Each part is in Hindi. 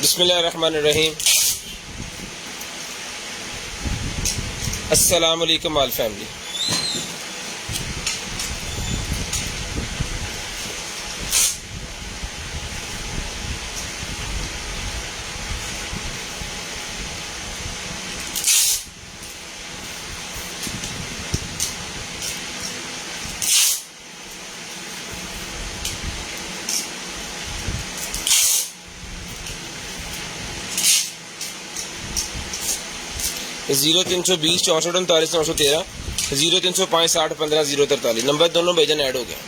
बिस्मिल्लाहिर्रहमानिर्रहीम। अस्सलाम वालेकुम ऑल फैमिली। जीरो 320 64 39 913 0305 60 15 043 नंबर दोनों भेजन ऐड हो गया।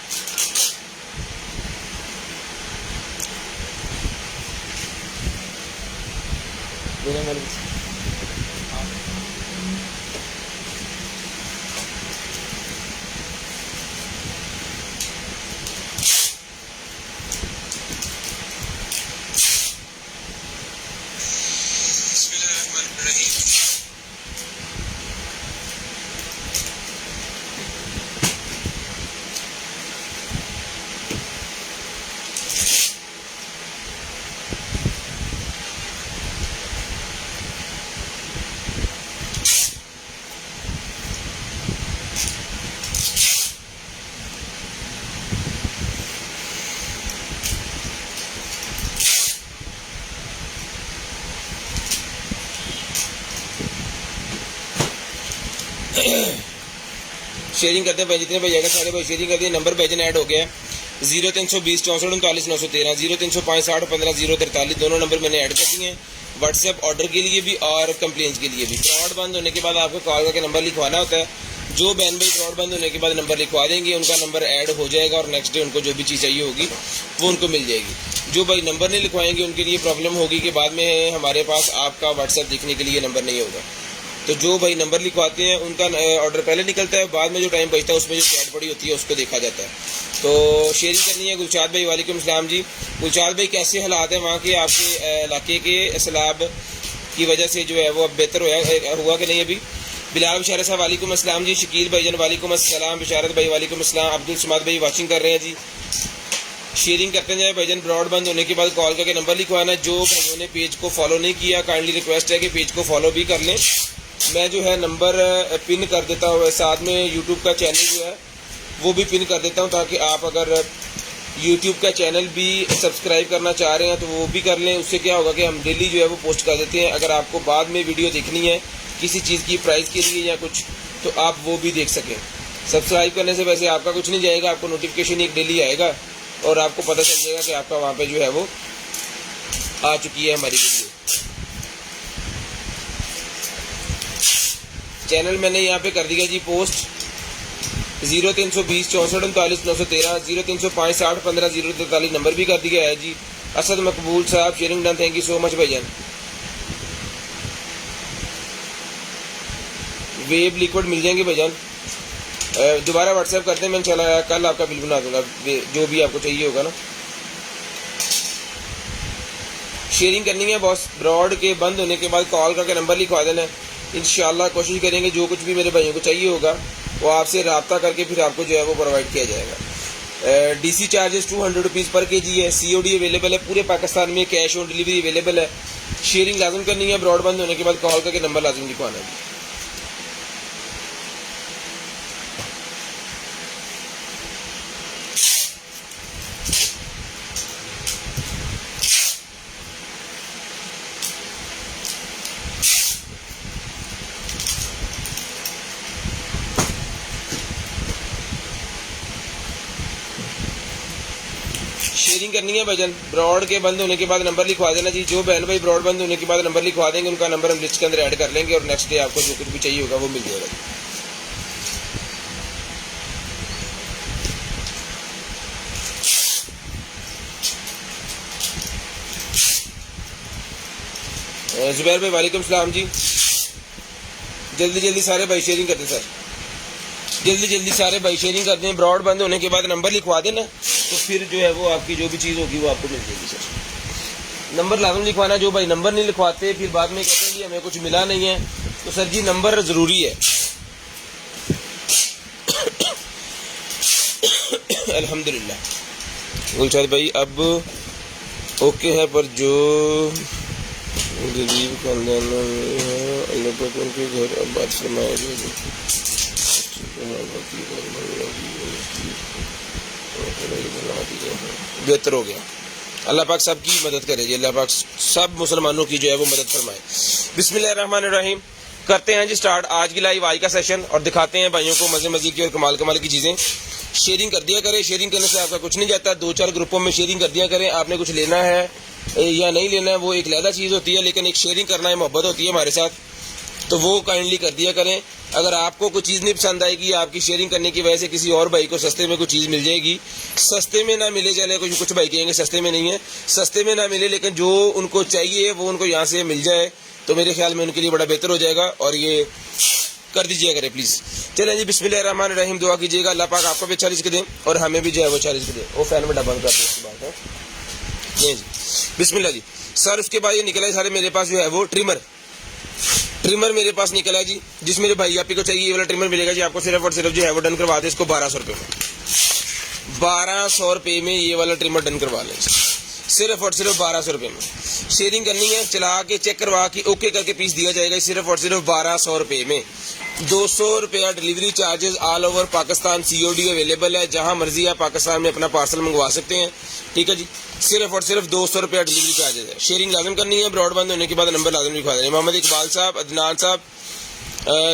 शेयरिंग करते हैं भाई, जितने भाई जाएगा सारे भाई शेयरिंग करते हैं। नंबर भेजन ऐड हो गया है 0320 64 39 913 0305 60 15 043 दोनों नंबर मैंने ऐड कर दिए हैं व्हाट्सएप ऑर्डर के लिए भी और कंप्लेंट्स के लिए भी। फ्रॉड बंद होने के बाद आपको कॉल करके नंबर लिखवाना होता है। जो बहन भाई फ्रॉड बंद होने के बाद नंबर लिखवा देंगे उनका नंबर ऐड हो जाएगा और नेक्स्ट डे उनको जो भी चीज़ चाहिए होगी वो उनको मिल जाएगी। जो भाई नंबर नहीं लिखवाएंगे उनके लिए प्रॉब्लम होगी कि बाद में हमारे पास आपका व्हाट्सएप दिखने के लिए नंबर नहीं होगा। तो जो भाई नंबर लिखवाते हैं उनका ऑर्डर पहले निकलता है, बाद में जो टाइम बचता है उसमें जो चैट पड़ी होती है उसको देखा जाता है। तो शेयरिंग करनी है। गुलचाद भाई वालेकुम सलाम जी। गुलचाद भाई कैसे हालात हैं वहाँ के? आपके इलाके के सैलाब की वजह से जो है वो अब बेहतर हुआ कि नहीं अभी? बिलाल बिशारत साहब वालेकुम अस्सलाम जी। शकील भाईजान वालेकुम अस्सलाम। बिशारत भाई वालेकुम अस्सलाम। अब्दुल समाद भाई वाचिंग कर रहे हैं जी। शेयरिंग करते जाए भाईजान। ब्रॉड बंद होने के बाद कॉल करके नंबर लिखवाना। जो भाइयों ने पेज को फॉलो नहीं किया काइंडली रिक्वेस्ट है कि पेज को फॉलो भी कर लें। मैं जो है नंबर पिन कर देता हूँ, साथ में यूट्यूब का चैनल जो है वो भी पिन कर देता हूँ ताकि आप अगर यूट्यूब का चैनल भी सब्सक्राइब करना चाह रहे हैं तो वो भी कर लें। उससे क्या होगा कि हम डेली जो है वो पोस्ट कर देते हैं। अगर आपको बाद में वीडियो देखनी है किसी चीज़ की प्राइस के लिए या कुछ तो आप वो भी देख सकें। सब्सक्राइब करने से वैसे आपका कुछ नहीं जाएगा, आपको नोटिफिकेशन एक डेली आएगा और आपको पता चल जाएगा कि आपका वहाँ पर जो है वो आ चुकी है हमारी वीडियो। चैनल मैंने यहाँ पे कर दिया जी पोस्ट 0320 64 39 913 0305 60 15 043 नंबर भी कर दिया है जी। असद मकबूल साहब sharing done, thank you so much भाईजान। वेब लिक्विड मिल जाएंगे भाईजान, दोबारा व्हाट्सएप करते हैं। मैं इंशाल्लाह कल आपका बिल बना दूंगा जो भी आपको चाहिए होगा ना। शेयरिंग करनी है बॉस। ब्रॉड के बंद होने के बाद कॉल करके नंबर लिखवा देना है। इंशाल्लाह कोशिश करेंगे जो कुछ भी मेरे भाइयों को चाहिए होगा वो आपसे रब्ता करके फिर आपको जो है वो प्रोवाइड किया जाएगा। डीसी चार्जेस 200 रुपीज़ पर केजी है। सीओडी अवेलेबल है पूरे पाकिस्तान में, कैश ऑन डिलीवरी अवेलेबल है। शेयरिंग लाजम करनी है। ब्रॉड बंद होने के बाद कॉल करके नंबर लाजम लिखवाना है। शेयरिंग करनी है भाईजान। ब्रॉड के बंद होने के बाद नंबर लिखवा देना जी। जो बहन भाई ब्रॉड बंद होने के बाद नंबर लिखवा देंगे उनका नंबर हम लिस्ट के अंदर ऐड कर लेंगे और नेक्स्ट डे आपको जो कुछ भी चाहिए होगा वो मिल जाएगा। जुबैर भाई वालेकुम सलाम जी। जल्दी जल्दी सारे भाई शेयरिंग करते सर, जल्दी जल्दी सारे भाई शेयरिंग करते हैं। ब्रॉड बंद होने के बाद नंबर लिखवा देना तो फिर जो है वो आपकी जो भी चीज़ होगी वो आपको मिल जाएगी सर। नंबर लाजम लिखवाना। जो भाई नंबर नहीं लिखवाते फिर बाद में कहते हैं कि हमें कुछ मिला नहीं है, तो सर जी नंबर ज़रूरी है। अल्हम्दुलिल्लाह। गुलशाद भाई अब ओके है पर जो गरीब खानदानों में है, अल्लाह पाक उनके घर आबाद फरमाएगा। बेहतर हो गया। अल्लाह पाक सबकी मदद करे जी, अल्लाह पाक सब मुसलमानों की जो है वो मदद फरमाए। बिस्मिल्लाहिर्रहमानिर्रहीम। करते हैं जी स्टार्ट आज की लाइव आज का सेशन और दिखाते हैं भाइयों को मजे मजे की और कमाल कमाल की चीज़ें। शेयरिंग कर दिया करें, शेयरिंग करने से आपका कुछ नहीं जाता। 2-4 ग्रुपों में शेयरिंग कर दिया करें। आपने कुछ लेना है या नहीं लेना है वो एक अलग चीज़ होती है, लेकिन एक शेयरिंग करना है, मोहब्बत होती है हमारे साथ, तो वो काइंडली कर दिया करें। अगर आपको कोई चीज़ नहीं पसंद आएगी, आपकी शेयरिंग करने की वजह से किसी और भाई को सस्ते में कोई चीज़ मिल जाएगी। सस्ते में ना मिले, चले कुछ भाई कहेंगे सस्ते में नहीं है, सस्ते में ना मिले, लेकिन जो उनको चाहिए वो उनको यहाँ से मिल जाए तो मेरे ख्याल में उनके लिए बड़ा बेहतर हो जाएगा। और ये कर दीजिए करें प्लीज़। चलें जी, बिस्मिल्लाहिर्रहमानिर्रहीम। दुआ कीजिएगा अल्लाह पाक आपको भी अच्छा रिज़्क़ दें और हमें भी जो है वो अच्छा रिज़्क़ दें। वो फैन में डबल कर दें, बात है नहीं जी। बिस्मिल्लाह जी। सर उसके बाद ये निकला है सारे मेरे पास जो है वो ट्रिमर मेरे पास निकला है जी, जिस मेरे भाई आपको चाहिए ये वाला ट्रिमर मिलेगा जी आपको सिर्फ और सिर्फ जो है वो डन करवा दे इसको 1200 रुपये में। 1200 रुपये में ये वाला ट्रिमर डन करवा लें, सिर्फ और सिर्फ 1200 रुपये में। शेयरिंग करनी है, चला के चेक करवा के ओके करके पीस दिया जाएगा सिर्फ और सिर्फ 1200 रुपये में। 200 रुपया delivery charges all over Pakistan COD available है, जहां मर्जी आप पाकिस्तान में अपना पार्सल मंगवा सकते हैं। ठीक है जी, सिर्फ और सिर्फ 200 रुपया डिलीवरी चार्जेस है। शेयरिंग लाजम करनी है, ब्रॉडबैंड होने के बाद नंबर लाजम लिखवा दें। मोहम्मद इकबाल साहब, अदनान साहब,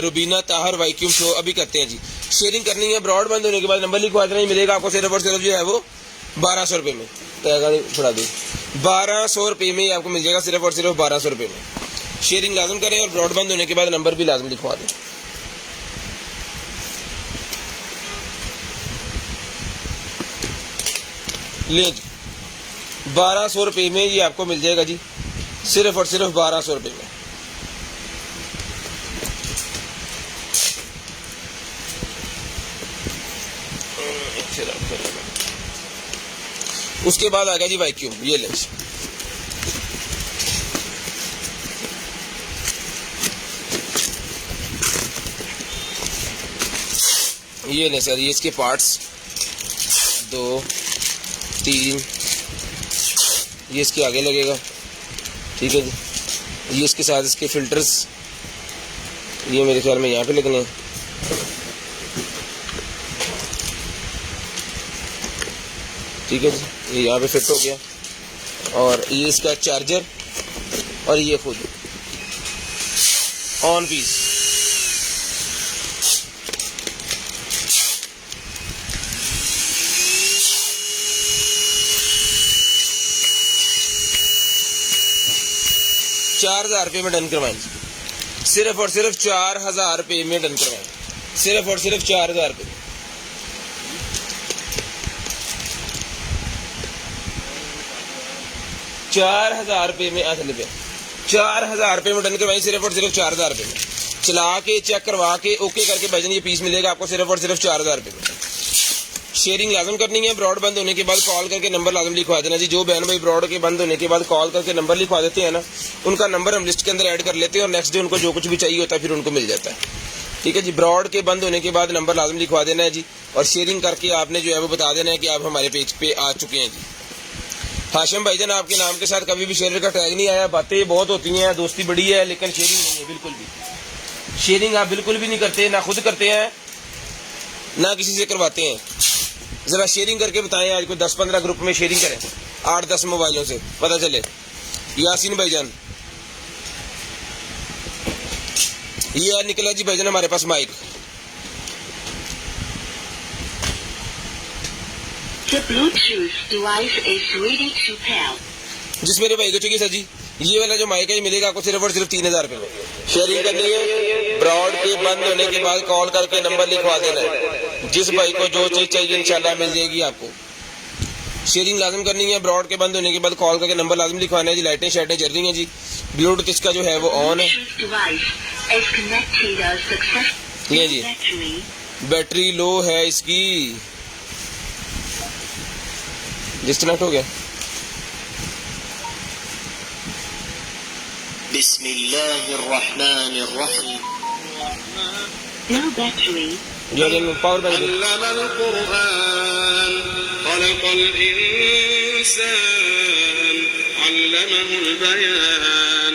रुबीना ताहर, वाईक्यूम शो अभी करते हैं जी। शेयरिंग करनी है, ब्रॉडबैंड होने के बाद नंबर लिखवा देना, मिलेगा आपको सिर्फ और सिर्फ जो है वो 1200 रुपये में। छुड़ा दे 1200 रुपये में आपको मिल जाएगा सिर्फ और सिर्फ 1200 रुपये में। शेयरिंग लाजम करें और ब्रॉडबैंड होने के बाद नंबर भी लाजम लिखवा दें। ले जी, 1200 रुपये में ये आपको मिल जाएगा जी, सिर्फ और सिर्फ 1200 रुपये में। उसके बाद आ गया जी वैक्यूम, ये ले ये ले सर, ये इसके पार्ट्स 2 3 ये इसके आगे लगेगा। ठीक है जी, ये इसके साथ इसके फिल्टर्स ये मेरे ख्याल में यहाँ पे लगने हैं। ठीक है जी, ये यहाँ पे फिट हो गया। और ये इसका चार्जर और ये खुद ऑन पीस। ₹4000 में डन करवाएं, सिर्फ और सिर्फ 4000 रुपये में डन करवाएं, सिर्फ और सिर्फ 4000 रुपये। 4000 रुपये में 4000 रुपये में डन करवाएं, सिर्फ और सिर्फ 4000 रुपये में। चला के चेक करवा के ओके करके भाईजान ये पीस मिलेगा आपको सिर्फ और सिर्फ 4000 रुपये में। शेयरिंग लाजम करनी है, ब्रॉड बंद होने के बाद कॉल करके नंबर लाजम लिखवा देना जी। जो बहन भाई ब्रॉड के बंद होने के बाद कॉल करके नंबर लिखवा देते हैं ना, उनका नंबर हम लिस्ट के अंदर ऐड कर लेते हैं और नेक्स्ट डे उनको जो कुछ भी चाहिए होता है फिर उनको मिल जाता है। ठीक है जी, ब्रॉड के बंद होने के बाद नंबर लाजम लिखवा देना है जी, और शेयरिंग करके आपने जो है वो बता देना है कि आप हमारे पेज पे आ चुके हैं जी। हाशिम भाईजान आपके नाम के साथ कभी भी शेयर का टैग नहीं आया। बातें बहुत होती हैं, दोस्ती बड़ी है, लेकिन शेयरिंग नहीं है बिल्कुल भी। शेयरिंग आप बिल्कुल भी नहीं करते, ना खुद करते हैं ना किसी से करवाते हैं। जरा शेयरिंग करके बताएं, आज कोई 10-15 ग्रुप में शेयरिंग करें 8-10 मोबाइलों से, पता चले। यासीन भाईजान, ये निकला जी भाईजान हमारे पास mic. The Bluetooth device is ready to pair. जिस मेरे भाई को चाहिए सर जी, ये वाला जो माइक है ये मिलेगा आपको सिर्फ और सिर्फ 3000 रुपये में। शेयरिंग करनी है, ब्रॉड के बंद होने के बाद कॉल करके नंबर लिखवा देना है। जिस भाई को जो चीज चाहिए इंशाल्लाह मिल जाएगी आपको। शेयरिंग लाजम करनी है, ब्रॉड के बंद होने के बाद कॉल करके नंबर लाजम लिखवाना है जी। लाइटें शाइटें जल रही हैं जी, ब्लूटूथ इसका जो है वो ऑन है। ये जी बैटरी लो है इसकी, डिस्कनेक्ट हो गया। बिस्मिल्लाहिर्रहमानिर्रहीम। No battery. पावर बैंक अल्लमल कुरआन खलकल इंसान अल्लमहुल बयान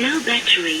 No battery.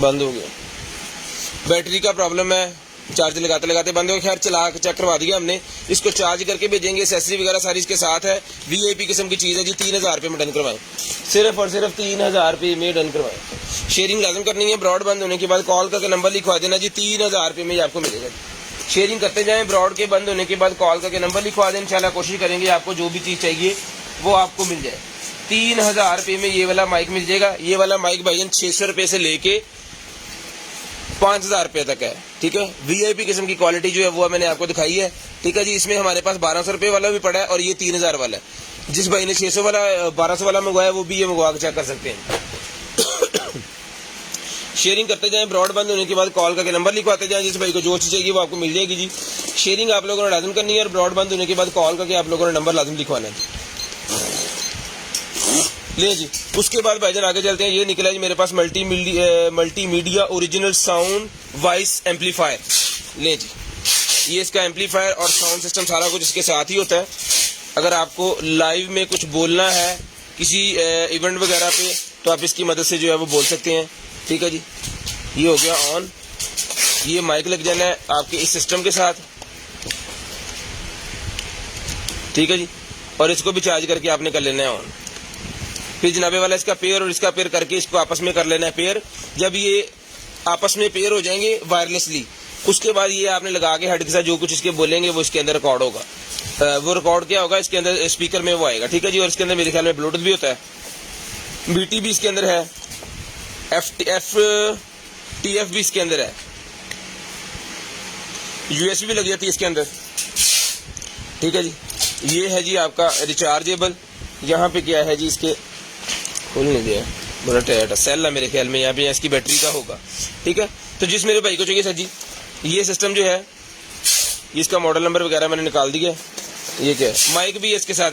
बंद हो गया, बैटरी का प्रॉब्लम है, चार्ज लगाते लगाते बंद हो गया। खैर चला के चेक करवा दिया हमने, इसको चार्ज करके भेजेंगे, एसेसरी वगैरह सारी इसके साथ है, वीआईपी किस्म की चीज़ है जी। 3000 रुपये में डन करवाएं, सिर्फ और सिर्फ 3000 रुपये में डन करवाएं। शेयरिंग लाजम करनी है, ब्रॉड बंद होने के बाद कॉल करके नंबर लिखवा देना जी, 3000 रुपये में आपको मिलेगा। शेयरिंग करते जाएं, ब्रॉड के बंद होने के बाद कॉल करके नंबर लिखवा दें, इंशाल्लाह कोशिश करेंगे आपको जो भी चीज़ चाहिए वो आपको मिल जाए। 3000 रुपये में ये वाला माइक मिल जाएगा। ये वाला माइक भाईजान 600 रुपये से लेके 5000 रुपये तक है, ठीक है। वीआईपी किस्म की क्वालिटी जो है वो मैंने आपको दिखाई है, ठीक है जी। इसमें हमारे पास 1200 रुपये वाला भी पड़ा है और ये 3000 वाला है। जिस भाई ने 600 वाला 1200 वाला मंगवाया वो भी ये मंगवा के चेक कर सकते हैं। शेयरिंग करते जाएं, ब्रॉड बंद होने के बाद कॉल करके नंबर लिखवाते जाएं, जिस भाई को जो चीज़ चाहिए वो आपको मिल जाएगी जी। शेयरिंग आप लोगों ने लाजम करनी है और ब्रॉड बंद होने के बाद कॉल करके आप लोगों ने नंबर लाजम लिखवाना है ले जी। उसके बाद भाईजान आगे चलते हैं। ये निकला जी मेरे पास multimedia original sound voice amplifier ले जी। ये इसका एम्पलीफायर और साउंड सिस्टम सारा कुछ इसके साथ ही होता है। अगर आपको लाइव में कुछ बोलना है किसी इवेंट वगैरह पे तो आप इसकी मदद से जो है वो बोल सकते हैं, ठीक है जी। ये हो गया ऑन, ये माइक लग जाना है आपके इस सिस्टम के साथ, ठीक है जी। और इसको भी चार्ज करके आपने कर लेना है ऑन। फिर जनाबे वाला इसका पेयर और इसका पेयर करके इसको आपस में कर लेना है पेयर। जब ये आपस में पेयर हो जाएंगे वायरलेसली, उसके बाद ये आपने लगा के हेड के साथ जो कुछ इसके बोलेंगे वो इसके अंदर रिकॉर्ड होगा। वो रिकॉर्ड क्या होगा, इसके अंदर स्पीकर में वो आएगा, ठीक है जी। और इसके अंदर मेरे ख्याल में ब्लूटूथ भी होता है, बीटी भी इसके अंदर है, TF भी इसके अंदर है, USB भी लग जाती है इसके अंदर, ठीक है जी। ये है जी आपका रिचार्जेबल। यहाँ पे क्या है जी, इसके खोल नहीं दिया, बड़ा टाइट सेल है मेरे ख्याल में, यहाँ पे इसकी बैटरी का होगा, ठीक है। तो जिस मेरे भाई को चाहिए सर जी, ये सिस्टम जो है इसका मॉडल नंबर वगैरह मैंने निकाल दिया। ये क्या है, माइक भी है इसके साथ,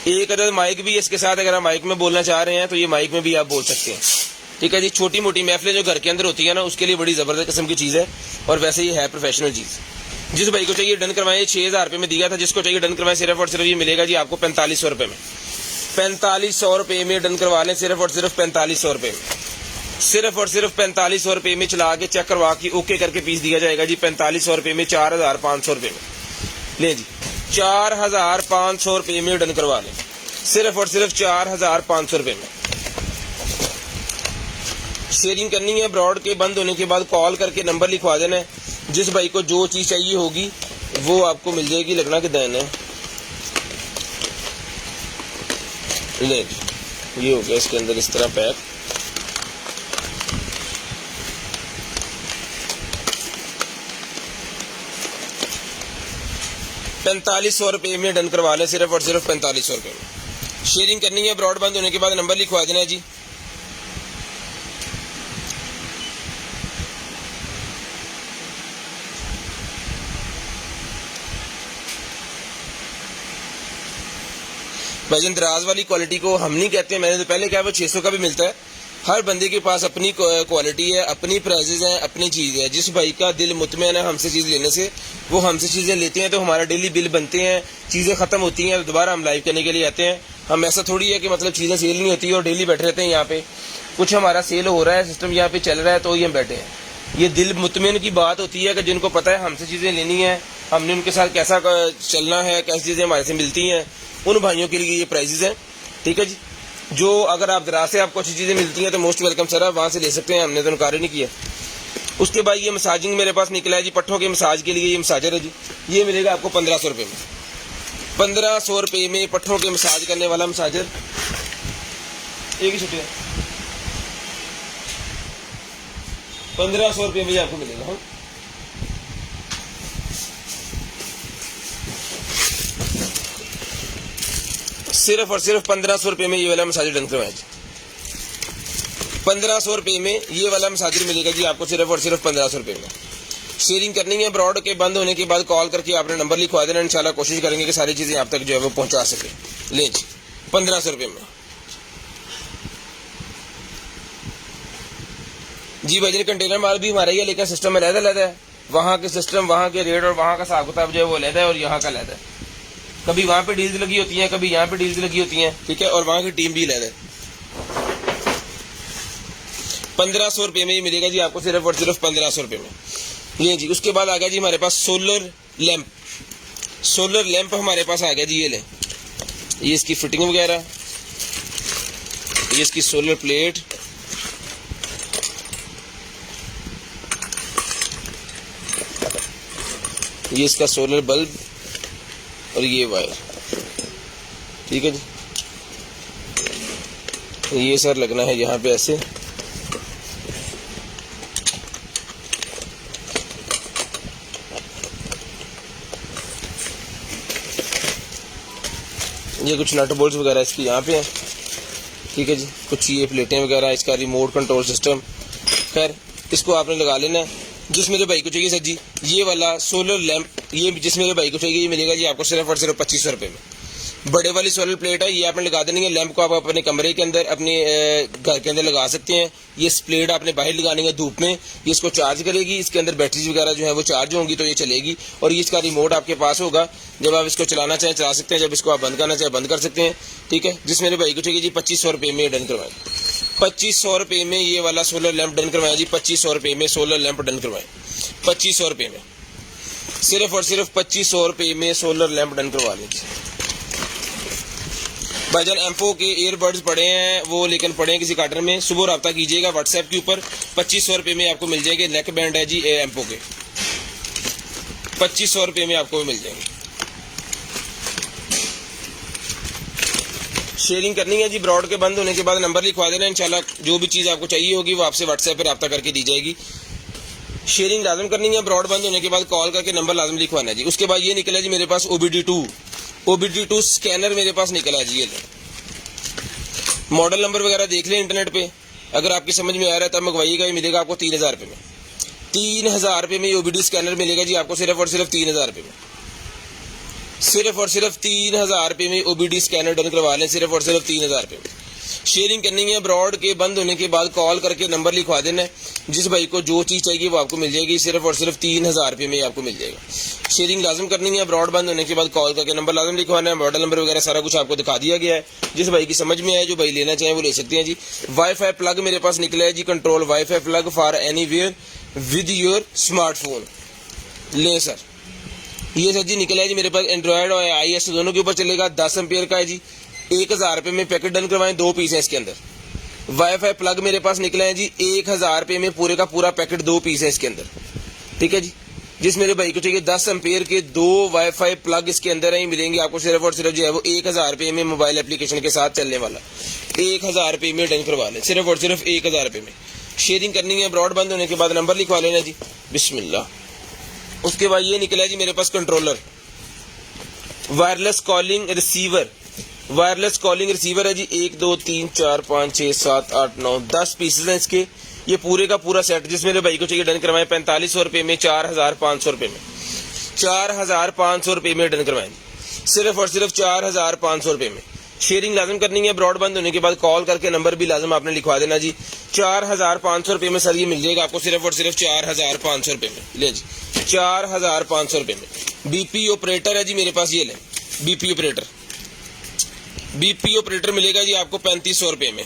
एक अदर माइक भी है इसके साथ। अगर आप माइक में बोलना चाह रहे हैं तो ये माइक में भी आप बोल सकते हैं, ठीक है जी। छोटी मोटी महफिलें जो घर के अंदर होती है ना, उसके लिए बड़ी ज़बरदस्त किस्म की चीज़ है और वैसे ये है प्रोफेशनल चीज़। जिस भाई को चाहिए डन करवाएं, 6000 रुपये में दिया था, जिसको चाहिए डन करवाएं सिर्फ और सिर्फ ये मिलेगा जी आपको 4500 रुपये में। 4500 रुपये में डन करवा लें, सिर्फ और सिर्फ 4500 रुपये में, सिर्फ और सिर्फ 4500 रुपये में चला के चेक करवा के ओके करके पीस दिया जाएगा जी 4500 रुपये में, 4500 रुपये में ले जी। 4500 रुपये में डन करवा लें, सिर्फ और सिर्फ 4500 रुपये में। शेयरिंग करनी है, ब्रॉड के बंद होने के बाद कॉल करके नंबर लिखवा देना है। जिस भाई को जो चीज़ चाहिए होगी वो आपको मिल जाएगी। लगना कि देना है ले, ये हो गया इसके अंदर इस तरह पैक। ₹4500 में डन करवा लें, सिर्फ और सिर्फ 4500 रुपये में। शेयरिंग करनी है, ब्रॉड बंद होने के बाद नंबर लिखवा देना है जी। भाईजान दराज वाली क्वालिटी को हम नहीं कहते हैं, मैंने तो पहले कहा वो 600 का भी मिलता है। हर बंदे के पास अपनी क्वालिटी है, अपनी प्राइजेज हैं, अपनी चीज़ है। जिस भाई का दिल मुतमईन है हमसे चीज़ लेने से, वो हमसे चीज़ें लेते हैं तो हमारा डेली बिल बनते हैं, चीज़ें ख़त्म होती हैं तो दोबारा हम लाइव करने के लिए आते हैं। हम ऐसा थोड़ी है कि मतलब चीज़ें सेल नहीं होती और डेली बैठे रहते हैं यहाँ पे। कुछ हमारा सेल हो रहा है, सिस्टम यहाँ पे चल रहा है तो ही हम बैठे हैं। ये दिल मुतमईन की बात होती है कि जिनको पता है हमसे चीज़ें लेनी है, हमने उनके साथ कैसा चलना है, कैसी चीज़ें हमारे से मिलती हैं, उन भाइयों के लिए ये प्राइजेज हैं, ठीक है जी। जो अगर आप दराज से आपको अच्छी चीज़ें मिलती हैं तो मोस्ट वेलकम सर, आप वहाँ से ले सकते हैं, हमने तो इनकार ही नहीं किया। उसके बाद ये मसाजिंग मेरे पास निकला है जी, पट्ठों के मसाज के लिए ये मसाजर है जी। ये मिलेगा आपको 1500 रुपये में, 1500 रुपये में पट्ठों के मसाज करने वाला मसाजर। एक ही छुट्टी है, 1500 रुपये में आपको मिलेगा। हाँ, सिर्फ और सिर्फ 1500 रुपये में ये वाला मसाजर डन करवाएं जी। 1500 रुपये में ये वाला मसाजर मिलेगा जी आपको, सिर्फ और सिर्फ 1500 रुपये में। शेयरिंग करनी है, ब्रॉड के बंद होने के बाद कॉल करके आपने नंबर लिखवा देना, इंशाल्लाह कोशिश करेंगे कि सारी चीज़ें आप तक जो है वो पहुंचा सके। ले जी 1500 रुपये में जी। भाई कंटेनर माल भी हमारा ही है लेकिन सिस्टम में अलग-अलग है। वहाँ के सिस्टम, वहाँ के रेट और वहाँ का हिसाब किताब जो है वो अलग है और यहाँ का अलग है। कभी वहाँ पे डील्स लगी होती हैं, कभी यहाँ पे डील्स लगी होती हैं, ठीक है, और वहाँ की टीम भी अलग है। 1500 रुपये में ये मिलेगा जी आपको, सिर्फ और सिर्फ 1500 रुपये में। ये जी, उसके बाद आ गया जी हमारे पास सोलर लैंप। सोलर लैंप हमारे पास आ गया जी, ये लें, ये इसकी फिटिंग वगैरह, ये इसकी सोलर प्लेट, ये इसका सोलर बल्ब और ये वायर, ठीक है जी। ये सर लगना है यहाँ पे ऐसे, ये कुछ नट बोल्ट वगैरह इसकी यहाँ पे है, ठीक है जी। कुछ ये प्लेटें वगैरह, इसका रिमोट कंट्रोल सिस्टम। खैर इसको आपने लगा लेना है। जिस मेरे भाई को चाहिए सर जी ये वाला सोलर लैंप, ये जिस मेरे भाई को चाहिए ये मिलेगा जी आपको सिर्फ और सिर्फ 2500 रुपये में। बड़े वाली सोलर प्लेट है, ये आपने लगा देनी है। लैंप को आप अपने कमरे के अंदर, अपने घर के अंदर लगा सकते हैं। ये प्लेट आपने बाहर लगानी है धूप में, ये इसको चार्ज करेगी, इसके अंदर बैटरीज वगैरह जो है वो चार्ज होंगी तो ये चलेगी। और ये इसका रिमोट आपके पास होगा, जब आप इसको चलाना चाहें चला सकते हैं, जब इसको आप बंद करना चाहें बंद कर सकते हैं, ठीक है। जिस मेरे भाई को चाहिए जी 2500 रुपये में डन करवाएं। 2500 रुपये में ये वाला सोलर लैंप डन करवाएं जी। 2500 रुपये में सोलर लैंप डन करवाएं। 2500 रुपये में, सिर्फ और सिर्फ 2500 रुपये में सोलर लैंप डन करवा लीजिए। भाईजान एम्पो के ईयरबड्स पड़े हैं वो, लेकिन पड़े हैं किसी कार्टन में, सुबह रब्ता कीजिएगा व्हाट्सएप के ऊपर। 2500 रुपये में आपको मिल जाएंगे। नेक बैंड है जी एम्पो के, 2500 रुपये में आपको मिल जाएंगे। शेयरिंग करनी है जी, ब्रॉड के बंद होने के बाद नंबर लिखवा देना, इंशाल्लाह जो भी चीज़ आपको चाहिए होगी वो आपसे व्हाट्सएप पर रब्ता करके दी जाएगी। शेयरिंग लाजम करनी है, ब्रॉड बंद होने के बाद कॉल करके नंबर लाजम लिखवाना है जी। उसके बाद ये निकला जी मेरे पास OBD2 स्कैनर मेरे पास निकला है जी। ये मॉडल नंबर वगैरह देख लें इंटरनेट पे, अगर आपकी समझ में आ रहा है तब मंगवाइएगा। ये मिलेगा आपको 3000 रुपये में। 3000 रुपये में OBD स्कैनर मिलेगा जी आपको, सिर्फ और सिर्फ 3000 रुपये में। सिर्फ और सिर्फ 3000 रुपये में OBD स्कैनर डन करवा लें, सिर्फ और सिर्फ 3000 रुपये में। शेयरिंग करनी है, ब्रॉड के बंद होने के बाद कॉल करके नंबर लिखवा देना है। जिस भाई को जो चीज़ चाहिए वो आपको मिल जाएगी, सिर्फ और सिर्फ 3000 रुपये में आपको मिल जाएगा। शेयरिंग लाजम करनी है, ब्रॉड बंद होने के बाद कॉल करके नंबर लाजम लिखवाना है। मॉडल नंबर वगैरह सारा कुछ आपको दिखा दिया गया है। जिस भाई की समझ में आए, जो भाई लेना चाहें वो ले सकते हैं जी। वाईफाई प्लग मेरे पास निकला है जी, control WiFi plug for anywhere with your smartphone. ले सर, ये सर जी निकला है जी मेरे पास, एंड्रॉयड और iOS दोनों के ऊपर चलेगा। 10 एम्पियर का है जी। 1000 रुपये में पैकेट डन करवाएं, 2 पीस है इसके अंदर। वाईफाई प्लग मेरे पास निकला है जी 1000 रुपये में, पूरे का पूरा पैकेट 2 पीस है इसके अंदर, ठीक है जी। जिस मेरे भाई को चाहिए 10 एम्पियर के 2 वाईफाई प्लग इसके अंदर ही मिलेंगे आपको, सिर्फ और सिर्फ जो है वो 1000 रुपये में, मोबाइल एप्लीकेशन के साथ चलने वाला। 1000 रुपये में डन करवा लें, सिर्फ और सिर्फ 1000 रुपये में। शेयरिंग करनी है, ब्रॉड बंद होने के बाद नंबर लिखवा लेना जी, बिस्मिल्लाह। उसके बाद ये निकला है जी मेरे पास controller, wireless calling receiver. Wireless calling receiver है जी, 1 2 3 4 5 6 7 8 9 10 पीसेज हैं इसके। ये पूरे का पूरा सेट जिस मेरे भाई को चाहिए डन करवाएं 4500 रुपये में, 4500 रुपये में, 4500 रुपये में डन करवाएं, सिर्फ और सिर्फ 4500 रुपये में। शेयरिंग लाजम करनी है, ब्रॉड बंद होने के बाद कॉल करके नंबर भी लाजम आपने लिखवा देना जी। 4500 रुपये में सर ये मिल जाएगा आपको, सिर्फ और सिर्फ 4500 रुपये में। ले जी 4500 रुपये में। बीपी ऑपरेटर है जी मेरे पास, ये ले बीपी ऑपरेटर। बीपी ऑपरेटर मिलेगा जी आपको 3500 रुपये में।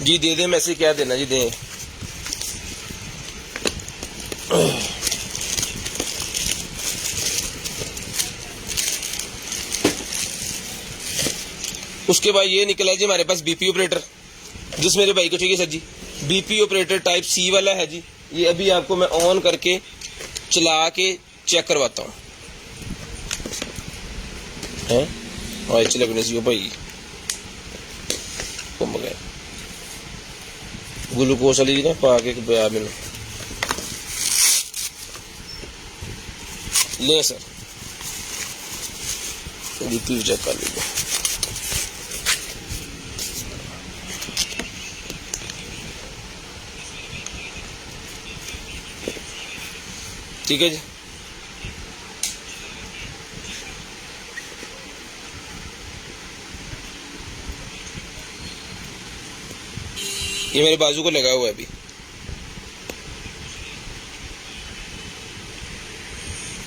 जी दे दें, मैसेज क्या देना जी, दें। उसके बाद ये निकला है जी हमारे पास बीपी ऑपरेटर, जिस मेरे भाई को चाहिए सर जी। बीपी ऑपरेटर टाइप सी वाला है जी। ये अभी आपको मैं ऑन करके चला के चेक करवाता हूँ। है लगने से भाई घूम गया ग्लूकोस वाली ना पा के बया मैंने ले सर, बीपी चेक कर लीजिए। ठीक है जी। ये मेरे बाजू को लगा हुआ है अभी।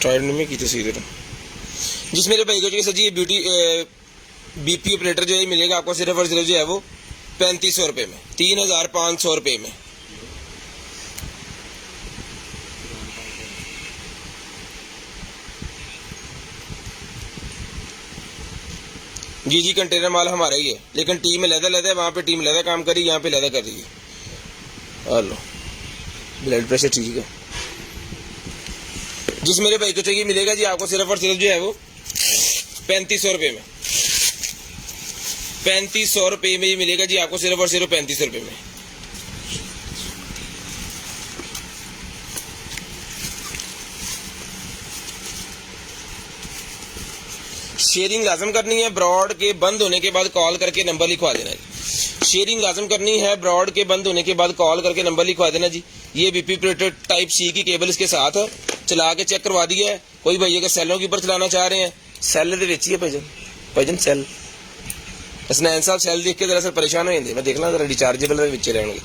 ट्राइडेंट में की तस्वीर जिस मेरे भाई को चाहिए सर जी, ये ब्यूटी बीपी ऑपरेटर जो है मिलेगा आपको सिर्फ और सिर्फ जो है वो 3500 रुपये में, 3500 रुपये में। जी जी, कंटेनर माल हमारा ही है, लेकिन टीम अलग-अलग है, वहाँ पे टीम अलग काम कर रही है, यहाँ पे अलग कर रही है। हेलो, ब्लड प्रेशर ठीक है। जिस मेरे भाई को चाहिए मिलेगा जी आपको सिर्फ और सिर्फ जो है वो 3500 रुपये में, 3500 रुपये में ही मिलेगा जी आपको सिर्फ और सिर्फ 3500 रुपये में। शेयरिंग लाजम करनी है, ब्रॉड के बंद होने के बाद कॉल करके नंबर लिखवा देना जी। शेयरिंग लाजम करनी है, ब्रॉड के बंद होने के बाद कॉल करके नंबर लिखवा देना जी। ये बीपी ऑपरेटर टाइप सी की केबल इसके साथ है, चला के चेक करवा दिया है। कोई भाई अगर सैलों के ऊपर चलाना चाह रहे हैं, सैल दे विच ही है भाईजन सैल। हसनैन साहब सैल देख के दरअसल परेशान हो जाते, मैं देखना जरा रिचार्जेबल के विच रहेंगे।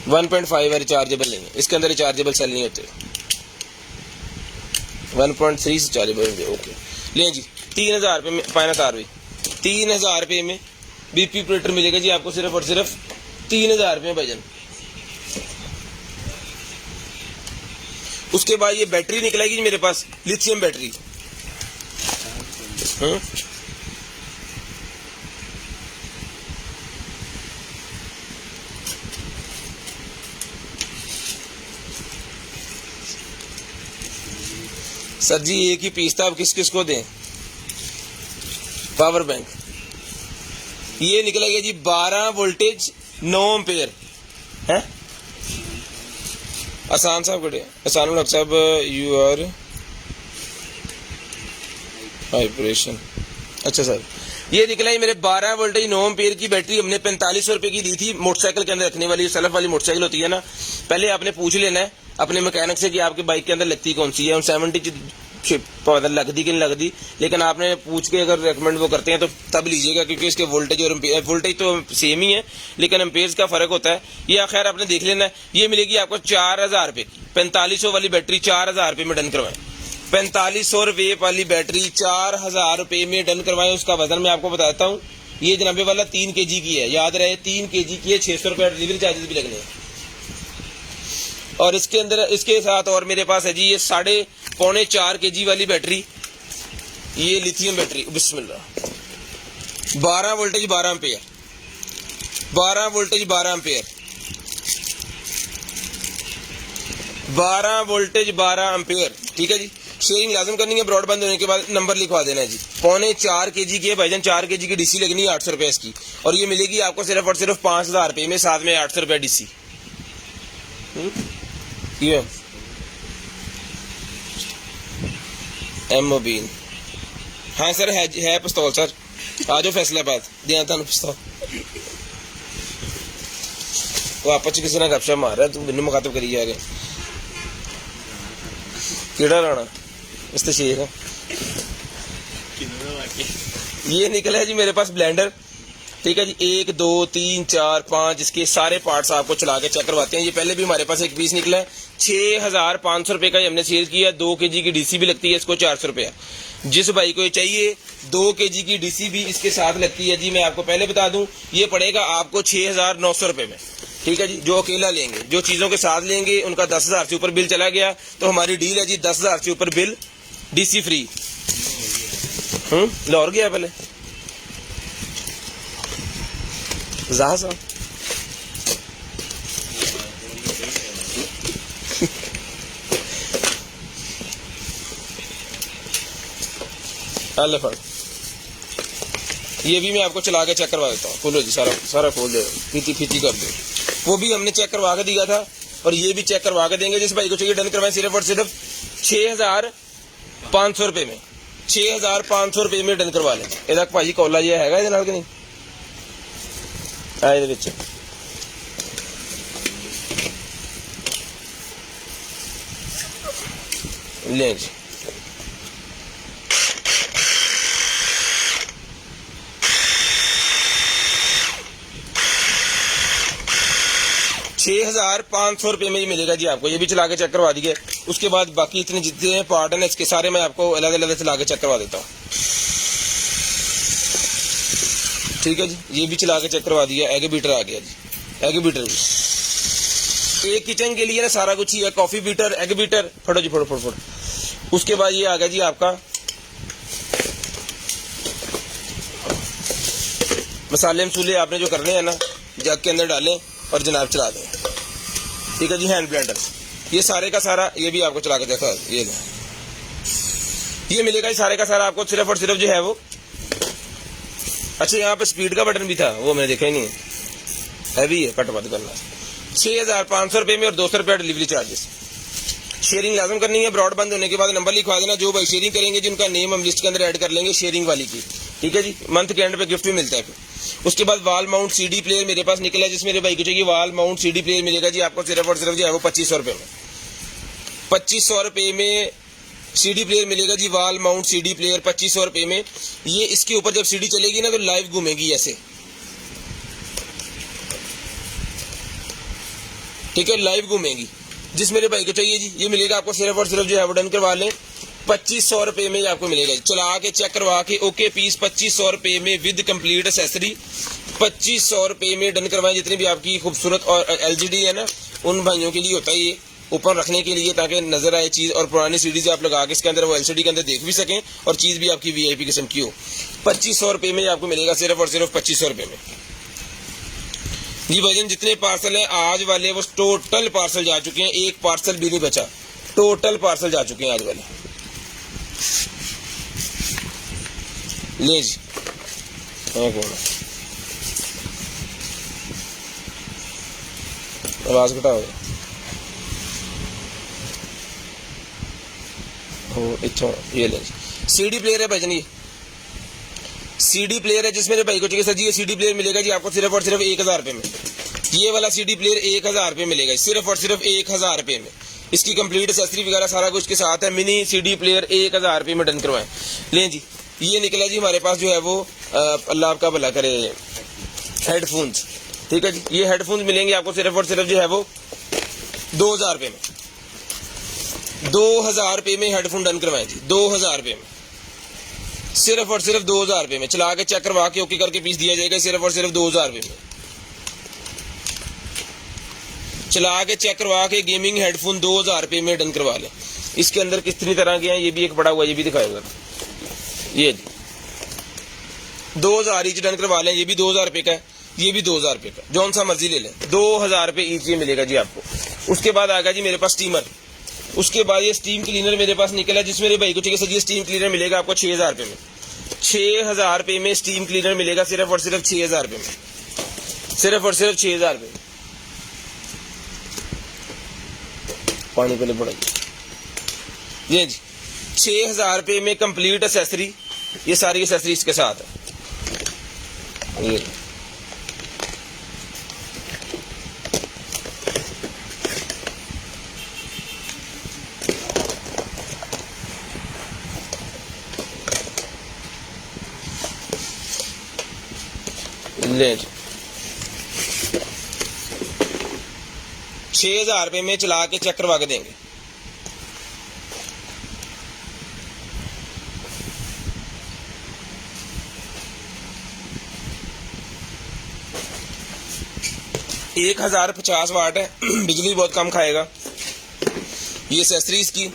वन 1.5 है, रिचार्जेबल नहीं है इसके अंदर, रिचार्जेबल सेल नहीं होते। 1.3 रिचार्जेबल होंगे। ओके ले जी, 3000 रुपये में फाइनल तार भी 3000 रुपये में बीपी ऑपरेटर मिलेगा जी आपको सिर्फ और सिर्फ 3000 रुपये में भाईजन। उसके बाद ये बैटरी निकलेगी जी मेरे पास, लिथियम बैटरी। सर जी एक ही पीस था, अब किस किस को दें? पावर बैंक ये निकलेगा जी 12 वोल्टेज 9 एम्पेयर है। आसान साहब कटे, आसान डॉक्टर साहब यू आर वाइब्रेशन। अच्छा सर, ये निकला है मेरे 12 वोल्टेज 9 एम्पेयर की बैटरी। हमने 4500 रुपये की दी थी, मोटरसाइकिल के अंदर रखने वाली, सेल्फ वाली मोटरसाइकिल होती है ना। पहले आपने पूछ लेना है अपने मैकेनिक से कि आपके बाइक के अंदर लगती कौन सी है, और 70 पता लगती कि नहीं लगती, लेकिन आपने पूछ के अगर रेकमेंड वो करते हैं तो तब लीजिएगा, क्योंकि इसके वोल्टेज और वोल्टेज तो सेम ही है लेकिन एम्पेयर्स का फर्क होता है। ये खैर आपने देख लेना है। ये मिलेगी आपको 4000 रुपये की 4500 वाली बैटरी, 4000 रुपये में डन करवाएं। 4500 रुपये वाली बैटरी 4000 रुपये में डन करवाएं। उसका वजन मैं आपको बताता हूँ, ये जनाबे वाला 3 kg की है, याद रहे 3 kg की है, 600 रुपये डिलीवरी चार्जेस भी लगने हैं। और इसके अंदर इसके साथ और मेरे पास है जी ये 3.25 kg वाली बैटरी, ये लिथियम बैटरी, बिस्मिल्लाह। 12 voltage 12 ampere, 12 voltage 12 ampere, 12 voltage 12 ampere. ठीक है जी, शेयरिंग लाजम करनी है, ब्रॉड बंद होने के बाद नंबर लिखवा देना है जी। 4.25 kg की है भाईजान, 4 kg की डीसी लगनी है 800 रुपये इसकी, और ये मिलेगी आपको सिर्फ और सिर्फ 5000 रुपये में, साथ में 800 रुपये डीसी। एमोबीन हाँ सर है पिस्तौल सर, आ जाओ फैसलाबाद दिया था पिस्तौल। वो आपस किसी ने गपशप मार रहा है, तू मैनू मुखातब करी जा रहे कीड़ा लाना इस तो शेख है। ये निकला है जी मेरे पास ब्लेंडर। ठीक है जी, 1 2 3 4 5 इसके सारे पार्ट्स आपको चला के चेक करवाते हैं। ये पहले भी हमारे पास एक पीस निकला है, 6500 रुपये का हमने सेल किया। 2 kg की डीसी भी लगती है इसको, 400 रुपया। जिस भाई को ये चाहिए 2 kg की डीसी भी इसके साथ लगती है जी, मैं आपको पहले बता दूं, ये पड़ेगा आपको 6900 रुपये में। ठीक है जी, जो अकेला लेंगे, जो चीज़ों के साथ लेंगे उनका 10,000 से ऊपर बिल चला गया तो हमारी डील है जी 10,000 से ऊपर बिल डीसी फ्री। लाहौर गया पहले जहा साहब फट, ये भी मैं आपको चला के चेक करवा देता हूँ। खोलो जी, सारा खोल दे, फीती फीती कर दो। वो भी हमने चेक करवा के दिया था और ये भी चेक करवा के देंगे। जिस भाई को चाहिए डन करवाएं सिर्फ और सिर्फ 6500 रुपये में, 6500 रुपये में डन करवा लें। ਇਹਦਾ ਭਾਜੀ ਕੋਲਾ ਜਿਹਾ ਹੈਗਾ ਇਹਦੇ ਨਾਲ ਕਿ ਨਹੀਂ ਆ ਇਹਦੇ ਵਿੱਚ ले जी। 6,500 रुपये में ये मिलेगा जी आपको। ये भी चला के चेक करवा दिए। उसके बाद बाकी इतने जितने पार्ट हैं इसके सारे मैं आपको अलग अलग चला के चेक करवा देता हूँ। ठीक है जी, ये भी चला के चेक करवा दिया। एग बीटर आ गया जी, एग बीटर भी एक किचन के लिए ना सारा कुछ ही है। कॉफी बीटर, एग बीटर, फटो जी फटो फटो फटो। उसके बाद ये आ गया जी आपका मसाले मसूले आपने जो करने हैं ना जग के अंदर डालें और जनाब चला दें। ठीक है जी, हैंड ब्लेंडर ये सारे का सारा ये भी आपको चला के देखा। ये मिलेगा ये सारे का सारा आपको सिर्फ और सिर्फ जो है वो। अच्छा, यहाँ पे स्पीड का बटन भी था, वो मैंने देखा ही नहीं है भी है। कट बंद करना 6,500 रुपये में और 200 रुपया डिलीवरी चार्जेस। शेयरिंग लाजम करनी है। ब्रॉडबैंड होने के बाद नंबर लिखवा देना। जो भाई शेयरिंग करेंगे जिनका नेम हम लिस्ट के अंदर ऐड कर लेंगे शेयरिंग वाली की। ठीक है जी, मंथ के एंड पे गिफ्ट भी मिलता है। फिर उसके बाद वॉल माउंट सीडी प्लेयर मेरे पास निकला है, जिस मेरे भाई को चाहिए वॉल माउंट सीडी प्लेयर मिलेगा जी आपको सिर्फ और सिर्फ जो है वो 2500 रुपये में। 2500 रुपये में सीडी प्लेयर मिलेगा जी। वॉल माउंट सीडी प्लेयर 2500 रुपये में। ये इसके ऊपर जब सीडी चलेगी ना तो लाइव घूमेगी ऐसे। ठीक है, लाइव घूमेगी। जिस मेरे भाई को चाहिए जी ये मिलेगा आपको सिर्फ और सिर्फ जो है वो डन करवा लें 2500 रुपये में आपको मिलेगा। चला के चेक करवा के ओके पीस 2500 रुपये में विद कंप्लीट एसेसरी 2500 रुपये में डन करवाएं। जितनी भी आपकी खूबसूरत और एलजीडी है ना उन भाइयों के लिए होता है ये ऊपर रखने के लिए, ताकि नजर आए चीज। और पुरानी सीडीज आप लगा के इसके अंदर वो एलसीडी के अंदर देख भी सकें और चीज भी आपकी वीआईपी किस्म की हो। 2500 रुपये में आपको मिलेगा सिर्फ और सिर्फ 2500 रुपये में जी। भाईजान जितने पार्सल हैं आज वाले वो टोटल पार्सल जा चुके हैं। एक पार्सल भी नहीं बचा, टोटल पार्सल जा चुके हैं आज वाले। ले जी, हाँ कौन आवाज घटाओ। इच्छा ये ले सीडी प्लेयर है भाईजान। ये सीडी प्लेयर है जिस मेरे भाई को चाहिए सर जी ये सीडी प्लेयर मिलेगा जी आपको सिर्फ और सिर्फ 1000 रुपये में। ये वाला सीडी प्लेयर 1000 रुपये मिलेगा सिर्फ और सिर्फ 1000 रुपये में। इसकी कंप्लीट एक्सेसरी वगैरह सारा कुछ के साथ है। मिनी सीडी प्लेयर 1000 रुपये में डन करवाएं। लें जी, ये निकला जी हमारे पास जो है वो अल्लाह आपका भला करे हेडफोन्स। ठीक है जी, ये हेडफोन्स मिलेंगे आपको सिर्फ और सिर्फ जो है वो 2000 रुपये में। 2000 रुपये में हेडफोन डन करवाएं जी, 2000 रुपये में, सिर्फ और सिर्फ 2000 रुपये में। चला के चेक करवा के ओके करके पीस दिया जाएगा सिर्फ और सिर्फ 2000 रुपये में। चला के चेक करवा के गेमिंग हेडफोन 2000 रुपये में डन करवा लें। इसके अंदर कितनी तरह के हैं ये भी एक पड़ा हुआ, ये भी दिखाएगा। ये 2000 ईच डन करवा लें। ये भी 2000 रुपये का है, ये भी 2000 रुपये का, जौन सा मर्जी ले लें। 2000 रुपये ईच ये मिलेगा जी आपको। उसके बाद आएगा जी मेरे पास स्टीमर। उसके बाद ये स्टीम क्लीनर मेरे पास निकला, जिस मेरे भाई को चाहिए सर ये स्टीम क्लीनर मिलेगा आपको 6000 रुपये में। 6000 रुपये में स्टीम क्लीनर मिलेगा सिर्फ और सिर्फ 6000 रुपये में, सिर्फ और सिर्फ 6000 रुपये में। पानी पहले पड़ेगी ये जी 6000 रुपये में कंप्लीट एसेसरी। ये सारी एसेसरी इसके साथ है। ये ले 6000 रुपये में चला के चेक करवा के देंगे। एक 1050 वाट है, बिजली बहुत कम खाएगा। ये एसेसरीज की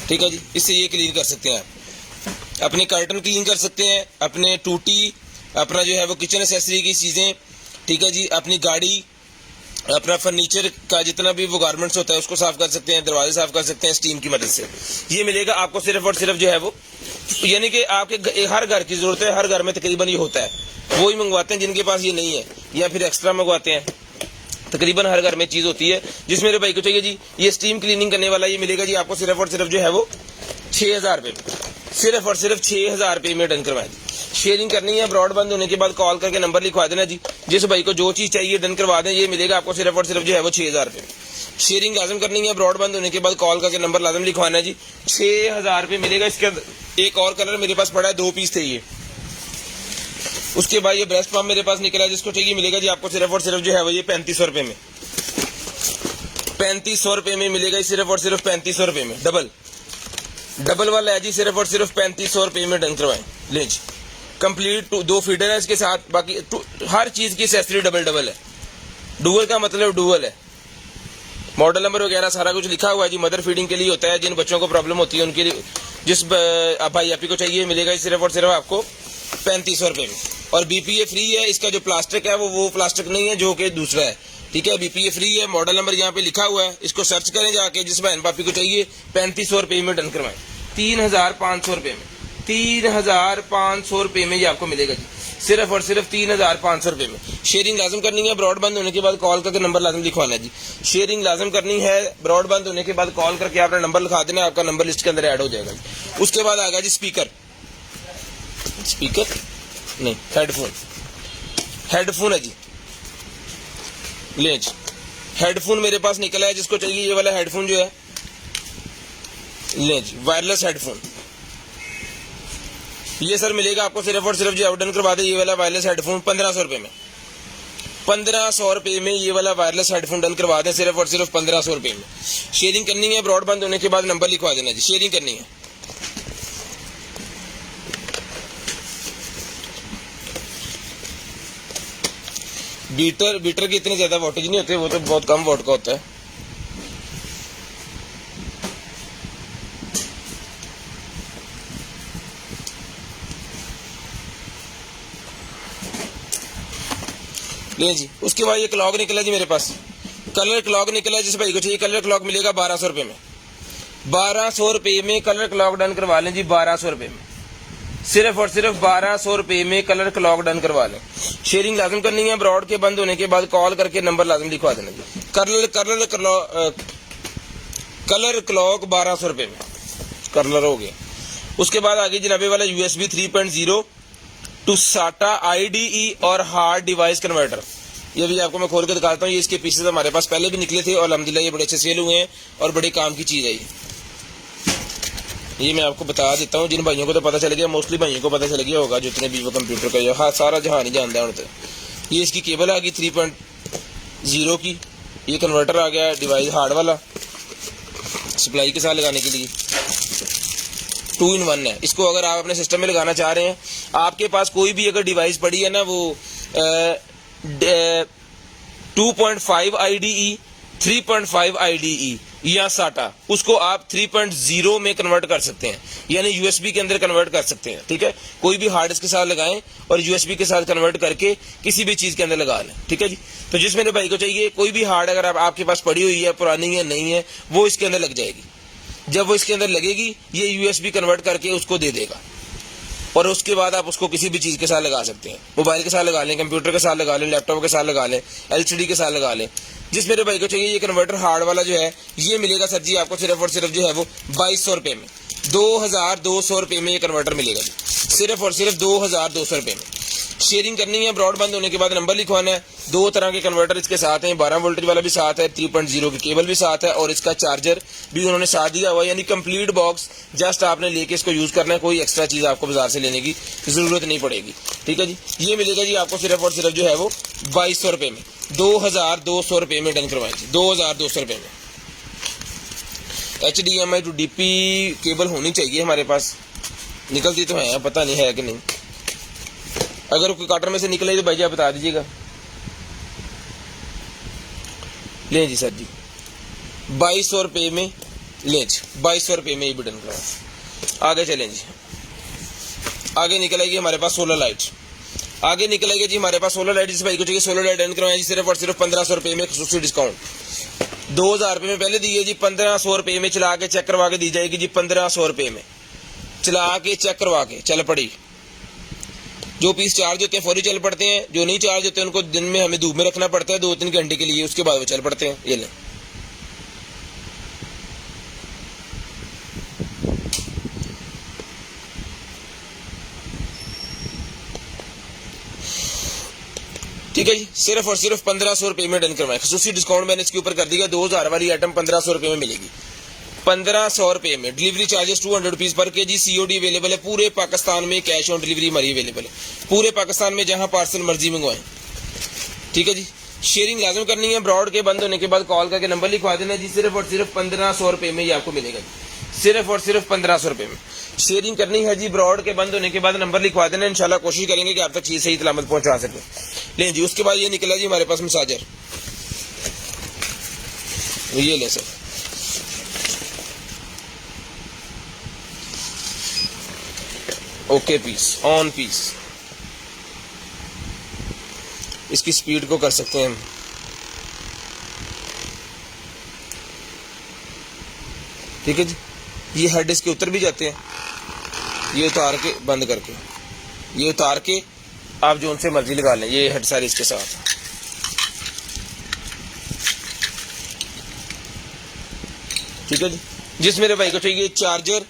ठीक है जी, इससे ये क्लीन कर सकते हैं आप। अपने कर्टन क्लीन कर सकते हैं, अपने टूटी, अपना जो है वो किचन एसेसरी की चीजें। ठीक है जी, अपनी गाड़ी, अपना फर्नीचर का जितना भी वो गारमेंट्स होता है उसको साफ कर सकते हैं, दरवाजे साफ कर सकते हैं स्टीम की मदद से। ये मिलेगा आपको सिर्फ और सिर्फ जो है वो, यानी कि आपके हर घर की जरूरत है, हर घर में तकरीबन ये होता है। वो ही मंगवाते हैं जिनके पास ये नहीं है, या फिर एक्स्ट्रा मंगवाते हैं। तकरीबन हर घर में चीज होती है। जिस मेरे भाई को चाहिए जी ये स्टीम क्लीनिंग करने वाला ये मिलेगा जी आपको सिर्फ और सिर्फ जो है वो 6000 रुपये में, सिर्फ और सिर्फ 6000 रुपये में डन करवाएं। शेयरिंग करनी है, ब्रॉडबैंड होने के बाद कॉल करके नंबर लिखवा देना जी। जिस भाई को जो चीज चाहिए डन करवा दें, ये मिलेगा आपको सिर्फ और सिर्फ जो है वो 6000 रुपये में। शेयरिंग लाजम करनी है, ब्रॉडबैंड होने के बाद कॉल करके नंबर लाजम लिखवाना है जी। 6000 रुपये मिलेगा। इसके एक और कलर मेरे पास पड़ा है, 2 पीस थे ये। उसके बाद ये ब्रेस्ट पम्प मेरे पास निकला है, जिसको चाहिए मिलेगा जी आपको सिर्फ और सिर्फ जो है वो ये 3500 रुपए में, 3500 रुपए में मिलेगा ये सिर्फ और सिर्फ 3500 रुपए में। डबल वाला है जी, सिर्फ और सिर्फ 3500 रुपए में डन करवाएं। ले जी कंप्लीट 2 फीडर है इसके साथ, बाकी हर चीज की एक्सेसरी डबल है। डुअल का मतलब डुअल है, मॉडल नंबर वगैरह सारा कुछ लिखा हुआ है जी। मदर फीडिंग के लिए होता है, जिन बच्चों को प्रॉब्लम होती है उनके लिए, जिस भाई आपी को चाहिए मिलेगा सिर्फ और सिर्फ आपको 3500 रुपए में। और बीपीए फ्री है, इसका जो प्लास्टिक है वो प्लास्टिक नहीं है जो कि दूसरा है, ठीक है। बीपीए फ्री है, मॉडल नंबर यहाँ पे लिखा हुआ है, इसको सर्च करें जाके, जिस बहन पापी को चाहिए 3500 रुपए में डन करवाएं। 3500 रुपए में, 3500 रुपए में ये आपको मिलेगा जी, सिर्फ और सिर्फ 3500 रुपए में। शेयरिंग लाजम करनी है, ब्रॉडबैंड होने के बाद कॉल करके नंबर लाजम लिखवाना है जी। शेयरिंग लाजम करनी है, ब्रॉडबैंड होने के बाद कॉल करके अपना नंबर लिखा देना, आपका नंबर लिस्ट के अंदर ऐड हो जाएगा जी। उसके बाद आ गया जी स्पीकर नहीं, हेडफोन है जी। ले जी हेडफोन मेरे पास निकला है, जिसको चाहिए ये वाला हेडफोन जो है, ले जी वायरलेस हेडफोन। ये सर मिलेगा आपको सिर्फ और सिर्फ जो आवेदन करवा दे ये वाला वायरलेस हेडफोन 1500 रुपए में, 1500 रुपए में ये वाला वायरलेस हेडफोन डन करवा दें सिर्फ और सिर्फ 1500 रुपए में। शेयरिंग करनी है, ब्रॉडबैंड होने के बाद नंबर लिखवा देना जी, शेयरिंग करनी है। बीटर के इतने ज्यादा वोटेज नहीं होते, वो तो बहुत कम वोट का होता है। ले जी उसके बाद ये क्लॉक निकला जी मेरे पास, कलर क्लॉक निकला, जिस भाई को चाहिए कलर क्लॉक मिलेगा 1200 रुपए में। 1200 रुपए में कलर क्लॉक डन करवा लें जी, 1200 रुपए में, सिर्फ और सिर्फ 1200 रुपए में कलर क्लॉक डन करवा लें। शेयरिंग लाजम करनी है, ब्रॉड के बंद होने के बाद कॉल करके नंबर लाजम लिखवा देना जी। कलर क्लॉक 1200 रुपए में कलर हो गया। उसके बाद आगे जनाबे वाला USB 3.0 टू साटा IDE और हार्ड डिवाइस कन्वर्टर, ये भी आपको मैं खोल के दिखाता हूँ। ये इसके पीसेस हमारे पास पहले भी निकले थे और अल्हम्दुलिल्लाह ये बड़े अच्छे सेल हुए हैं और बड़े काम की चीज है ये मैं आपको बता देता हूँ। जिन भाइयों को तो पता चल गया, मोस्टली भाइयों को पता चल गया होगा जितने भी वो कंप्यूटर का जो सारा जहां नहीं जानता है। ये इसकी केबल आ गई 3.0 की, ये कन्वर्टर आ गया डिवाइस हार्ड वाला सप्लाई के साथ लगाने के लिए, 2 in 1 है। इसको अगर आप अपने सिस्टम में लगाना चाह रहे हैं, आपके पास कोई भी अगर डिवाइस पड़ी है ना, वो 2.5 IDE, 3.5 IDE या साटा, उसको आप 3.0 में कन्वर्ट कर सकते हैं, यानी USB के अंदर कन्वर्ट कर सकते हैं, ठीक है। कोई भी हार्ड डिस्क के साथ लगाएं और USB के साथ कन्वर्ट करके किसी भी चीज के अंदर लगा लें, ठीक है जी। तो जिस मेरे भाई को चाहिए कोई भी हार्ड अगर आपके पास पड़ी हुई है, पुरानी है नहीं है, वो इसके अंदर लग जाएगी। जब वो इसके अंदर लगेगी ये USB कन्वर्ट करके उसको दे देगा और उसके बाद आप उसको किसी भी चीज के साथ लगा सकते हैं। मोबाइल के साथ लगा लें, कंप्यूटर के साथ लगा लें, लैपटॉप के साथ लगा लें, LCD के साथ लगा लें। जिस मेरे भाई को चाहिए ये कन्वर्टर हार्ड वाला जो है, ये मिलेगा सर जी आपको सिर्फ और सिर्फ जो है वो 2200 रुपए में, 2200 रुपए में ये कन्वर्टर मिलेगा जी, सिर्फ और सिर्फ 2200 रुपए में। शेयरिंग करनी है, ब्रॉडबैंड होने के बाद नंबर लिखवाना है। 2 तरह के कन्वर्टर इसके साथ हैं, 12 वोल्टेज वाला भी साथ है, 3.0 की केबल भी साथ है और इसका चार्जर भी उन्होंने साथ दिया हुआ है, यानी कंप्लीट बॉक्स। जस्ट आपने लेके इसको यूज करना है, कोई एक्स्ट्रा चीज आपको बाजार से लेने की जरूरत नहीं पड़ेगी, ठीक है जी। ये मिलेगा जी आपको सिर्फ और सिर्फ जो है वो 2200 रुपए में, 2200 रुपए में डन करवाएं जी, 2200 रुपए में। HDMI टू DP केबल होनी चाहिए हमारे पास, निकलती तो है, पता नहीं है कि नहीं। अगर कोई काटर में से निकले तो भाई जी आप बता दीजिएगा। ले जी सर जी 2200 रुपए में, ले जी 2200 रुपए में ये भी डन करवाएं। आगे चलें जी, आगे निकलेगी हमारे पास सोलर लाइट, आगे निकलेगी जी हमारे पास सोलर लाइट। जिस भाई को चाहिए सोलर लाइट डन करवाएं जी, सिर्फ और सिर्फ 1500 रुपए में खसूसी डिस्काउंट। 2000 रुपए में पहले दी है जी, 1500 रुपए में चला के चेक करवा के दी जाएगी जी, 1500 रुपए में चला के चेक करवा के चल पड़ी। जो पीस चार्ज होते हैं फौरी चल पड़ते हैं, जो नहीं चार्ज होते हैं उनको दिन में हमें धूप में रखना पड़ता है 2-3 घंटे के लिए, उसके बाद वो चल पड़ते हैं। ये लें ठीक है जी, सिर्फ और सिर्फ 1500 रुपए में डन करवाएं। खसूसी डिस्काउंट मैंने इसके ऊपर कर दिया, 2000 वाली आइटम 1500 रुपए में मिलेगी। 1500 रुपये में। डिलीवरी चार्जेस 200 रुपीज़ पर केजी। COD अवेलेबल है पूरे पाकिस्तान में, कैश ऑन डिलीवरी हमारी अवेलेबल है पूरे पाकिस्तान में, जहां पार्सल मर्जी मंगवाएं। ठीक है जी। शेयरिंग लाजम करनी है। ब्रॉड के बंद होने के बाद कॉल करके नंबर लिखवा देना जी। सिर्फ और सिर्फ 1500 रुपये में ये आपको मिलेगा जी, सिर्फ और सिर्फ 1500 रुपये में शेयरिंग करनी है जी। ब्रॉड के बंद होने के बाद नंबर लिखवा देना, इंशाल्लाह कोशिश करेंगे कि आप तक चीज़ सही सलामत पहुंचा सकें। लें जी। उसके बाद ये निकला जी हमारे पास मसाजर, ये ले sir. Okay piece, on piece. इसकी स्पीड को कर सकते हैं हम। ठीक है जी। ये हेड इसके उतर भी जाते हैं, ये उतार के बंद करके, ये उतार के आप जो उनसे मर्जी लगा लें। ये हेड सारी इसके साथ। ठीक है जी। जिस मेरे भाई को चाहिए चार्जर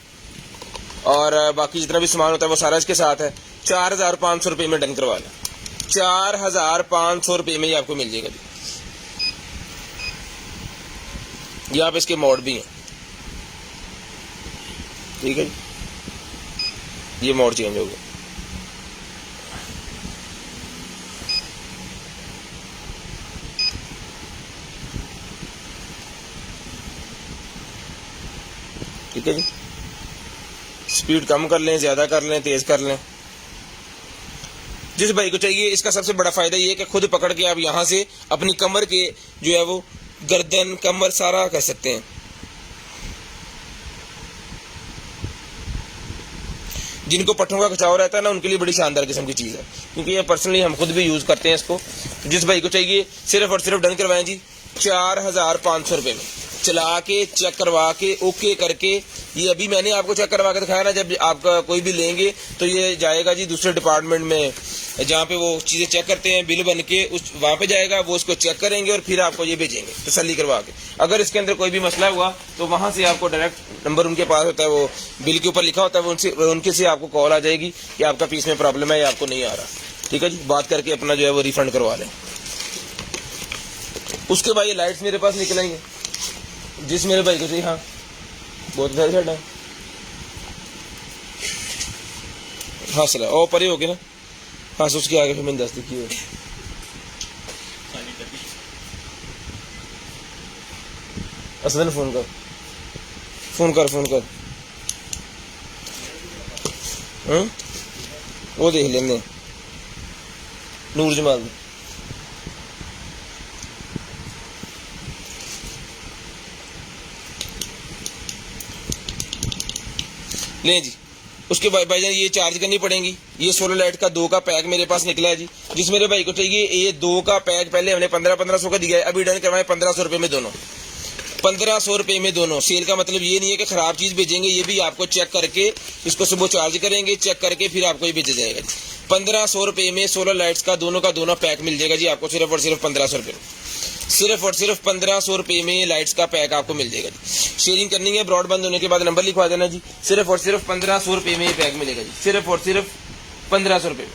और बाकी जितना भी सामान होता है वो सारा इसके साथ है। 4500 रुपये में डन करवा लें। 4500 रुपये में ये आपको मिल जाएगा जी। यहाँ पे इसके मोड भी हैं। ठीक है जी। ये मोड चेंज हो गया। ठीक है जी। स्पीड कम कर लें, ज्यादा कर लें, तेज कर लें, जिस भाई को चाहिए। इसका सबसे बड़ा फायदा ये है कि खुद पकड़ के आप यहां से अपनी कमर के जो है वो गर्दन, कमर सारा कर सकते हैं। जिनको पट्टों का खिंचाव रहता है ना, उनके लिए बड़ी शानदार किस्म की चीज़ है, क्योंकि ये पर्सनली हम खुद भी यूज़ करते हैं इसको। जिस भाई को चाहिए सिर्फ और सिर्फ डन करवाएं जी 4500 रुपये में। चला के चेक करवा के ओके करके, ये अभी मैंने आपको चेक करवा के दिखाया ना, जब आपका कोई भी लेंगे तो ये जाएगा जी दूसरे डिपार्टमेंट में, जहाँ पे वो चीज़ें चेक करते हैं, बिल बन के उस वहाँ पे जाएगा, वो उसको चेक करेंगे और फिर आपको ये भेजेंगे तसल्ली करवा के। अगर इसके अंदर कोई भी मसला हुआ तो वहाँ से आपको डायरेक्ट नंबर उनके पास होता है, वो बिल के ऊपर लिखा होता है, वो उनके से आपको कॉल आ जाएगी कि आपका पीस में प्रॉब्लम है या आपको नहीं आ रहा। ठीक है जी। बात करके अपना जो है वो रिफंड करवा लें। उसके बाद ये लाइट्स मेरे पास निकल आएंगे। जिस मेरे भाई को चाहिए, हाँ बहुत सारे साइड है, हाँ सर ओ परे हो गए ना, हाँ सो उसके आगे फिर मैंने 10 लिखी हुई। असदन फोन कर, फोन कर, फोन कर। वो देख लेंगे नूर जमाल। लें जी। उसके बाद भाईजान ये चार्ज करनी पड़ेंगी। ये सोलर लाइट का 2 का पैक मेरे पास निकला है जी। जिस मेरे भाई को चाहिए ये 2 का पैक, पहले हमने 1500 का दिया है, अभी डन करवाएं 1500 रुपये में दोनों। 1500 रुपये में दोनों। सेल का मतलब ये नहीं है कि खराब चीज भेजेंगे, ये भी आपको चेक करके इसको सुबह चार्ज करेंगे, चेक करके फिर आपको ये भेजा जाएगा। 1500 रुपये में सोलर लाइट्स का दोनों पैक मिल जाएगा जी आपको, सिर्फ और सिर्फ 1500 रुपये में। सिर्फ और सिर्फ 1500 रुपये में लाइट्स का पैक आपको मिल जाएगा जी। शेयरिंग करनी है, ब्रॉड बंद होने के बाद नंबर लिखवा देना जी। सिर्फ और सिर्फ 1500 रुपये में ये पैक मिलेगा जी, सिर्फ और सिर्फ 1500 रुपये में।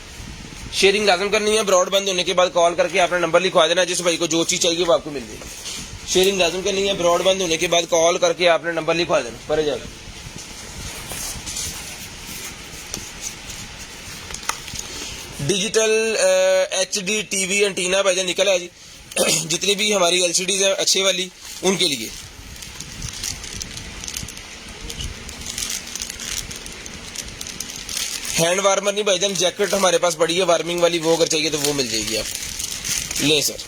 शेयरिंग लाजम करनी है, ब्रॉड बंद होने के बाद कॉल करके अपना नंबर लिखवा देना। जिस भाई को जो चीज़ चाहिए वो आपको मिल जाएगी। शेयरिंग लाजम करनी है, ब्रॉड बंद होने के बाद कॉल करके आपने नंबर लिखवा देना। पर जाएगा डिजिटल HD TV एंटीना भाईजान निकला है जी। जितनी भी हमारी LCDs है अच्छे वाली, उनके लिए हैंड वार्मर नहीं भाईजान, जैकेट हमारे पास पड़ी है वार्मिंग वाली, वो अगर चाहिए तो वो मिल जाएगी आप ले सर।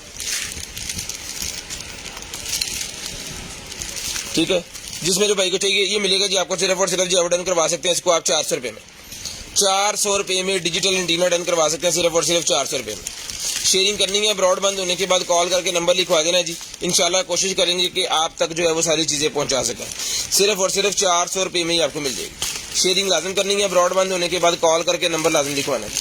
ठीक है। जिस मेरे भाई को चाहिए ये मिलेगा जी आपको, सिर्फ और सिर्फ जी डन करवा सकते हैं इसको आप 400 रुपये में। 400 रुपये में डिजिटल एंटीना डन करवा सकते हैं, सिर्फ और सिर्फ 400 रुपये में। शेयरिंग करनी है, ब्रॉड बंद होने के बाद कॉल करके नंबर लिखवा देना जी। इंशाल्लाह कोशिश करेंगे कि आप तक जो है वो सारी चीज़ें पहुंचा सकें। सिर्फ और सिर्फ 400 रुपये में ही आपको मिल जाएगी। शेयरिंग लाजम करनी है, ब्रॉड बंद होने के बाद कॉल करके नंबर लाजम लिखवाना है।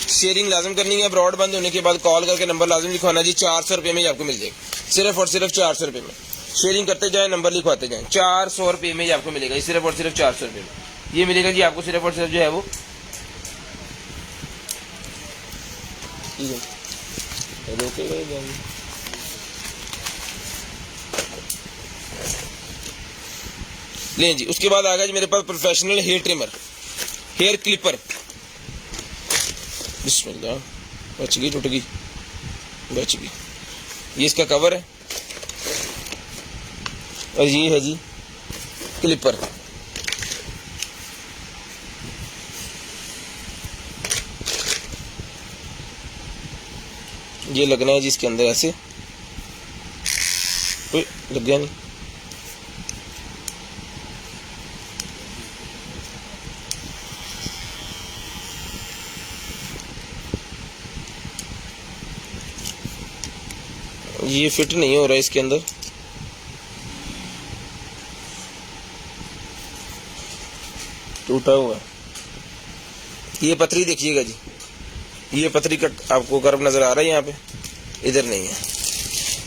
शेयरिंग लाजम करनी है, ब्रॉड बंद होने के बाद कॉल करके नंबर लाजम लिखवाना जी। 400 रुपये में ही आपको मिल जाएगी, सिर्फ और सिर्फ 400 रुपये में। शेयरिंग करते जाए, नंबर लिखवाते जाए, 400 रुपये में ही आपको मिलेगा, सिर्फ और सिर्फ 400 रुपये में ये मिलेगा जी आपको। सिर्फ और सिर्फ जो है वो रोकेगा ही लें जी। उसके बाद आ गया जी मेरे पास professional hair trimmer, hair clipper. बिस्मिल्लाह, बच गई, टूट गई, बच गई। ये इसका कवर है और ये है जी क्लिपर। ये लगना है जी इसके अंदर ऐसे, कोई लग गया नहीं। ये फिट नहीं हो रहा है इसके अंदर, टूटा हुआ है। ये पथरी देखिएगा जी, ये पथरी का आपको कर्व नजर आ रहा है यहाँ पे, इधर नहीं है,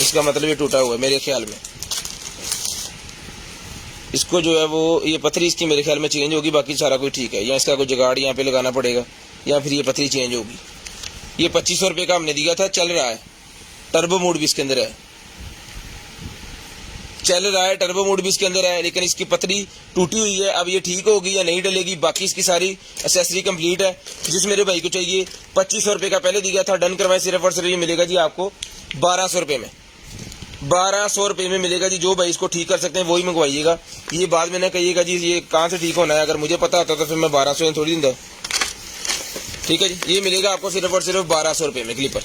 इसका मतलब ये टूटा हुआ है मेरे ख्याल में। इसको जो है वो ये पथरी इसकी मेरे ख्याल में चेंज होगी, बाकी सारा कुछ ठीक है। या इसका कोई जुगाड़ यहाँ पे लगाना पड़ेगा या फिर ये पथरी चेंज होगी। ये 2500 रुपये का हमने दिया था, चल रहा है, टर्बो मोड भी इसके अंदर है, चल रहा है, टर्बो मोड भी इसके अंदर है, लेकिन इसकी पथरी टूटी हुई है। अब ये ठीक होगी या नहीं डलेगी, बाकी इसकी सारी एक्सेसरी कंप्लीट है। जिस मेरे भाई को चाहिए 2500 रुपये का पहले दिया था, डन करवाए, सिर्फ और सिर्फ ये मिलेगा जी आपको 1200 रुपये में, 1200 रुपये में मिलेगा जी। जो भाई इसको ठीक कर सकते हैं वही मंगवाइएगा। ये बाद में ना कहिएगा जी ये कहाँ से ठीक होना है, अगर मुझे पता होता तो फिर मैं 1200 थोड़ी दूंगा। ठीक है जी, ये मिलेगा आपको सिर्फ और सिर्फ 1200 रुपये में क्लिपर,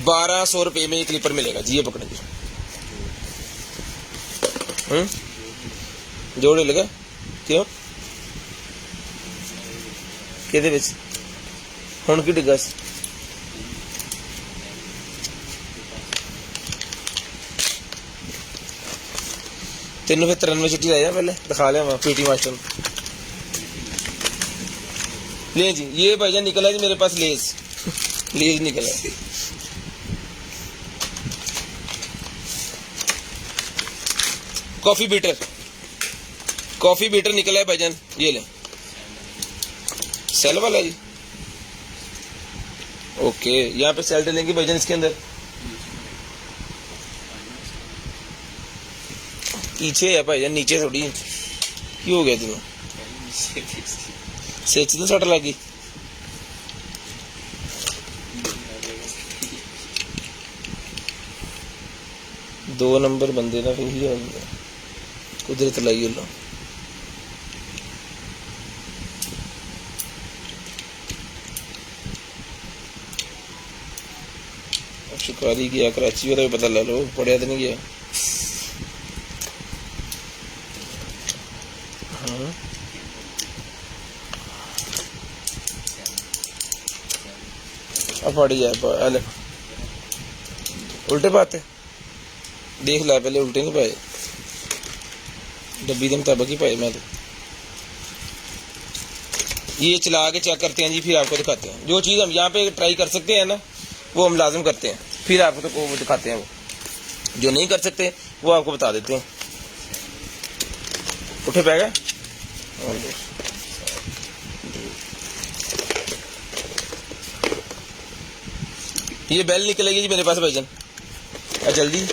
1200 रुपये में ये क्लिपर मिलेगा जी। ये पकड़े जी, जोड़े लगा क्यों कहते बेच हुण की डिगा तेन फिर 93 छुट्टी लाई पहले दिखा लिया मैं पीटी मास्टर ले जी। ये भाईजान निकला जी मेरे पास लेस, लेस निकला, कॉफी बीटर, कॉफी बीटर निकला है भाईजान, ये ले, सेल वाला जी। ओके, यहाँ पे सेल डलेंगे भाईजान इसके अंदर, पीछे है भाईजान, नीचे थोड़ी। क्यों हो गया तुम्हें, सेच तो सट लगी। दो नंबर बंदे ना फिर कुदरत लाई लो। शिकारी गया कराची वाला भी पता ला लो, पढ़िया तो नहीं गया। हाँ अब पढ़ जाए, उल्टे पाते देख ला, पहले उल्टे नहीं पाए, डब्बी के मुताबिक ही पाए मैं तो। ये चला के चेक करते हैं जी, फिर आपको दिखाते हैं। जो चीज़ हम यहाँ पे ट्राई कर सकते हैं ना वो हम लाजम करते हैं, फिर आपको तो वो दिखाते हैं। वो जो नहीं कर सकते वो आपको बता देते हैं। उठे पै गए, ये बेल निकलेगी जी मेरे पास भाईजान, जल्दी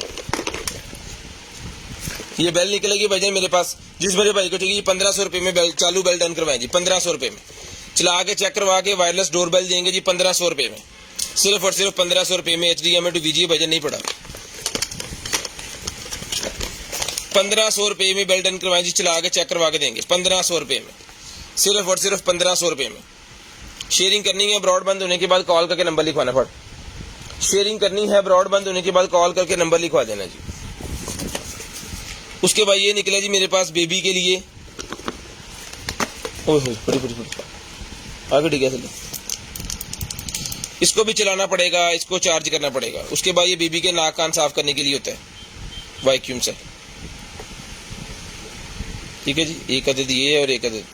ये बेल निकलेगी भाईजान मेरे पास। जिस मेरे भाई को चाहिए 1500 रुपये में बेल, चालू बेल डन करवाएं जी 1500 रुपये में, चला के चेक करवा के वायरलेस डोर बेल देंगे जी 1500 रुपये में, सिर्फ और सिर्फ 1500 रुपये में। HDMI टू VGA भाईजान नहीं पड़ा, 1500 रुपये में बेल डन करवाएं जी, चला के चेक करवा के देंगे 1500 रुपये में, सिर्फ और सिर्फ 1500 रुपये में। शेयरिंग करनी है ब्रॉडबैंड होने के बाद कॉल करके नंबर लिखवाना पड़, शेयरिंग करनी है ब्रॉडबैंड होने के बाद कॉल करके नंबर लिखवा देना जी। उसके बाद ये निकला जी मेरे पास बेबी के लिए, ओह बड़ी बड़ी बड़ी आगे ठीक है, इसको भी चलाना पड़ेगा, इसको चार्ज करना पड़ेगा। उसके बाद ये बेबी के नाक कान साफ करने के लिए होता है वैक्यूम से। ठीक है जी, एक अदद ये है और एक अदद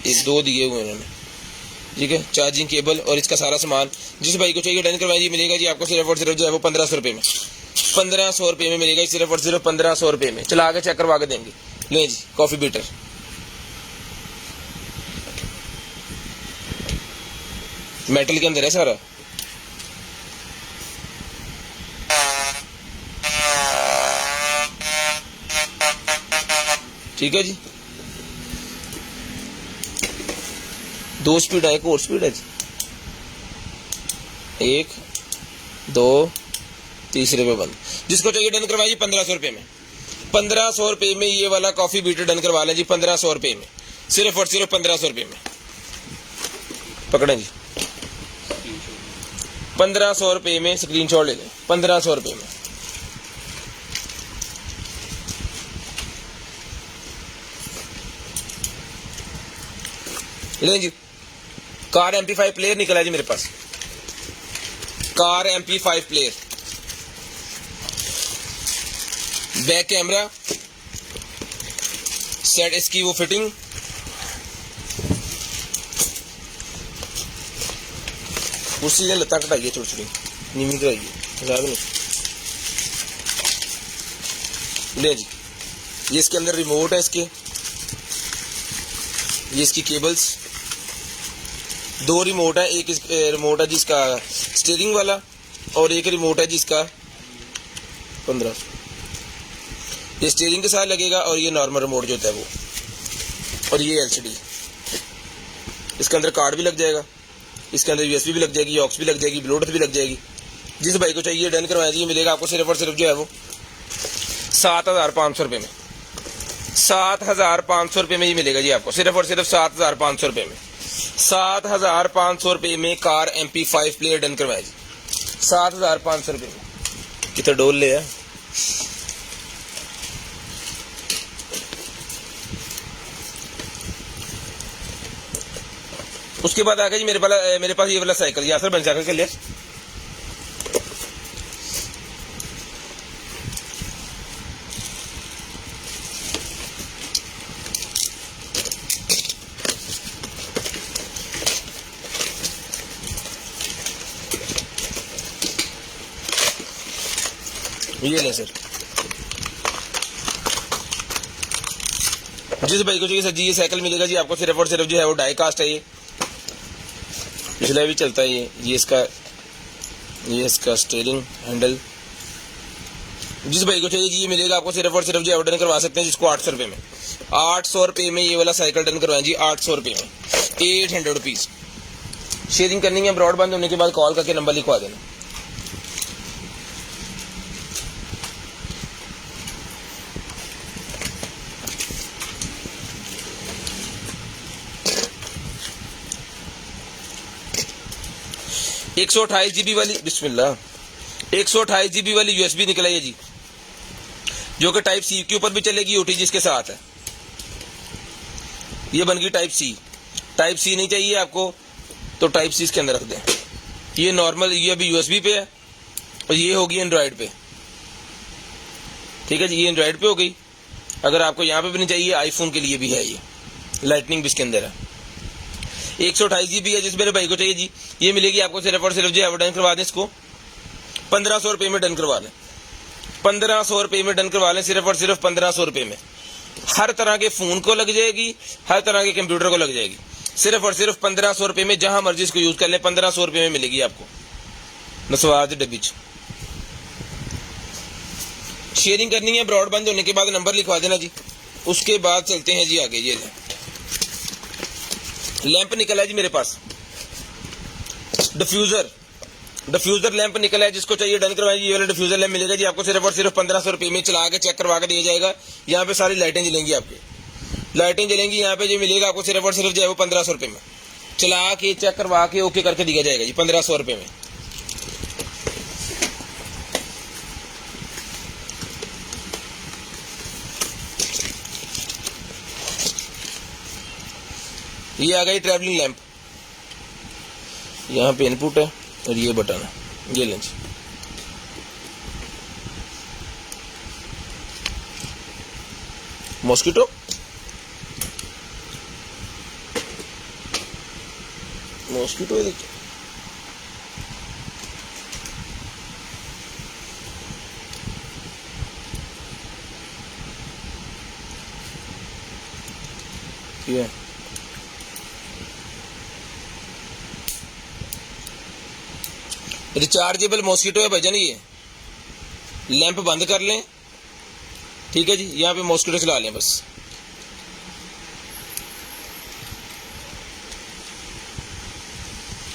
ये, दो दिए हुए उन्होंने। ठीक है, चार्जिंग केबल और इसका सारा सामान जिस भाई को चाहिए डन करवाइए, मिलेगा जी आपको सिर्फ और सिर्फ जो है वो 1500 रुपये में, 1500 रुपये में मिलेगा, सिर्फ और सिर्फ 1500 रुपये में। चला के चेक करवा के देंगे। ले जी कॉफी बीटर, मेटल के अंदर है सारा। ठीक है जी, 2 स्पीड है, एक और स्पीड है जी। 1 2 तीसरे पे बंद। जिसको चाहिए डन करवाइए 1500 रुपये में। 1500 रुपये में ये वाला कॉफी बीटर डन करवा लें जी, 1500 रुपये में, सिर्फ और सिर्फ 1500 रुपये में। पकड़ें जी, 1500 रुपये में स्क्रीनशॉट ले लें, 1500 रुपये में। लें जी, कार MP5 प्लेयर निकला है जी मेरे पास, car MP5 player, back camera set, इसकी वो फिटिंग, कुर्सी से लत्ता कटाइए, छोटी छोटी नीमी कराइए, मजाक नहीं। ले जी, ये इसके अंदर रिमोट है, इसके ये इसकी केबल्स, 2 रिमोट है, एक रिमोट है जिसका स्टीयरिंग वाला और एक रिमोट है जिसका 1500, ये स्टीयरिंग के साथ लगेगा और ये नॉर्मल रिमोट जो होता है वो, और ये LCD, इसके अंदर कार्ड भी लग जाएगा, इसके अंदर USB भी लग जाएगी, ऑक्स भी लग जाएगी, ब्लूटूथ भी लग जाएगी। जिस भाई को चाहिए डन करवाया जी, मिलेगा आपको सिर्फ और सिर्फ जो है वो 7500 रुपये में, 7500 रुपये में ही मिलेगा जी आपको, सिर्फ और सिर्फ 7500 रुपये में। 7500 रुपये में कार MP5 प्लेयर डन करवाया जी, 7500 रुपये में। कितना डोल ले है। उसके बाद आ गया जी मेरे पास ये वाला साइकिल, यासर बन साइकिल के लिए, ये लें सर। जिस भाई को चाहिए सर जी ये साइकिल मिलेगा जी आपको, सिर्फ और सिर्फ जो है वो डाई कास्ट है, ये पिछला भी चलता है, ये इसका स्टीयरिंग हैंडल। जिस भाई को चाहिए जी ये मिलेगा आपको, सिर्फ और सिर्फ जो है डन करवा सकते हैं जिसको 800 रुपये में, 800 रुपये में ये वाला साइकिल डन करवाएं जी, 800 रुपये में, 800 रुपीज़। शेयरिंग करनी है, ब्रॉडबैंड होने के बाद कॉल करके नंबर लिखवा देना। एक 128 GB वाली, बिस्मिल्लाह, 128 GB वाली USB निकला है जी, जो कि टाइप C के ऊपर भी चलेगी, OTG के साथ है। ये बन गई टाइप C। टाइप C नहीं चाहिए आपको तो टाइप C इसके अंदर रख दें। ये नॉर्मल, ये अभी USB पे है और ये होगी एंड्रॉयड पे, ठीक है जी, ये एंड्रॉयड पे हो गई। अगर आपको यहाँ पे भी नहीं चाहिए, आईफोन के लिए भी है, ये लाइटनिंग भी इसके अंदर है। 128 GB है, जिस मेरे भाई को चाहिए जी ये मिलेगी आपको, सिर्फ और सिर्फ जो है डन करवा दें इसको, 1500 रुपये में डन करवा लें, 1500 रुपये में डन करवा लें, सिर्फ और सिर्फ 1500 रुपये में। हर तरह के फ़ोन को लग जाएगी, हर तरह के कंप्यूटर को लग जाएगी, सिर्फ और सिर्फ 1500 रुपये में। जहां मर्जी इसको यूज़ कर लें, 1500 रुपये में मिलेगी आपको नसवाज डब्बी। शेयरिंग करनी है, ब्रॉडबैंड होने के बाद नंबर लिखवा देना जी। उसके बाद चलते हैं जी आगे। ये लैंप निकला है जी मेरे पास, डिफ्यूजर लैंप निकला है, जिसको चाहिए डन करवाएं। ये वाला डिफ्यूजर लैंप मिलेगा जी आपको सिर्फ और सिर्फ 1500 रुपये में। चला के चेक करवा के दिया जाएगा। यहाँ पे सारी लाइटें जलेंगी, आपकी लाइटें जलेंगी यहाँ पे, जो मिलेगा आपको सिर्फ और सिर्फ जो है वो 1500 रुपये में। चला के चेक करवा के ओके करके दिया जाएगा जी 1500 रुपये में। ये आ गई ट्रैवलिंग लैंप, यहाँ पे इनपुट है और ये बटन है, ये लेंस। मॉस्किटो है, देखिए ये रिचार्जेबल मॉस्किटो है भाईजान। ये लैंप बंद कर लें, ठीक है जी, यहाँ पे मॉस्किटो चला लें बस।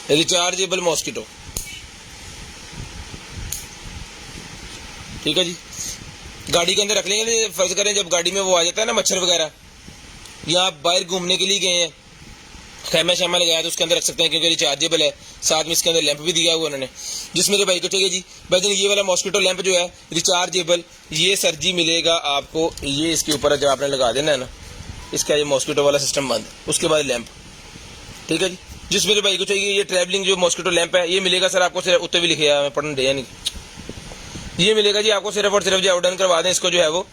Rechargeable mosquito. ठीक है जी, गाड़ी के अंदर रख लेंगे। फर्ज करें जब गाड़ी में वो आ जाता है ना मच्छर वगैरह, या आप बाहर घूमने के लिए गए हैं, खैमा शैमा लगाया तो उसके अंदर रख सकते हैं, क्योंकि रिचार्जेबल है। साथ में इसके अंदर लैंप भी दिया हुआ उन्होंने। जिस मेरे भाई को चाहिए जी भाईजान ये वाला मॉस्किटो लैंप जो है रिचार्जेबल, ये सर जी मिलेगा आपको, ये इसके ऊपर जब आपने लगा देना है ना, इसका ये मॉस्किटो वाला सिस्टम बंद, उसके बाद लैंप। ठीक है जी, जिस मेरे भाई को चाहिए ये ट्रैवलिंग जो मॉस्किटो लैंप है, ये मिलेगा सर आपको, सिर्फ उत्ते भी लिखे है, पढ़ने दे नहीं, ये मिलेगा जी आपको सिर्फ और सिर्फ जो डन करवा दें इसको, जो है वो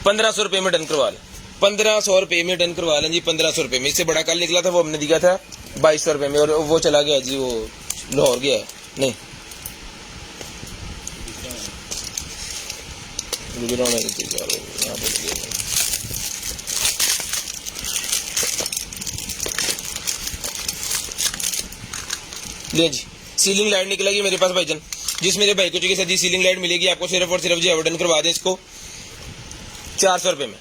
1500 रुपये में डन करवा लें। 1500 रुपये में डन करवा लें जी, 1500 रुपये में। इससे बड़ा कल निकला था, वो हमने दिया था 2200 रुपये में, और वो चला गया जी, वो लाहौर गया है। नहीं ले जी, सीलिंग लाइट निकलेगी मेरे पास भाईजान। जिस मेरे भाई को चाहिए सर जी सीलिंग लाइट मिलेगी आपको सिर्फ और सिर्फ जो डन करवा दें इसको 400 रुपये में।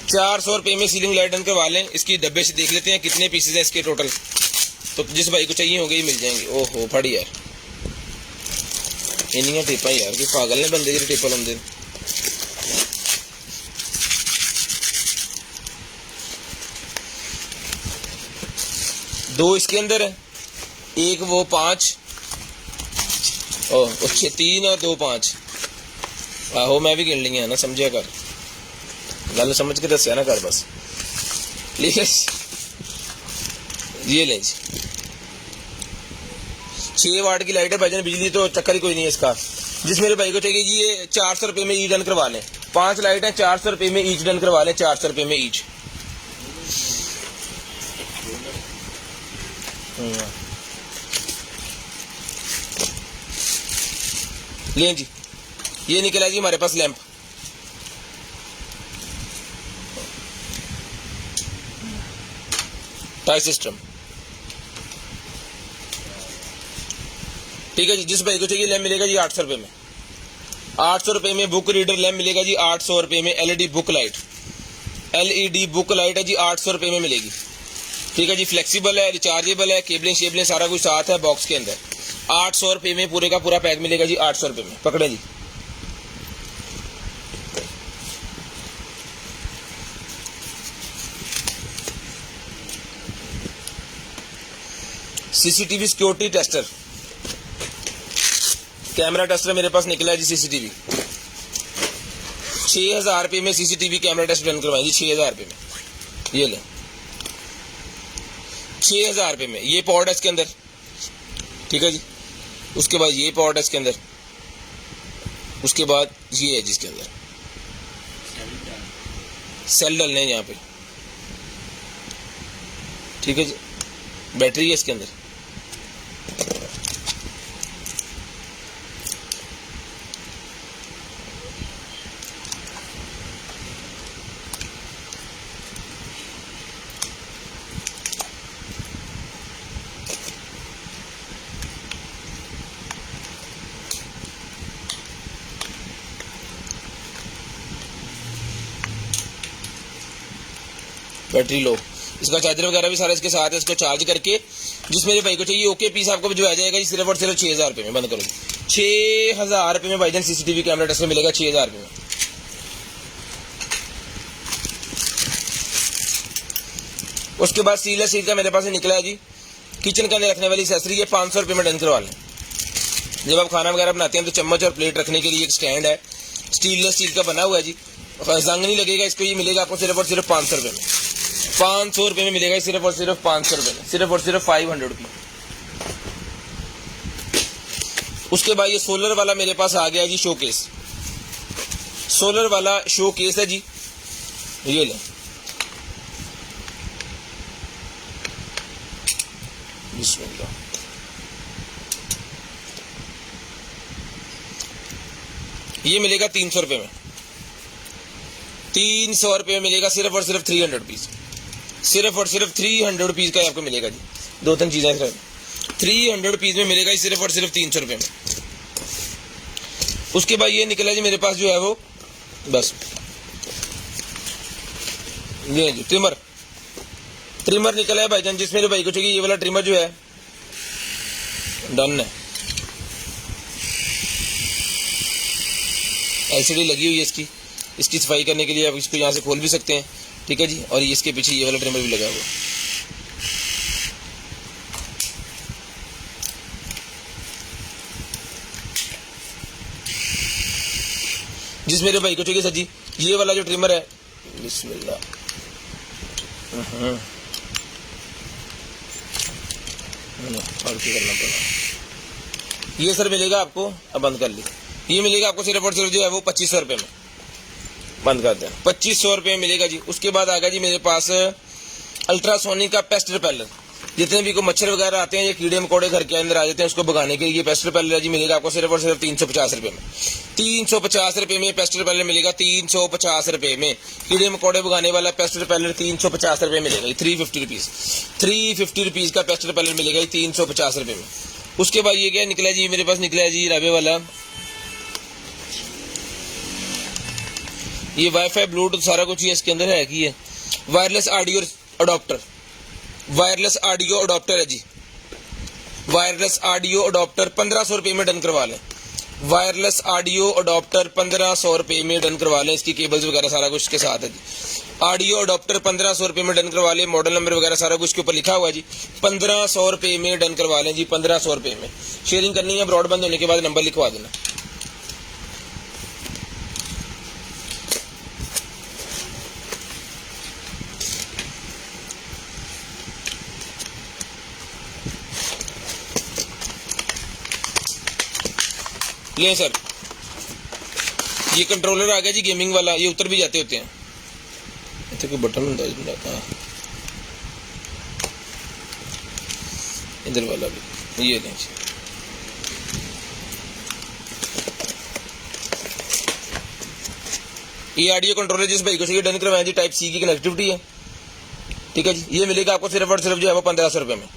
400 रुपये में सीलिंग लाइट डन करवा लें। इसकी डब्बे से देख लेते हैं कितने पीसेज हैं इसके टोटल, तो जिस भाई को चाहिए होंगे ये मिल जाएंगे। ओहो फड़ी यार, इनिया टिप्पा यार, कि पागल ने बंदे जो टिप्पा लाते। दो इसके अंदर है, एक वो 5 और 3 और 2 5। आहो मैं भी गिन लिया है ना, समझिया कर, गल समझ के दसिया ना कर बस। ठीक है ये ले जी, 6 वाट की लाइट है भाईजान, बिजली तो चक्कर ही कोई नहीं है इसका। जिस मेरे भाई को चाहिए जी ये 400 रुपये में ईच डन करवा लें। 5 लाइट है, 400 रुपये में ईच डन करवा लें, 400 रुपये में ईच। ले जी, ये निकला जी हमारे पास लैंप। Tie system. ठीक है जी, जिस भाई को चाहिए लैंप मिलेगा जी 800 रुपये में। 800 रुपये में बुक रीडर लैंप मिलेगा जी, 800 रुपये में। LED book light, LED book light है जी 800 रुपये में मिलेगी। ठीक है जी, फ्लेक्सिबल है, रिचार्जेबल है, केबलिंग शेबलिंग सारा कुछ साथ है बॉक्स के अंदर। 800 रुपये में पूरे का पूरा पैक मिलेगा जी, 800 रुपये में। पकड़े जी, CCTV security tester, camera tester मेरे पास निकला है जी। सीसीटीवी 6000 रुपये में सीसीटीवी कैमरा टेस्ट रन करवाएंगे 6000 रुपये में। ये ले 6000 रुपये में। ये पॉड है इसके अंदर। ठीक है जी, उसके बाद ये पॉड है इसके अंदर, उसके बाद ये है जिसके अंदर सेल डलने हैं यहाँ पे। ठीक है जी, बैटरी है इसके अंदर। बैटरी लो, इसका चार्जर वगैरह भी सारा इसके साथ है। इसको चार्ज करके जिस मेरे भाई को चाहिए ओके पीस आपको भिजवाया जाएगा जी, सिर्फ और सिर्फ 6000 रुपये में। बंद करो, 6000 रुपये में भाईजान सीसीटीवी कैमरा टेस्ट मिलेगा 6000 रुपये में। उसके बाद स्टीललेस स्टील का मेरे पास निकला है जी, किचन के अंदर रखने वाली एक्सेसरी है, 500 रुपये में डन करवा लें। जब आप खाना वगैरह बनाते हैं तो चम्मच और प्लेट रखने के लिए एक स्टैंड है, स्टीललेस स्टील का बना हुआ है जी, जंग नहीं लगेगा इसको। ये मिलेगा आपको सिर्फ और सिर्फ 500 रुपये में। 500 रुपये में मिलेगा सिर्फ और सिर्फ 500 रुपये में, सिर्फ और सिर्फ 500 रुपये। उसके बाद ये सोलर वाला मेरे पास आ गया जी, शोकेस। सोलर वाला शोकेस है जी, ये ले बिस्मिल्लाह। ये मिलेगा 300 रुपये में। 300 रुपये में मिलेगा सिर्फ और सिर्फ 300 रुपीज। सिर्फ और सिर्फ 300 रुपीज का आपको मिलेगा जी। 2-3 चीजें 300 रुपीज में मिलेगा सिर्फ और सिर्फ 300 रुपये में। उसके बाद ये निकला जी मेरे पास जो है वो, बस ये जो ट्रिमर, ट्रिमर निकला है भाईजान, जिस मेरे भाई को चाहिए ये वाला ट्रिमर जो है डन है। एलसीडी लगी हुई है इसकी सफाई करने के लिए आप इसको यहाँ से खोल भी सकते हैं, ठीक है जी। और इसके पीछे ये वाला ट्रिमर भी लगा हुआ। जिस मेरे भाई को चाहिए सर जी ये वाला जो ट्रिमर है, बिस्मिल्लाह, करना पड़ा, ये सर मिलेगा आपको, अब बंद कर ली, ये मिलेगा आपको सिर्फ और सिर्फ जो है वो 2500 रुपये में। बंद कर दें, 2500 रुपये मिलेगा जी। उसके बाद आ गया जी मेरे पास अल्ट्रासोनिक का पेस्ट रिपेलर। जितने भी को मच्छर वगैरह आते हैं या कीड़े मकोड़े घर के अंदर आ जाते हैं उसको भगाने के लिए पेस्ट रिपेलर जी मिलेगा आपको सिर्फ और सिर्फ 350 रुपये में। 350 रुपये में पेस्ट रिपेलर मिलेगा, 350 रुपये में कीड़े मकोड़े भगाने वाला पेस्ट रिपेलर 350 रुपये मिलेगा, 350 रुपीज़, 350 रुपीज़ का पेस्ट रिपेलर मिलेगा 350 रुपये में। उसके बाद ये क्या निकला जी मेरे पास, निकला है जी राबे वाला, ये वाईफाई ब्लूटूथ सारा कुछ ही इसके अंदर है कि ये wireless audio adopter, wireless audio adopter है जी। वायरलेस ऑडियो अडॉप्टर 1500 रुपये में डन करवा लें। वायरलेस ऑडियो अडॉप्टर 1500 रुपये में डन करवा लें। इसकी केबल्स वगैरह सारा कुछ के साथ है जी। ऑडियो अडॉप्टर 1500 रुपये में डन करवा लें। मॉडल नंबर वगैरह सारा कुछ के ऊपर लिखा हुआ है जी। 1500 रुपये में डन करवा लें जी, 1500 रुपये में। शेयरिंग करनी है, ब्रॉडबैंड होने के बाद नंबर लिखवा देना। ले सर, ये कंट्रोलर आ गया जी गेमिंग वाला, ये उतर भी जाते होते हैं। इतने कोई बटन होता है इधर वाला भी, ये लें जी। ये ऑडियो कंट्रोलर जिस भाई को चाहिए डन करवाएं जी, टाइप सी की कनेक्टिविटी है, ठीक है जी। ये मिलेगा आपको सिर्फ और सिर्फ जो है वो 1500 रुपये में।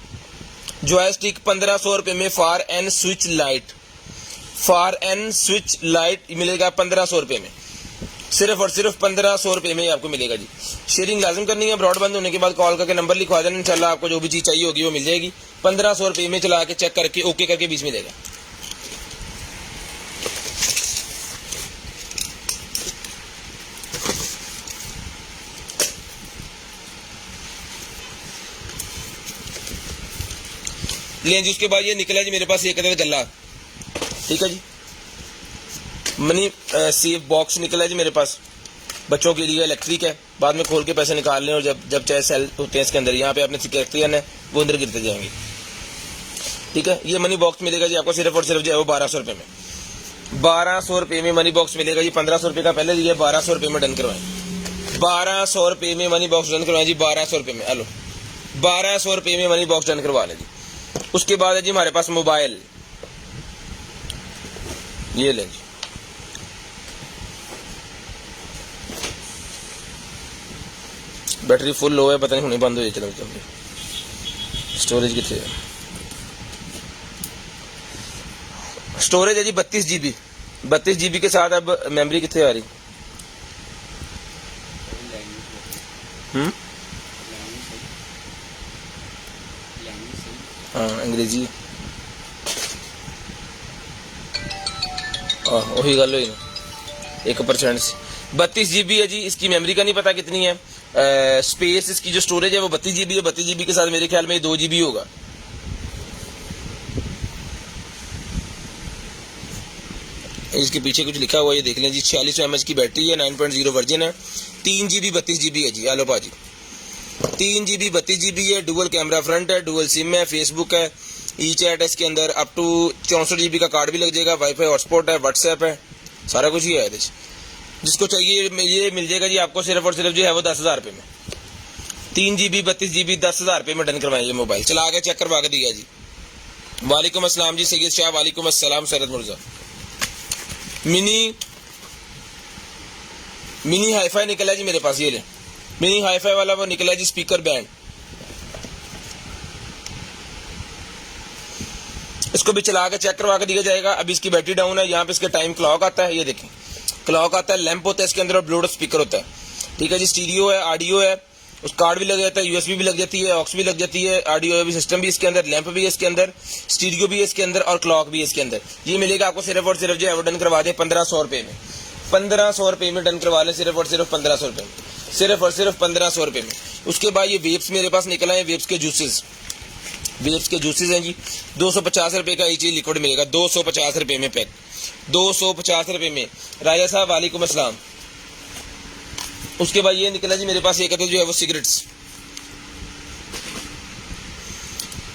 जॉयस्टिक 1500 रुपये में for an switch light, for an switch light मिलेगा 1500 रुपये में, सिर्फ और सिर्फ 1500 रुपये में आपको मिलेगा जी। शेयरिंग लाजम करनी है, ब्रॉडबैंड होने के बाद कॉल करके नंबर लिखवा देना, इंशाल्लाह आपको जो भी चीज़ चाहिए होगी वो मिल जाएगी। 1500 रुपये में चला के चेक करके ओके करके बीच में देगा। लें जी। उसके बाद ये निकला जी मेरे पास एक गल्ला, ठीक है जी। मनी सेफ बॉक्स निकला है जी मेरे पास, बच्चों के लिए इलेक्ट्रिक है, बाद में खोल के पैसे निकाल लें और जब चाहे सेल होते हैं इसके अंदर, यहाँ पे आपने सिक्योरिटी है वो अंदर गिरते जाएंगे, ठीक है। ये मनी बॉक्स मिलेगा जी आपको सिर्फ और सिर्फ जो है वो 1200 रुपये में। 1200 रुपये में मनी बॉक्स मिलेगा जी। 1500 रुपये का पहले दिया, 1200 रुपये में डन करवाएं। 1200 रुपये में मनी बॉक्स डन करवाएं जी, 1200 रुपये में। हेलो, 1200 रुपये में मनी बॉक्स डन करवा लें जी। उसके बाद है जी हमारे पास मोबाइल, ये लें जी। बैटरी फुल लो है, पता नहीं होनी बंद हो जाए। चलो स्टोरेज कितने है? स्टोरेज है जी 32 GB। 32 GB के साथ अब मेमोरी कितने आ रही? हाँ अंग्रेजी वही गल हुई 1% से। 32 GB है जी। इसकी मेमोरी का नहीं पता कितनी है। स्पेस इसकी जो स्टोरेज है वो 32 GB है। 32 GB के साथ मेरे ख्याल में 2 GB होगा। इसके पीछे कुछ लिखा हुआ है, ये देख लें जी। 46 mAh की बैटरी है, 9.0 वर्जन है, 3 GB 32 GB है जी। आलो भाजी 3 GB 32 GB है। डुअल कैमरा फ्रंट है, डुअल सिम है, फेसबुक है, ई चैट है इसके अंदर। अप टू 64 GB का कार्ड भी लग जाएगा। वाईफाई हॉटस्पॉट है, व्हाट्सएप है, सारा कुछ ही है। जिसको चाहिए ये मिल जाएगा जी आपको सिर्फ और सिर्फ जो है वो 10,000 रुपये में। 3 GB 32 GB 10,000 रुपये में डन करवाएं। ये मोबाइल चला के चेक करवा के दिया जी। वालेकुम अस्सलाम जी सैयद शाह। वालेकुम अस्सलाम सरद मुर्जा। मिनी हाईफाई निकला जी मेरे पास, ये ले। मिनी हाईफाई वाला वो निकला जी स्पीकर बैंड। इसको भी चला के चेक करवा के दिया जाएगा। अभी इसकी बैटरी डाउन है। यहाँ पे इसके टाइम क्लॉक आता है, ये देखें क्लॉक आता है, लैंप होता है इसके अंदर और ब्लूटूथ स्पीकर होता है, ठीक है जी। स्टीरियो है, ऑडियो है, उस कार्ड भी लग जाता है, यूएसबी भी लग जाती है, ऑक्स भी लग जाती है, ऑडियो सिस्टम भी इसके अंदर, लैंप भी है इसके अंदर, स्टीरियो भी है इसके अंदर और क्लॉक भी है इसके अंदर। ये मिलेगा आपको सिर्फ और सिर्फ जो है वो डन करवा दें 1500 रुपये में। 1500 रुपये में डन करवा लें, सिर्फ और सिर्फ 1500 रुपये में, सिर्फ और सिर्फ 1500 रुपये में। उसके बाद ये वेप्स मेरे पास निकला है, वेप्स के जूसेस, वेप्स के जूसेस हैं जी। 250 रुपये का ये चीज लिक्विड मिलेगा, 250 रुपये में पैक, 250 रुपये में। राजा साहब वालेकुम अस्सलाम। उसके बाद ये निकला जी मेरे पास, ये कहते जो है वो सिगरेट्स,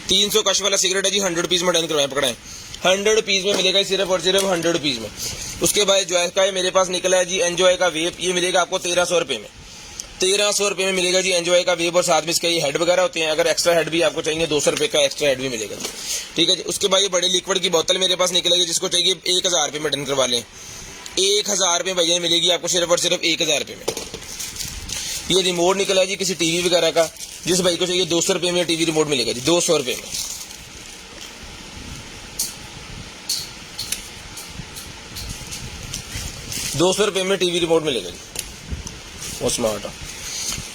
300 कश वाला सिगरेट है जी, 100 रुपीज में डन करवाएं, पकड़ाएं, 100 रुपीज में मिलेगा सिर्फ और सिर्फ 100 रुपीज में। उसके बाद जॉय का मेरे पास निकला है जी एंजॉय का वेप, ये मिलेगा आपको 1300 रुपये में, 1300 रुपये में मिलेगा जी एंजॉय का वेप। और साथ में इसका ये हेड वगैरह होते हैं, अगर एक्स्ट्रा हेड भी आपको चाहिए 200 रुपये का एक्स्ट्रा हेड भी मिलेगा जी, ठीक है जी। उसके बाद ये बड़े लिक्विड की बोतल मेरे पास निकलेगी, जिसको चाहिए 1000 रुपये में डन करवा लें, 1000 रुपये भैया मिलेगी आपको सिर्फ और सिर्फ 1000 रुपये में। ये रिमोट निकला है जी किसी टीवी वगैरह का, जिस भाई को चाहिए 200 रुपये में टीवी रिमोट मिलेगा जी, 200 रुपये में। ₹200 में टीवी रिमोट मिलेगा जी, वो स्मार्ट है।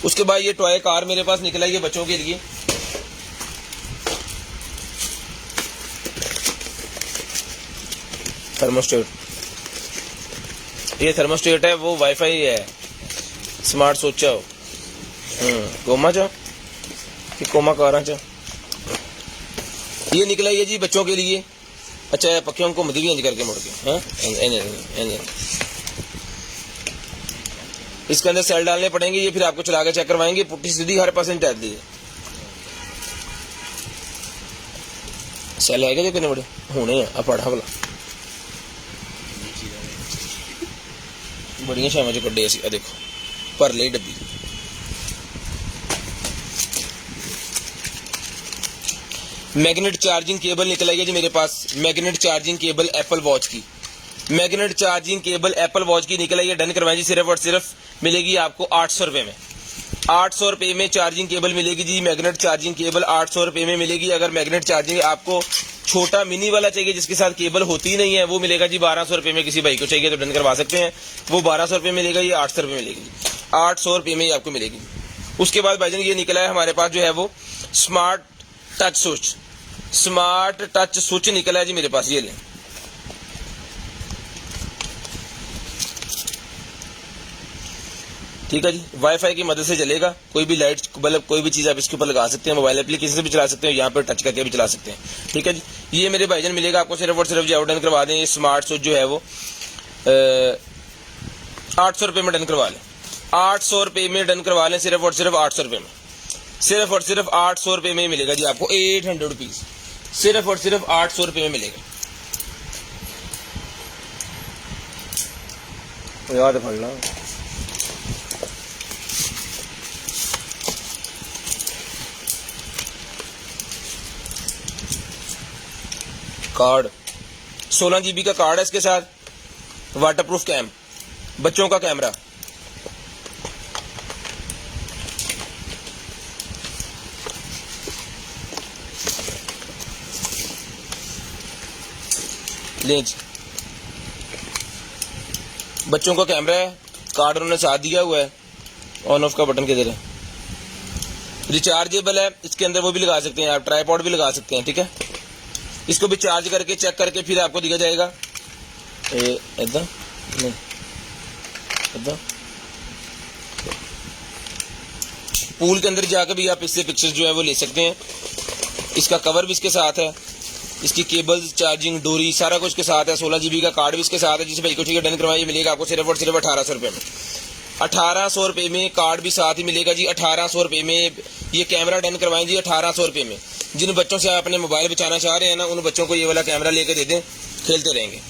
उसके बाद ये टॉय कार मेरे पास निकला है, ये बच्चों के लिए, थर्मोस्टेट, ये थर्मोस्टेट है, वो वाईफाई है, स्मार्ट सोचा हो कोमा चा कि कोमा कारा चा। ये निकला है जी बच्चों के लिए। अच्छा पक्कियों को मदी भी इंज करके मुड़ के, हाँ इसके अंदर सेल डालने पड़ेंगे, ये फिर आपको चला के चेक करवाएंगे, पुट्टी सीधी हर परसेंट टाइप दी सेल है जो कितने बड़े होने हैं, पढ़ा भला बड़िया शामा जो कड्डे असी, देखो भर ली डब्बी। मैग्नेट चार्जिंग केबल निकल आई है जी मेरे पास, magnet charging cable Apple Watch की, magnet charging cable Apple Watch की निकल आई है, डन करवाएं जी, सिर्फ और सिर्फ मिलेगी आपको 800 रुपये में, 800 रुपये में चार्जिंग केबल मिलेगी जी। मैग्नेट चार्जिंग केबल 800 रुपये में मिलेगी। अगर मैग्नेट चार्जिंग आपको छोटा मिनी वाला चाहिए जिसके साथ केबल होती ही नहीं है, वो मिलेगा जी 1200 रुपये में। किसी भाई को चाहिए तो डन करवा सकते हैं, वो 1200 रुपये मिलेगा, ये 800 रुपये मिलेगी जी, 800 रुपये में ही आपको मिलेगी। उसके बाद भाईजान ये निकला है हमारे पास जो है वो smart touch switch, smart touch switch निकला है जी मेरे पास, ये लें, ठीक है जी। वाईफाई की मदद से चलेगा, कोई भी लाइट बल्ब कोई भी चीज आप इसके ऊपर लगा सकते हैं, मोबाइल एप्लीकेशन से भी चला सकते हैं, यहाँ पर टच करके भी चला सकते हैं, ठीक है जी। ये मेरे भाईजान मिलेगा आपको सिर्फ और सिर्फ जो डन करवा दें, ये स्मार्ट स्विच जो है वो 800 रुपये में डन करवा लें, 800 रुपये में डन करवा लें, सिर्फ और सिर्फ 800 रुपये में, सिर्फ और सिर्फ 800 रुपये में मिलेगा जी आपको, 800 रुपीज, सिर्फ और सिर्फ 800 रुपये में मिलेगा। याद पढ़ना कार्ड, 16 GB का कार्ड है इसके साथ, वाटरप्रूफ कैम, बच्चों का कैमरा, लेंज बच्चों का कैमरा है, कार्ड उन्होंने साथ दिया हुआ है, ऑन ऑफ का बटन किधर है, रिचार्जेबल है, इसके अंदर वो भी लगा सकते हैं आप, ट्राइपॉड भी लगा सकते हैं, ठीक है। इसको भी चार्ज करके चेक करके फिर आपको दिया जाएगा, इधर नहीं इधर पूल के अंदर जाकर भी आप इससे पिक्चर्स जो है वो ले सकते हैं। इसका कवर भी इसके साथ है, इसकी केबल्स, चार्जिंग डोरी, सारा कुछ के साथ है। 16 GB का कार्ड भी इसके साथ है। जिस भाई को ठीक है डन करवाइए, मिलेगा आपको सिर्फ और सिर्फ 1800 रुपये में, 1800 रुपये में कार्ड भी साथ ही मिलेगा जी। 1800 रुपये में ये कैमरा डन करवाएं जी, 1800 रुपये में। जिन बच्चों से आप अपने मोबाइल बचाना चाह रहे हैं ना, उन बच्चों को ये वाला कैमरा लेकर दे दें, खेलते रहेंगे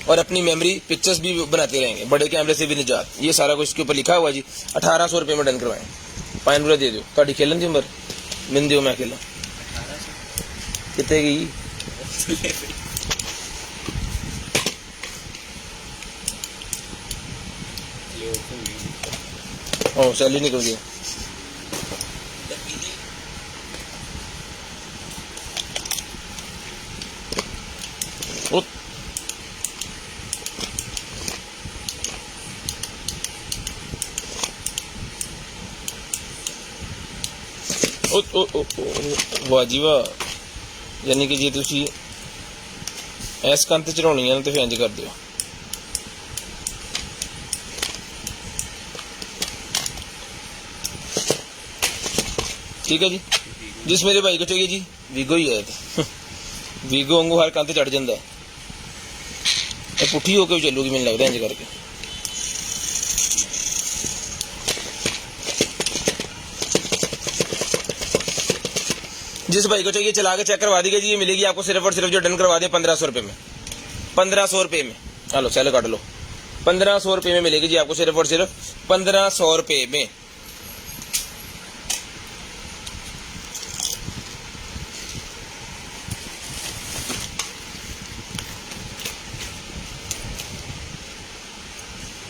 और अपनी मेमोरी पिक्चर्स भी बनाते रहेंगे, बड़े कैमरे से भी निजात। ये सारा कुछ इसके ऊपर लिखा हुआ जी। 1800 रुपये में डन करवाएं। पाइन बुरा दे दो, ताड़ी खेलन जी उम्र मिन दो, मैं खेला कितने गई ओ सैलरी निकल गई। वाह जी वाह, यानी कि जे तुसी इस कंध चढ़ाउणी है तो फिर इंज कर दिओ। ठीक है जी। जिस मेरे भाई को चाहिए जी वीगो ही है तो वीगो वांगू हर कंध चढ़ जाता है, पुट्ठी होकर भी चलूगी मैंने लगता है इंज करके। जिस भाई को चाहिए चला के चेक करवा दीजिए जी, ये मिलेगी आपको सिर्फ और सिर्फ जो डन करवा दे 1500 रुपये में। 1500 रुपये में, चलो सेल काट लो। 1500 रुपये में मिलेगी जी आपको सिर्फ और सिर्फ 1500 रुपये में।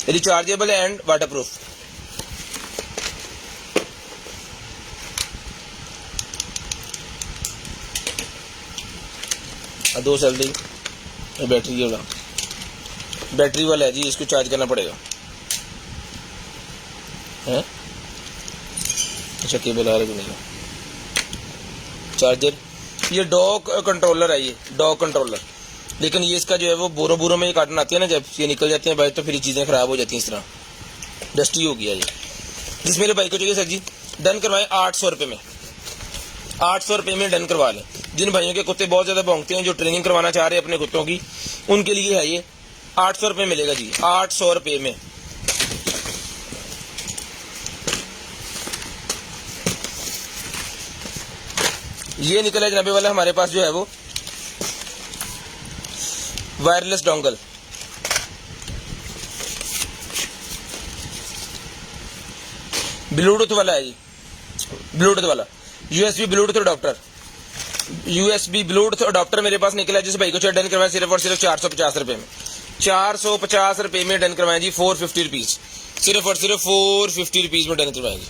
Rechargeable and waterproof. दो सेल दी, बैटरी वाला, बैटरी वाला है जी, इसको चार्ज करना पड़ेगा है। अच्छा केबल आ रहा है, चार्जर, ये डॉक कंट्रोलर है, ये डॉक कंट्रोलर। लेकिन ये इसका जो है वो बोरो बोरो में काटन आती है ना, जब ये निकल जाती है भाई तो फिर ये चीज़ें ख़राब हो जाती हैं, इस तरह डस्टी हो गया ये। जिस मेरे भाई को चाहिए सर जी डन करवाएं 800 रुपये में। 800 रुपये में डन करवा लें। जिन भाइयों के कुत्ते बहुत ज़्यादा भौंकते हैं, जो ट्रेनिंग करवाना चाह रहे हैं अपने कुत्तों की, उनके लिए है ये 800 रुपये मिलेगा जी, 800 रुपये में। ये निकला है जनाबे वाला हमारे पास जो है वो वायरलेस डोंगल। ब्लूटूथ वाला है जी, ब्लूटूथ वाला USB Bluetooth adopter, USB Bluetooth adopter मेरे पास निकला है। जिस भाई को चाहिए डन करवाएं सिर्फ और सिर्फ 450 रुपये में। 450 रुपये में डन करवाएं जी, 450 रुपीज़, सिर्फ और सिर्फ 450 रुपीज़ में डन करवाएं जी।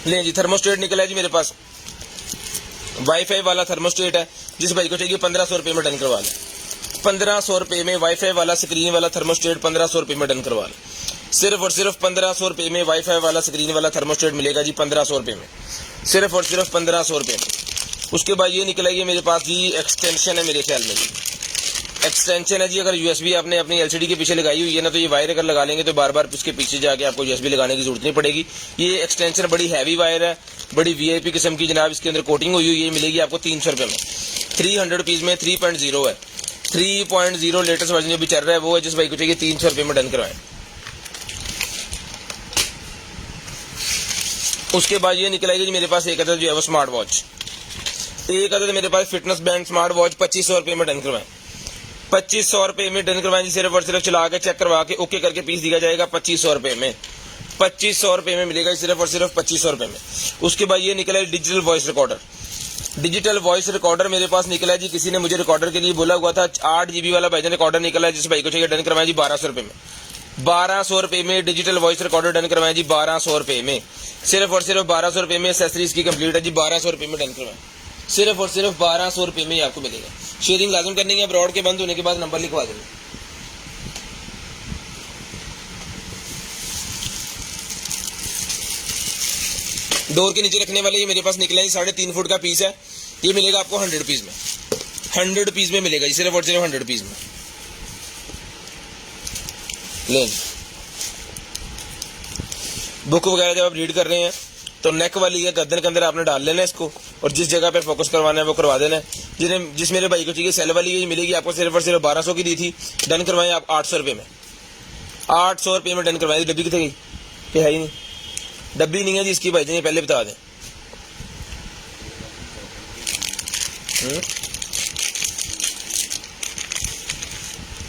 ले जी थर्मोस्टेट निकला है जी मेरे पास, वाईफाई वाला थर्मोस्टेट है। जिस भाई को चाहिए 1500 रुपये में डन करवा लें। 1500 रुपये में वाईफाई वाला स्क्रीन वाला थर्मोस्टेट 1500 रुपये में डन करवा लें। सिर्फ और सिर्फ 1500 रुपये में वाईफाई वाला स्क्रीन वाला थर्मोस्टेट मिलेगा जी, 1500 रुपये में, सिर्फ और सिर्फ 1500 रुपये में। उसके बाद ये निकला ये मेरे पास जी एक्सटेंशन है, मेरे ख्याल में एक्सटेंशन है जी। अगर यूएसबी आपने अपनी एलसीडी के पीछे लगाई हुई है ना, तो ये वायर अगर लगा लेंगे तो बार बार उसके पीछे जाके आपको यूएसबी लगाने की जरूरत नहीं पड़ेगी। ये एक्सटेंशन बड़ी हैवी वायर है, बड़ी वीआईपी किस्म की जनाब, इसके अंदर कोटिंग हुई हुई है। मिलेगी आपको 300 रुपये में, 300 रुपीज़ में। 3.0 है, 3.0 लेटेस्ट वर्जन जो भी चल रहा है वो है। जिस भाई को चाहिए 300 रुपये में डन करवाएं। उसके बाद ये निकलेगी जी मेरे पास एक अदद जो है वो स्मार्ट वॉच, एक अदद मेरे पास फिटनेस बैंड स्मार्ट वॉच 2500 रुपये में डन करवाएं। 2500 रुपये में डन करवाएं जी, सिर्फ और सिर्फ चला के चेक करवा के ओके करके पीस दिया जाएगा 2500 रुपये में। 2500 रुपये में मिलेगा सिर्फ और सिर्फ 2500 रुपये में। उसके बाद ये निकला है digital voice recorder, digital voice recorder मेरे पास निकला है जी। किसी ने मुझे रिकॉर्डर के लिए बोला हुआ था, 8 GB वाला भाईजान रिकॉर्डर निकला है। जिस भाई को चाहिए डन करवाएं जी 1200 रुपये में। 1200 रुपये में डिजिटल वॉइस रिकॉर्डर डन करवाएं जी, 1200 रुपये में, सिर्फ और सिर्फ 1200 रुपये में। एसेसरीज की कंप्लीट है जी, 1200 रुपये में डन करवाएं, सिर्फ और सिर्फ 1200 रुपये में ही आपको मिलेगा। शेयरिंग लाजम करनी है, ब्रॉड के बंद होने के बाद नंबर लिखवा देंगे। डोर के नीचे रखने वाले ये मेरे पास निकला है 3.5 फुट का पीस है। ये मिलेगा आपको 100 रुपीज़ में, 100 रुपीज़ में मिलेगा जी, सिर्फ और सिर्फ 100 रुपीज़ में। ले बुक वगैरह जब आप रीड कर रहे हैं तो नेक वाली है, गर्दन के अंदर आपने डाल लेना है इसको, और जिस जगह पे फोकस करवाना है वो करवा देना है। जिस मेरे भाई को चाहिए सेल वाली ये मिलेगी आपको, सिर्फ और सिर्फ 1200 की दी थी, डन करवाएं आप 800 रुपये में। 800 रुपये में डन करवाएं। डब्बी कितने गई? क्या है ही नहीं, डब्बी नहीं है जी इसकी भाई जी, पहले बता दें।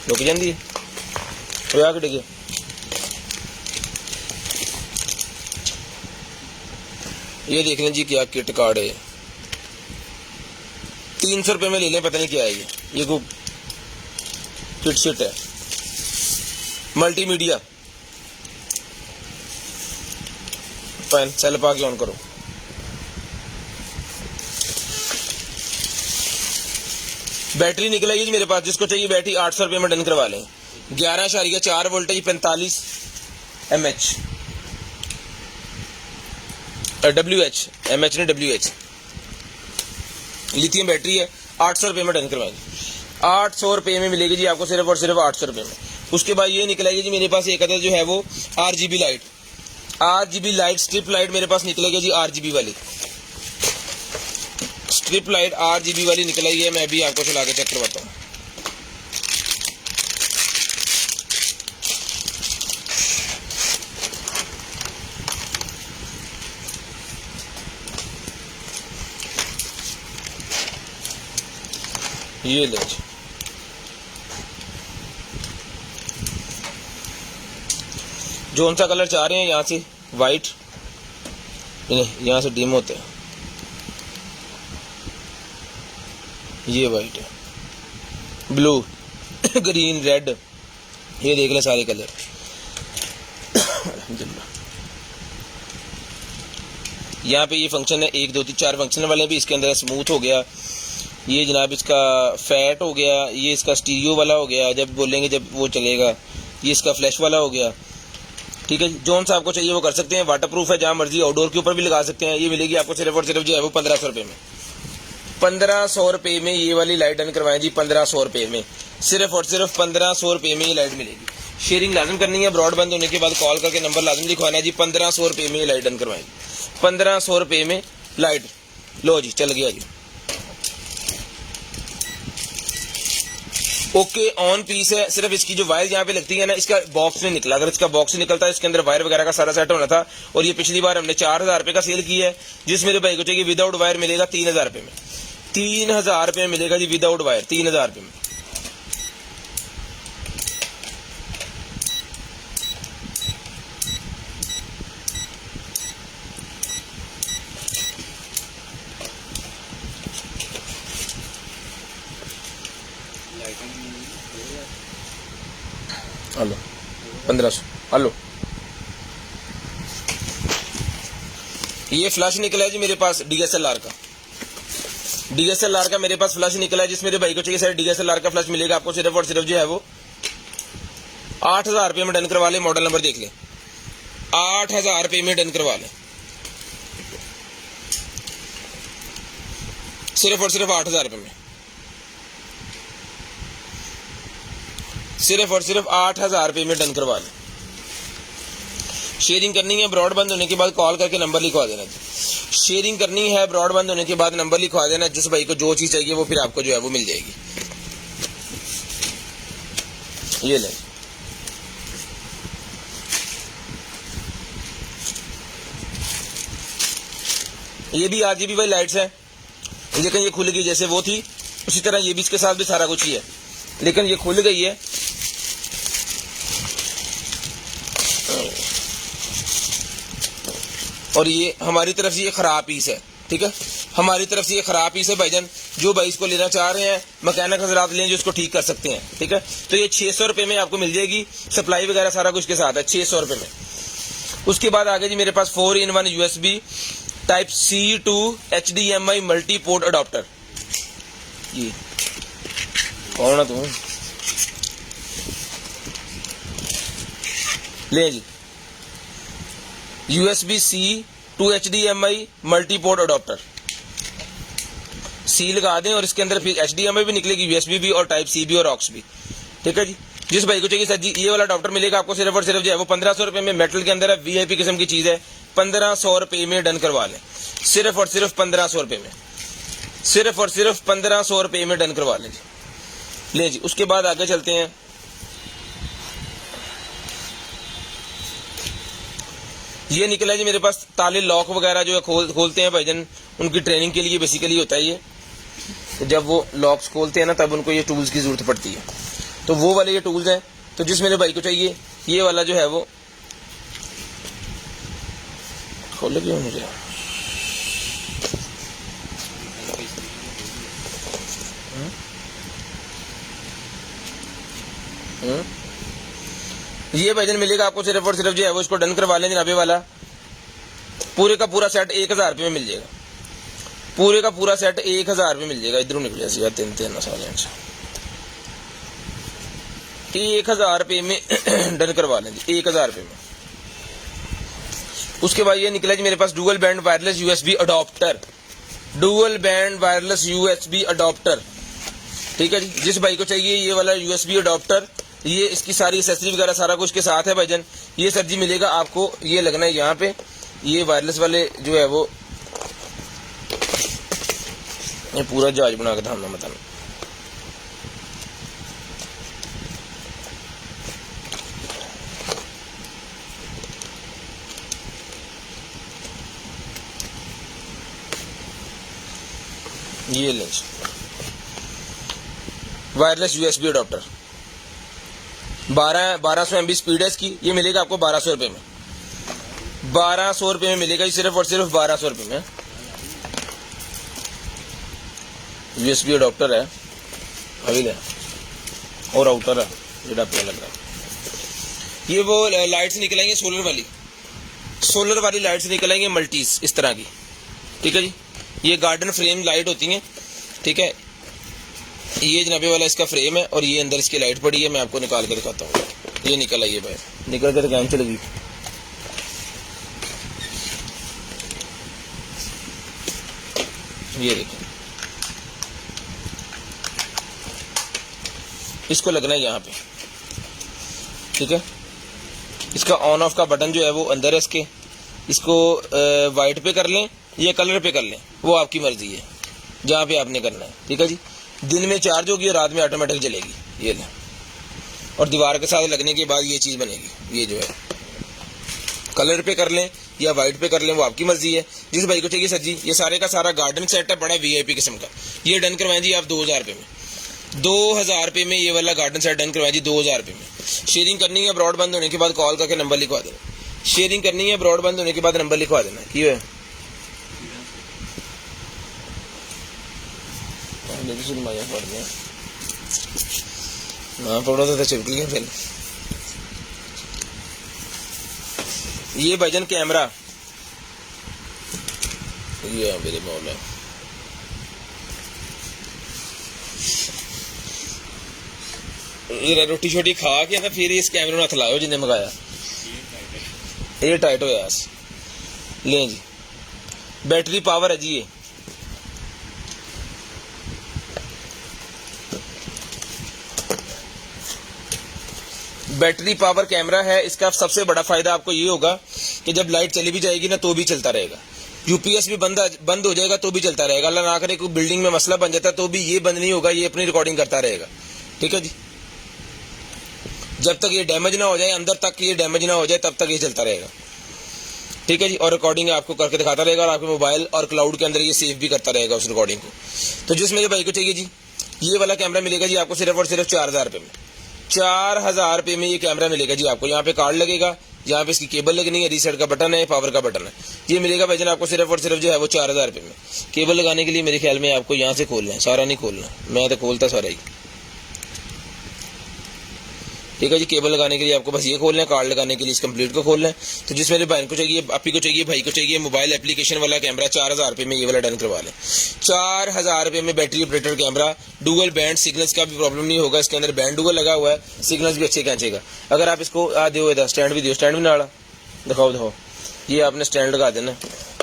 रुक जाती है वो आके डिगे। ये देख लें जी क्या किट कार्ड है, 300 रुपये में ले लें, पता नहीं क्या है ये को किट शिट है। मल्टीमीडिया फैन सेल पा के ऑन करो। बैटरी निकलेगी जी मेरे पास, जिसको चाहिए बैटरी 800 रुपये में डन करवा लें। 11.4 वोल्टेज 45 mH WH MH ने WH लिथियम बैटरी है। 800 रुपये में डन करवाएंगे। 800 रुपये में मिलेगी जी आपको, सिर्फ और सिर्फ 800 रुपये में। उसके बाद ये निकलेगी जी मेरे पास एक अदर जो है वो RGB light, RGB light strip light मेरे पास निकलेगी जी, RGB वाली स्ट्रिप लाइट RGB वाली निकल आई है। मैं भी आपको चला के चेक करवाता हूँ। ये ले जी, जोन सा कलर चाह रहे हैं यहाँ से वाइट, नहीं यहाँ से डिम होते हैं, ये वाइट है, ब्लू ग्रीन रेड, ये देख लें सारे कलर। यहाँ पे ये फंक्शन है 1 2 3 4 फंक्शन वाले भी इसके अंदर। स्मूथ हो गया, ये जनाब इसका फैट हो गया, ये इसका स्टीरियो वाला हो गया, जब बोलेंगे जब वो चलेगा। ये इसका फ्लैश वाला हो गया, ठीक है। जोन सा आपको चाहिए वो कर सकते हैं। वाटर प्रूफ है, जहाँ मर्जी आउटडोर के ऊपर भी लगा सकते हैं। ये मिलेगी आपको सिर्फ और सिर्फ जो है वो 1500 रुपये में। 1500 रुपये में ये वाली लाइट डन करवाएं जी, 1500 रुपये में, सिर्फ और सिर्फ 1500 रुपये में ये लाइट मिलेगी। शेयरिंग लाजम करनी है, ब्रॉडबैंड होने के बाद कॉल करके नंबर लाजम लिखवाना है जी। 1500 रुपये में ये लाइट डन करवाएंगे, 1500 रुपये में लाइट। लो जी, चल गया जी। ओके ऑन पीस है। सिर्फ इसकी जो वायर यहाँ पे लगती है ना, इसका बॉक्स नहीं निकला। अगर इसका बॉक्स निकलता है, इसके अंदर वायर वगैरह का सारा सेट होना था। और ये पिछली बार हमने 4000 रुपये का सेल किया है। जिस मेरे भाई को चाहिए विदाउट वायर मिलेगा 3000 रुपये में। 3000 रुपये मिलेगा जी विदाउट वायर, 3000 रुपये में। हेलो 1500। हेलो, ये फ्लैश निकला है जी मेरे पास DSLR का। DSLR का मेरे पास फ्लैश निकला है। जिस मेरे भाई को चाहिए सर DSLR का फ्लैश मिलेगा आपको सिर्फ और सिर्फ जो है वो 8000 रुपये में डन करवा ले। मॉडल नंबर देख ले, 8000 रुपये में डन करवा ले, सिर्फ और सिर्फ 8000 रुपये में, सिर्फ और सिर्फ 8000 रुपये में डन करवा लें। शेयरिंग करनी है, ब्रॉडबैंड होने के बाद कॉल करके नंबर लिखवा देना। शेयरिंग करनी है, ब्रॉडबैंड होने के बाद नंबर लिखवा देना। जिस भाई को जो चीज चाहिए वो फिर आपको जो है वो मिल जाएगी। ये ले, ये भी RGB वाली लाइट्स है, लेकिन ये खुल गई जैसे वो थी उसी तरह ये भी, इसके साथ भी सारा कुछ ही है, लेकिन ये खुल गई है। और ये हमारी तरफ से ये खराब पीस है, ठीक है, हमारी तरफ से ये खराब पीस है भाईजान। जो भाई इसको लेना चाह रहे हैं मैकेनिक हजरात लें जो इसको ठीक कर सकते हैं, ठीक है। तो ये 600 रुपये में आपको मिल जाएगी, सप्लाई वगैरह सारा कुछ के साथ है, 600 रुपये में। उसके बाद आगे जी मेरे पास 4-in-1 USB Type-C to HDMI multi port adapter. ये कौन है तू? ले जी, USB-C to HDMI multi port adapter. सी लगा दें और इसके अंदर फिर HDMI भी निकलेगी, USB भी और Type-C भी और AUX भी, ठीक है जी। जिस भाई को चाहिए सर जी ये वाला अडॉप्टर मिलेगा आपको सिर्फ और सिर्फ जो है वो 1500 रुपये में। मेटल के अंदर है, VIP किस्म की चीज है। 1500 रुपये में डन करवा लें, सिर्फ और सिर्फ 1500 रुपये में, सिर्फ और सिर्फ 1500 रुपये में डन करवा लें। ले जी, उसके बाद आगे चलते हैं। ये निकला जी मेरे पास ताले लॉक वगैरह जो है खोलते हैं भाईजान, उनकी ट्रेनिंग के लिए बेसिकली होता है ये। तो जब वो लॉक्स खोलते हैं ना तब उनको ये टूल्स की जरूरत पड़ती है, तो वो वाले ये टूल्स हैं। तो जिस मेरे भाई को चाहिए ये वाला जो है वो खोल गया मुझे, ये भाईजान मिलेगा आपको सिर्फ और सिर्फ जो है वो इसको डन करवा लें जनाबे वाला। पूरे का पूरा सेट 1000 रुपये में मिल जाएगा, पूरे का पूरा सेट 1000 रुपये मिल जाएगा। इधरों निकले यार 3 साल 1000 रुपये में डन करवा लें जी, 1000 रुपये में। उसके बाद ये निकला जी मेरे पास dual band wireless USB adapter, dual band wireless USB adapter. ठीक है जी, जिस भाई को चाहिए ये वाला यूएसबी अडॉप्टर, ये इसकी सारी एक्सेसरी वगैरह सारा कुछ के साथ है भाईजान। ये सर जी मिलेगा आपको, ये लगना है यहाँ पे, ये वायरलेस वाले जो है वो ये पूरा जहाज बना के थामना मतलब। ये lens wireless USB adopter 1200 MB speed है इसकी। ये मिलेगा आपको 1200 रुपये में, 1200 रुपये में मिलेगा, सिर्फ और सिर्फ 1200 रुपये में। यूएसबी अडॉप्टर है अभी ले और आउटर है जो आपको लग रहा है। ये वो लाइट्स निकलेंगे सोलर वाली लाइट्स निकलेंगे मल्टीज इस तरह की। ठीक है जी, ये गार्डन फ्रेम लाइट होती हैं। ठीक है, ये जनाबे वाला इसका फ्रेम है और ये अंदर इसकी लाइट पड़ी है। मैं आपको निकाल कर दिखाता हूँ। ये निकल आई है भाई, निकल कर कैम चलेगी। ये देखो, इसको लगना है यहाँ पे। ठीक है, इसका ऑन ऑफ का बटन जो है वो अंदर है इसके। इसको वाइट पे कर लें या कलर पे कर लें, वो आपकी मर्जी है, जहाँ पे आपने करना है। ठीक है जी, दिन में चार्ज होगी और रात में ऑटोमेटिक जलेगी। ये लें, और दीवार के साथ लगने के बाद ये चीज़ बनेगी। ये जो है कलर पे कर लें या वाइट पे कर लें, वो आपकी मर्जी है। जिस भाई को चाहिए सर जी, ये सारे का सारा गार्डन सेट है, बड़ा वीआईपी किस्म का। ये डन करवाएं जी आप 2000 रुपये में, 2000 रुपये में ये वाला गार्डन सेट डन करवाएं जी 2000 रुपये में। शेयरिंग करनी है, ब्रॉड बंद होने के बाद कॉल करके नंबर लिखवा देना। शेयरिंग करनी है, ब्रॉड बंद होने के बाद नंबर लिखवा देना। क्यों है ना पढ़ो तो चिपक लिया फिर। ये भाईजान कैमरा, ये मेरे मौला, ये रोटी छोटी खा के ना फिर इस कैमरे में हथ लाओ जिन्हें मंगाया। ये टाइट हो यार। ले जी, बैटरी पावर है जी। ये बैटरी पावर कैमरा है। इसका सबसे बड़ा फायदा आपको ये होगा कि जब लाइट चली भी जाएगी ना तो भी चलता रहेगा। यूपीएस भी बंद हो जाएगा तो भी चलता रहेगा। अल्लाह ना करे कोई बिल्डिंग में मसला बन जाता है तो भी ये बंद नहीं होगा, ये अपनी रिकॉर्डिंग करता रहेगा। ठीक है जी, जब तक ये डैमेज ना हो जाए, अंदर तक ये डैमेज ना हो जाए, तब तक ये चलता रहेगा। ठीक है जी, और रिकॉर्डिंग आपको करके दिखाता रहेगा और आपके मोबाइल और क्लाउड के अंदर ये सेव भी करता रहेगा उस रिकॉर्डिंग को। तो जिस मेरे भाई को चाहिए जी, ये वाला कैमरा मिलेगा जी आपको सिर्फ और सिर्फ 4000 रुपये में। 4000 रुपये में ये कैमरा मिलेगा जी आपको। यहाँ पे कार्ड लगेगा, यहाँ पे इसकी केबल लगनी है, रीसेट का बटन है, पावर का बटन है। ये मिलेगा भाईजान आपको सिर्फ और सिर्फ जो है वो 4000 रुपये में। केबल लगाने के लिए मेरे ख्याल में आपको यहाँ से खोलना है, सारा नहीं खोलना, मैं तो खोलता सारा ही। ठीक है जी, केबल लगाने के लिए आपको बस ये खोलना है, कार्ड लगाने के लिए इस कंप्लीट को खोलना है। तो जिस मेरे भाई को चाहिए, आपी को चाहिए, भाई को चाहिए मोबाइल एप्लीकेशन वाला कैमरा, 4000 रुपये में ये वाला डन करवा लें। 4000 रुपये में battery operated camera, dual band, signals का भी प्रॉब्लम नहीं होगा। इसके अंदर बैंड डुअल लगा हुआ है, सिग्नल्स भी अच्छे खींचेगा। अगर आप इसको दो स्टैंड भी दियो, स्टैंड भी नाला दिखाओ। ये आपने स्टैंड लगा देना,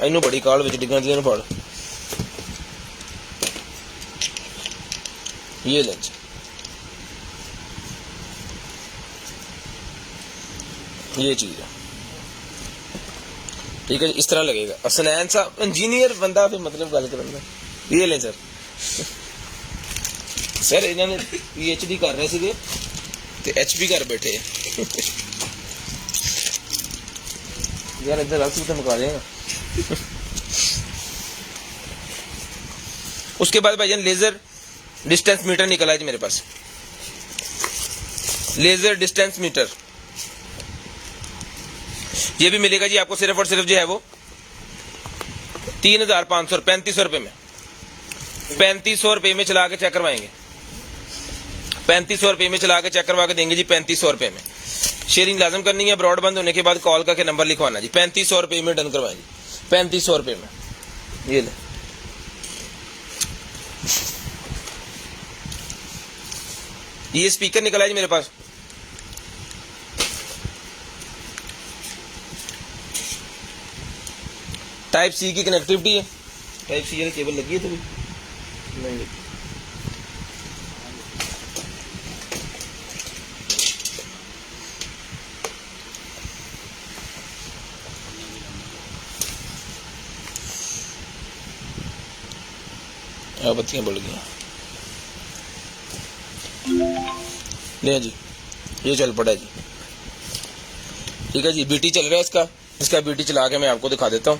इनू बड़ी काल विच डिगन दी पड़। ये लेंस, ये चीज है। ठीक है, इस तरह लगेगा। और सनैन साहब इंजीनियर बंदा फिर मतलब गल करना। ये ले सर, सर इन्होंने PhD कर रहे थे तो HP कर बैठे यार, इधर रख तो मुका देगा। उसके बाद भाईजान लेजर डिस्टेंस मीटर निकला है जी मेरे पास। लेजर डिस्टेंस मीटर ये भी मिलेगा जी आपको सिर्फ और सिर्फ जो है वो 3500 रुपये में। 3500 रुपये में चला के चेक करवाएंगे, 3500 रुपये में चला के चेक करवा के देंगे जी 3500 रुपये में। शेयरिंग लाजम करनी है, ब्रॉड बंद होने के बाद कॉल करके नंबर लिखवाना जी। 3500 रुपये में डन करवाएं जी, 3500 रुपये में। ये ले, ये स्पीकर निकला है जी मेरे पास, टाइप सी की कनेक्टिविटी है, टाइप सी यानी केबल लगी है तो भी नहीं लगी। बत्तियां बढ़ गई। ले जी, ये चल पड़ा जी। ठीक है जी, बीटी चल रहा है इसका। इसका बीटी चला के मैं आपको दिखा देता हूँ।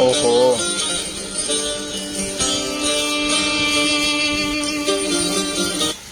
ओहो,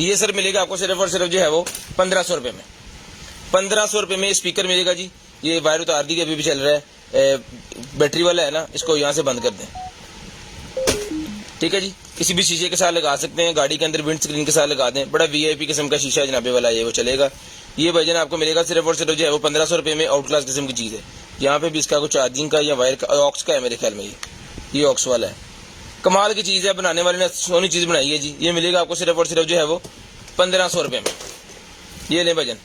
ये सर मिलेगा आपको सिर्फ और सिर्फ जो है वो 1500 रुपये में। 1500 रुपये में स्पीकर मिलेगा जी। ये वायर उतार दी, अभी भी चल रहा है, बैटरी वाला है ना, इसको यहाँ से बंद कर दें। ठीक है जी, किसी भी शीशे के साथ लगा सकते हैं, गाड़ी के अंदर विंड स्क्रीन के साथ लगा दें। बड़ा वीआईपी किस्म का शीशा जनाबे वाला है, वो चलेगा। ये वर्जन आपको मिलेगा सिर्फ और सिर्फ जो है वो 1500 रुपये में। आउट क्लास किस्म की चीज़ है। यहाँ पे भी इसका कुछ चार्जिंग का या वायर का, ऑक्स का है मेरे ख्याल में। ये ऑक्स वाला है। कमाल की चीज़ है, बनाने वाले ने सोनी चीज़ बनाई है जी। ये मिलेगा आपको सिर्फ और सिर्फ जो है वो 1500 रुपये में। ये ले भजन,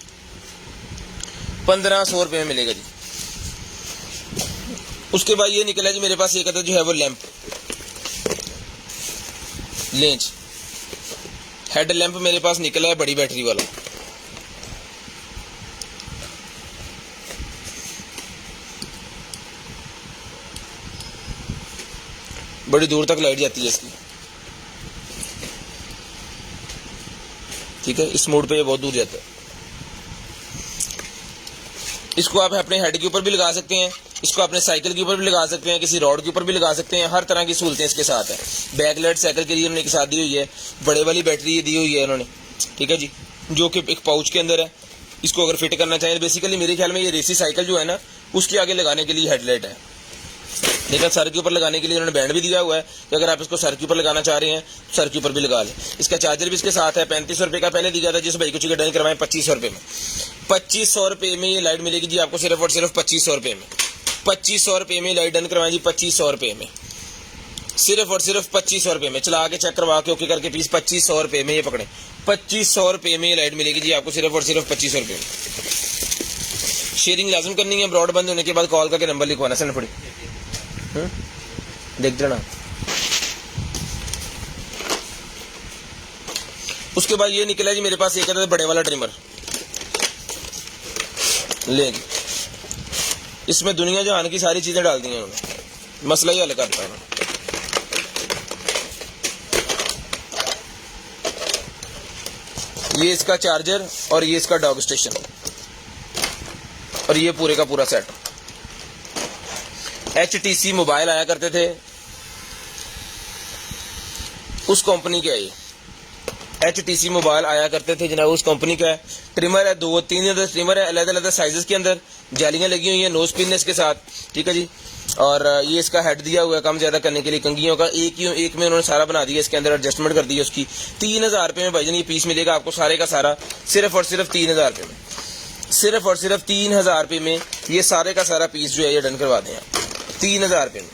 1500 रुपये में मिलेगा जी। उसके बाद ये निकला जी मेरे पास एक जो है वो लैंप, लेंच हेड लैंप मेरे पास निकला है, बड़ी बैटरी वाला। बड़ी दूर तक लाइट जाती है इसकी। ठीक है, इस मोड पे ये बहुत दूर जाता है। इसको आप अपने हेड के ऊपर भी लगा सकते हैं, इसको अपने साइकिल के ऊपर भी लगा सकते हैं, किसी रोड के ऊपर भी लगा सकते हैं। हर तरह की सहूलतें इसके साथ है। बैकलाइट साइकिल के लिए उन्होंने एक साथ दी हुई है, बड़े वाली बैटरी दी हुई है उन्होंने। ठीक है जी, जो कि एक पाउच के अंदर है। इसको अगर फिट करना चाहें, बेसिकली मेरे ख्याल में ये रेसी साइकिल जो है ना, उसके आगे लगाने के लिए हेडलाइट है। लेकिन सर के ऊपर लगाने के लिए उन्होंने बैंड भी दिया हुआ है कि अगर आप इसको सर के ऊपर लगाना चाह रहे हैं, सर के ऊपर भी लगा लें। इसका चार्जर भी इसके साथ है। 3500 रुपये का पहले दिया था, जिस भाई को चिकन डन करवाएं 2500 रुपये में। 2500 रुपये में ये लाइट मिलेगी जी आपको सिर्फ और सिर्फ 2500 रुपये में। 2500 रुपये में लाइट डन करवाएं जी, 2500 रुपये में, सिर्फ और सिर्फ 2500 रुपये में। चला के चेक करवा के ओके करके प्लीज 2500 रुपये में ये पकड़े। 2500 रुपये में ये लाइट मिलेगी जी आपको सिर्फ और सिर्फ 2500 रुपये में। शेयरिंग लाजम करनी है। ब्रॉड बंद होने के बाद कॉल करके नंबर लिखवाना सन पड़ी, देख देना। उसके बाद ये निकला जी मेरे पास एक बड़े वाला ट्रिमर। ले, इसमें दुनिया जहान की सारी चीजें डाल दी हैं उन्होंने, मसला ही हल करता है। ये इसका चार्जर और ये इसका डॉग स्टेशन और ये पूरे का पूरा सेट। HTC मोबाइल आया करते थे, उस कंपनी के है ये। HTC मोबाइल आया करते थे जनाब, उस कंपनी का है। ट्रिमर है, 2-3 ट्रिमर है, अलग अलग साइजेस के अंदर, जालियां लगी हुई हैं, नोज पिन है इसके साथ। ठीक है जी, और ये इसका हेड दिया हुआ है कम ज्यादा करने के लिए कंघियों का। एक में उन्होंने सारा बना दिया, इसके अंदर एडजस्टमेंट कर दी है उसकी। 3000 रुपये में भाईजान ये पीस मिलेगा आपको सारे का सारा, सिर्फ और सिर्फ 3000 रुपये में। सिर्फ और सिर्फ 3000 रुपये में ये सारे का सारा पीस जो है ये डन करवा दें आप 3000 रुपये में।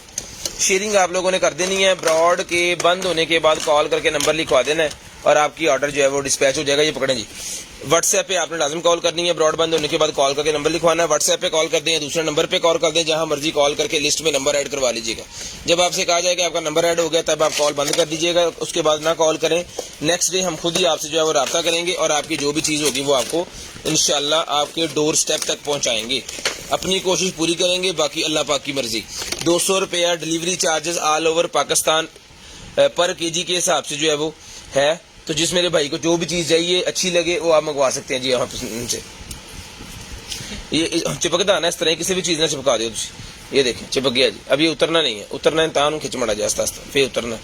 शेयरिंग आप लोगों ने कर देनी है। ब्रॉड के बंद होने के बाद कॉल करके नंबर लिखवा देना है और आपकी ऑर्डर जो है वो डिस्पैच हो जाएगा। ये पकड़ें जी, व्हाट्सएप पे आपने लाजम कॉल करनी है। ब्रॉड बंद होने के बाद कॉल करके नंबर लिखवाना है। व्हाट्सएप पे कॉल कर दें, दूसरे नंबर पे कॉल कर दें, जहां मर्जी कॉल करके लिस्ट में नंबर ऐड करवा लीजिएगा। जब आपसे कहा जाएगा आपका नंबर ऐड हो गया तब आप कॉल बंद कर दीजिएगा, उसके बाद ना कॉल करें। नेक्स्ट डे हम खुद ही आपसे जो है वो रब्ता करेंगे और आपकी जो भी चीज़ होगी वो आपको इंशाल्लाह आपके डोर स्टेप तक पहुंचाएंगे। अपनी कोशिश पूरी करेंगे, बाकी अल्लाह पाक की मर्जी। 200 रुपया delivery charges all over Pakistan पर केजी के हिसाब से जो है वो है। तो जिस मेरे भाई को जो भी चीज़ चाहिए अच्छी लगे वो आप मंगवा सकते हैं जी यहाँ से। ये चिपकदा ना इस तरह किसी भी चीज़ ना चिपका दो। ये देखें चिपक गया जी। अब ये उतरना नहीं है, उतरना है तान खिंच मड़ा जाए आस्ता आस्ता, फिर उतरना,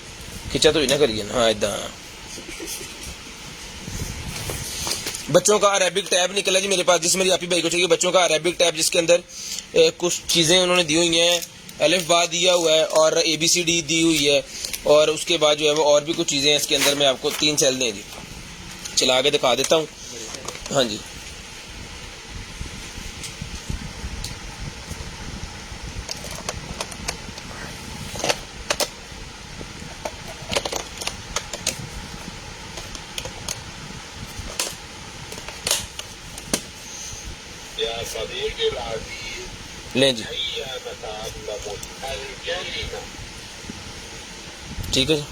खिंचा तो ही ना करिए ना। हाँ इदा बच्चों का अरेबिक टैब निकला जी मेरे पास, जिस मेरी आपी भाई को चाहिए बच्चों का अरेबिक टैब, जिसके अंदर कुछ चीज़ें उन्होंने दी हुई हैं, अलिफ बा दिया हुआ है और ABCD दी हुई है, और उसके बाद जो है वो और भी कुछ चीज़ें हैं इसके अंदर। मैं आपको 3 सेल दें जी, चला के दिखा देता हूँ। हाँ जी लें जी, ठीक है जी।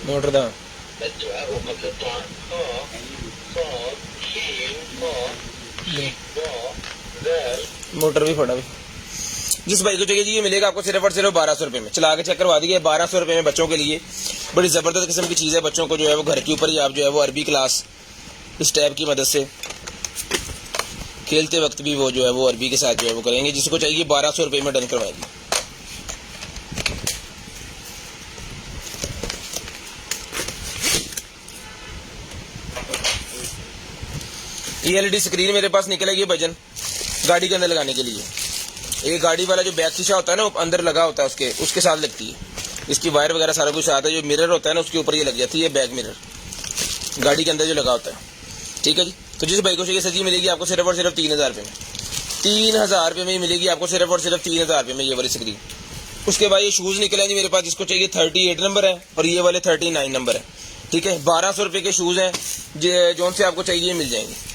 मोटर दा मोटर भी फोड़ा भी। जिस भाई को चाहिए जी ये मिलेगा आपको सिर्फ और सिर्फ 1200 रुपये में। चला के चेक करवा दिए 1200 रुपये में बच्चों के लिए बड़ी ज़बरदस्त किस्म की चीज़ है। बच्चों को जो है वो घर के ऊपर ही आप जो है वो अरबी क्लास इस टैब की मदद से खेलते वक्त भी वो जो है वो अरबी के साथ जो है वो करेंगे। जिसको चाहिए 1200 रुपये में डन करवाएंगे। ये LED स्क्रीन मेरे पास निकलेगी भजन गाड़ी के अंदर लगाने के लिए। ये गाड़ी वाला जो बैक शीशा होता है ना वो अंदर लगा होता है, उसके साथ लगती है। इसकी वायर वगैरह सारा कुछ आता है। जो मिरर होता है ना उसके ऊपर ये लग जाती है, बैक मिरर गाड़ी के अंदर जो लगा होता है। ठीक है जी। तो जिस भाई को चाहिए सजी मिलेगी आपको सिर्फ और सिर्फ 3000 रुपये में। 3000 रुपये में मिलेगी आपको सिर्फ और सिर्फ 3000 रुपये में ये वाली स्क्रीन। उसके बाद ये शूज़ निकले जी मेरे पास, जिसको चाहिए 38 नंबर है और ये वाले 39 नंबर है। ठीक है 1200 रुपये के शूज़ हैं जो से आपको चाहिए मिल जाएंगे।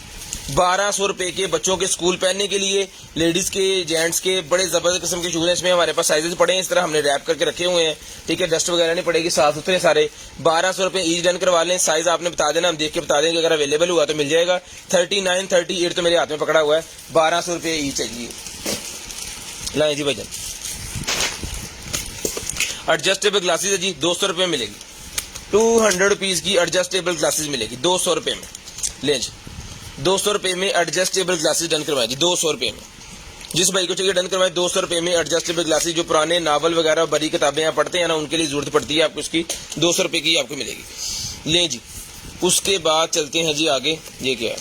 1200 रुपये के बच्चों के स्कूल पहनने के लिए, लेडीज़ के जेंट्स के बड़े ज़बरदस्त किस्म के शूज़ हैं। इसमें हमारे पास साइजेस पड़े हैं, इस तरह हमने रैप करके रखे हुए हैं। ठीक है डस्ट वगैरह नहीं पड़ेगी, साफ सुथरे सारे। 1200 रुपये ईच डन करवा लें। साइज़ आपने बता देना, हम देख के बता देंगे, अगर अवेलेबल हुआ तो मिल जाएगा। 39 38 तो मेरे हाथ में पकड़ा हुआ है। 1200 रुपये ईच चाहिए। लाएँ जी भाईजान। एडजस्टेबल ग्लासेज है जी 200 रुपये मिलेगी। 200 रुपीज़ की एडजस्टेबल ग्लासेज मिलेगी 200 रुपये में। लें जी 200 रुपये में एडजस्टेबल ग्लासेस डन करवाए जी 200 रुपये में। जिस भाई को चाहिए डन करवाए 200 रुपये में एडजस्टेबल ग्लासेस। जो पुराने नावल वगैरह बड़ी किताबें आप पढ़ते हैं ना उनके लिए जरूरत पड़ती है आपको, इसकी 200 रुपये की आपको मिलेगी। लें जी उसके बाद चलते हैं जी आगे। ये क्या है,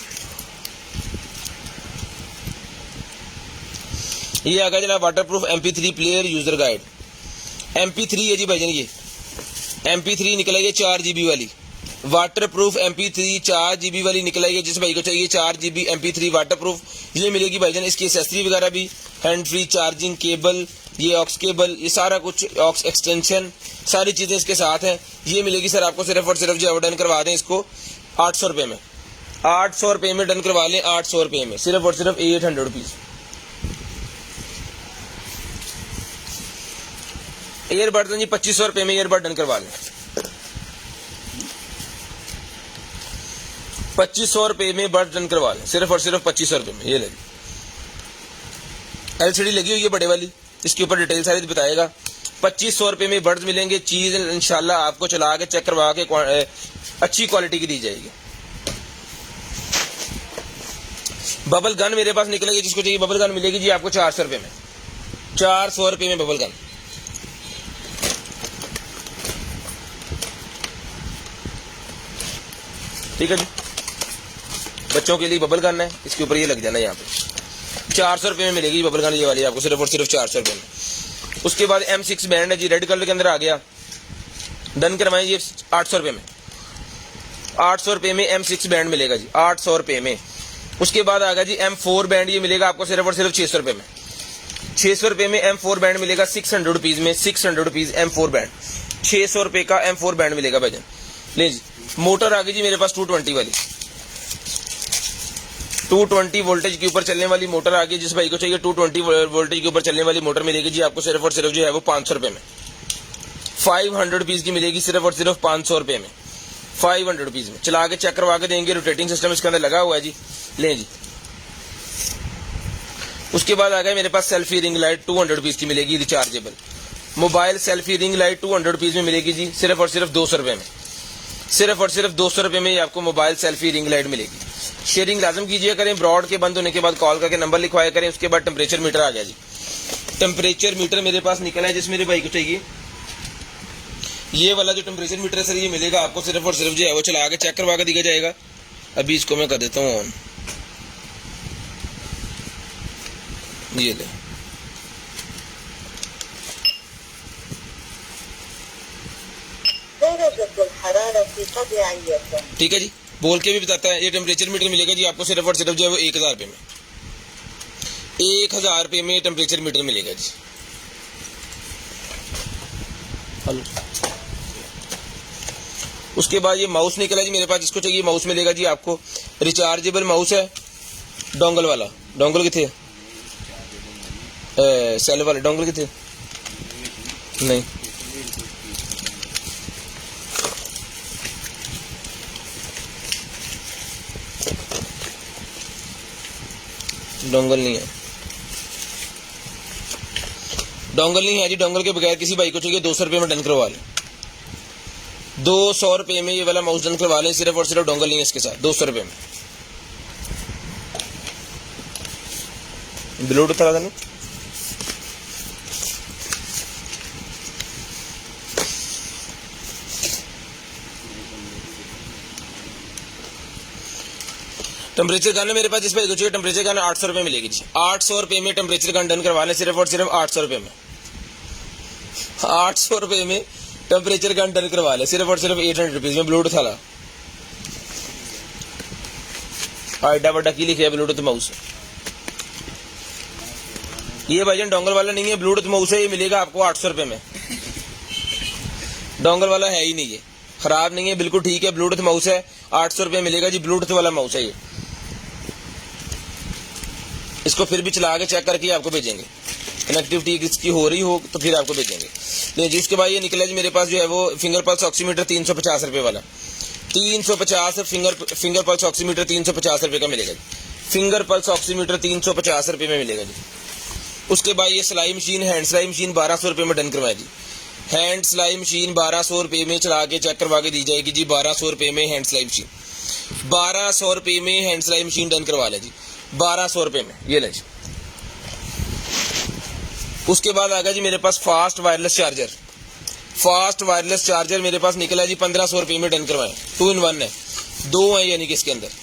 ये आ गया जनाब water proof MP3 player user guide. MP3 है जी भाईजान, ये MP3 निकला ये 4 GB वाली वाटर प्रूफ MP3 4 GB वाली निकला है। जिस भाई को चाहिए 4 GB MP3 वाटर प्रूफ ये मिलेगी भाईजान। इसकी एसेसरी वगैरह भी, हैंड फ्री चार्जिंग केबल, ये ऑक्स केबल, ये सारा कुछ ऑक्स एक्सटेंशन सारी चीज़ें इसके साथ हैं। ये मिलेगी सर आपको सिर्फ और सिर्फ जो डन करवा दें इसको 800 रुपये में। 800 रुपये में डन करवा लें, 800 रुपये में सिर्फ और सिर्फ 800 रुपीज़। ईयरबड्स जी 2500 रुपये में ईयरबड डन करवा लें। 2500 रुपये में बर्ड डन करवा लें सिर्फ और सिर्फ 2500 रुपये में। ये लगी LCD लगी हुई है बड़े वाली, इसके ऊपर डिटेल सारी बताएगा। 2500 रुपये में बर्ड्स मिलेंगे। चीज़ इंशाल्लाह आपको चला के चेक करवा के अच्छी क्वालिटी की दी जाएगी। बबल गन मेरे पास निकलेगी, जिसको चाहिए बबल गन मिलेगी जी आपको 400 रुपये में। 400 रुपये में बबल गन। ठीक है जी बच्चों के लिए बबल गन है, इसके ऊपर ये लग जाना यहाँ पे। 400 रुपये में मिलेगी बबल गन ये वाली आपको सिर्फ और सिर्फ 400 रुपये में। उसके बाद M6 बैंड है जी, रेड कलर के अंदर आ गया, डन करवाएं ये 800 रुपये में। 800 रुपये में M6 बैंड मिलेगा जी 800 रुपये में। उसके बाद आ गया जी M4 बैंड, ये मिलेगा आपको सिर्फ और सिर्फ 600 रुपये में। ₹600 में M4 बैंड मिलेगा 600 रुपीज में, 600 रुपीज M4 बैंड, ₹600 का M4 बैंड मिलेगा भाईजान। ले जी, मोटर आ गई जी मेरे पास 220 वाली, 220 वोल्टेज के ऊपर चलने वाली मोटर आ गई। जिस भाई को चाहिए 220 वोल्टेज के ऊपर चलने वाली मोटर मिलेगी जी आपको सिर्फ और सिर्फ जो है वो ₹500 में, 500 रुपीज की मिलेगी सिर्फ और सिर्फ ₹500 में, 500 रुपीज में। चला के चेक करवा के देंगे, रोटेटिंग सिस्टम इसके अंदर लगा हुआ है जी। ले जी, उसके बाद आ गया मेरे पास सेल्फी रिंग लाइट 200 रुपीज की मिलेगी rechargeable. Mobile selfie ring light 200 rupees में मिलेगी जी सिर्फ और सिर्फ ₹200 में, सिर्फ और सिर्फ ₹200 में आपको मोबाइल सेल्फी रिंग लाइट मिलेगी। शेयरिंग लाजम कीजिए करें, ब्रॉड के बंद होने के बाद कॉल करके नंबर लिखवाया करें। उसके बाद टेम्परेचर मीटर आ गया जी, टेम्परेचर मीटर मेरे पास निकला है। जिस मेरे भाई को चाहिए ये वाला जो टेम्परेचर मीटर है सर, ये मिलेगा आपको सिर्फ और सिर्फ जो है वो चला के चेक करवा के दिया जाएगा। अभी इसको मैं कर देता हूँ ऑन, ये ले, ठीक है जी, बोल के भी बताता है। ये टेम्परेचर मीटर मिलेगा जी आपको सिर्फ और सिर्फ जो है वो ₹1000 में, ₹1000 में टेम्परेचर मीटर मिलेगा जी। हेलो, उसके बाद ये माउस निकला जी मेरे पास, जिसको चाहिए माउस मिलेगा जी आपको, रिचार्जेबल माउस है, डोंगल वाला। डोंगल किथे सेल वाले डोंगल किथे नहीं, डोंगल नहीं है, डोंगल नहीं है जी। डोंगल के बगैर किसी भाई को चाहिए ₹200 में डन करवा लें, ₹200 में ये वाला माउस डन करवा लें, सिर्फ और सिर्फ डोंगल नहीं है इसके साथ, ₹200 में। ब्लूटूथ लगा देना, टेम्परेचर गन मेरे पास जिस भाई को चाहिए टेम्परेचर गन ₹800 मिलेगी जी, ₹800 में टेम्परेचर गन डन करवा लें, सिर्फ और सिर्फ ₹800 में, ₹800 में टेम्परेचर गन डन करवा लें, सिर्फ और सिर्फ 800 रुपीज में। ब्लूटूथ वाला एडा बड़ा की लिखे ब्लूटूथ माउस, ये भाईजान डोंगल वाला नहीं है, ब्लूटूथ माउस है, ये मिलेगा आपको ₹800 में। डोंगल वाला है ही नहीं, ये खराब नहीं है, बिल्कुल ठीक है, ब्लूटूथ माउस है, ₹800 मिलेगा जी, ब्लूटूथ वाला माउस है ये। इसको फिर भी चला के चेक करके आपको भेजेंगे, कनेक्टिविटी इसकी हो रही हो तो फिर आपको भेजेंगे। नहीं जी, उसके बाद ये निकला जी मेरे पास जो है वो फिंगर पल्स ऑक्सीमीटर ₹350 वाला, 350 फिंगर पल्स ऑक्सीमीटर ₹350 का मिलेगा जी, फिंगर पल्स ऑक्सीमीटर ₹350 में मिलेगा जी। उसके बाद ये सिलाई मशीन, हैंड सिलाई मशीन ₹1200 में डन करवाए जी, हैंड सिलाई मशीन ₹1200 में चला के चेक करवा के दी जाएगी जी, ₹1200 में हैंड सिलाई मशीन, ₹1200 में हैंड सिलाई मशीन डन करवा ले जी, ₹1200 में, ये ले जी। उसके बाद आ गया जी मेरे पास fast wireless charger, fast wireless charger मेरे पास निकला जी ₹1500 में डन करवाए, 2 in 1 है, 2 है यानी कि इसके अंदर।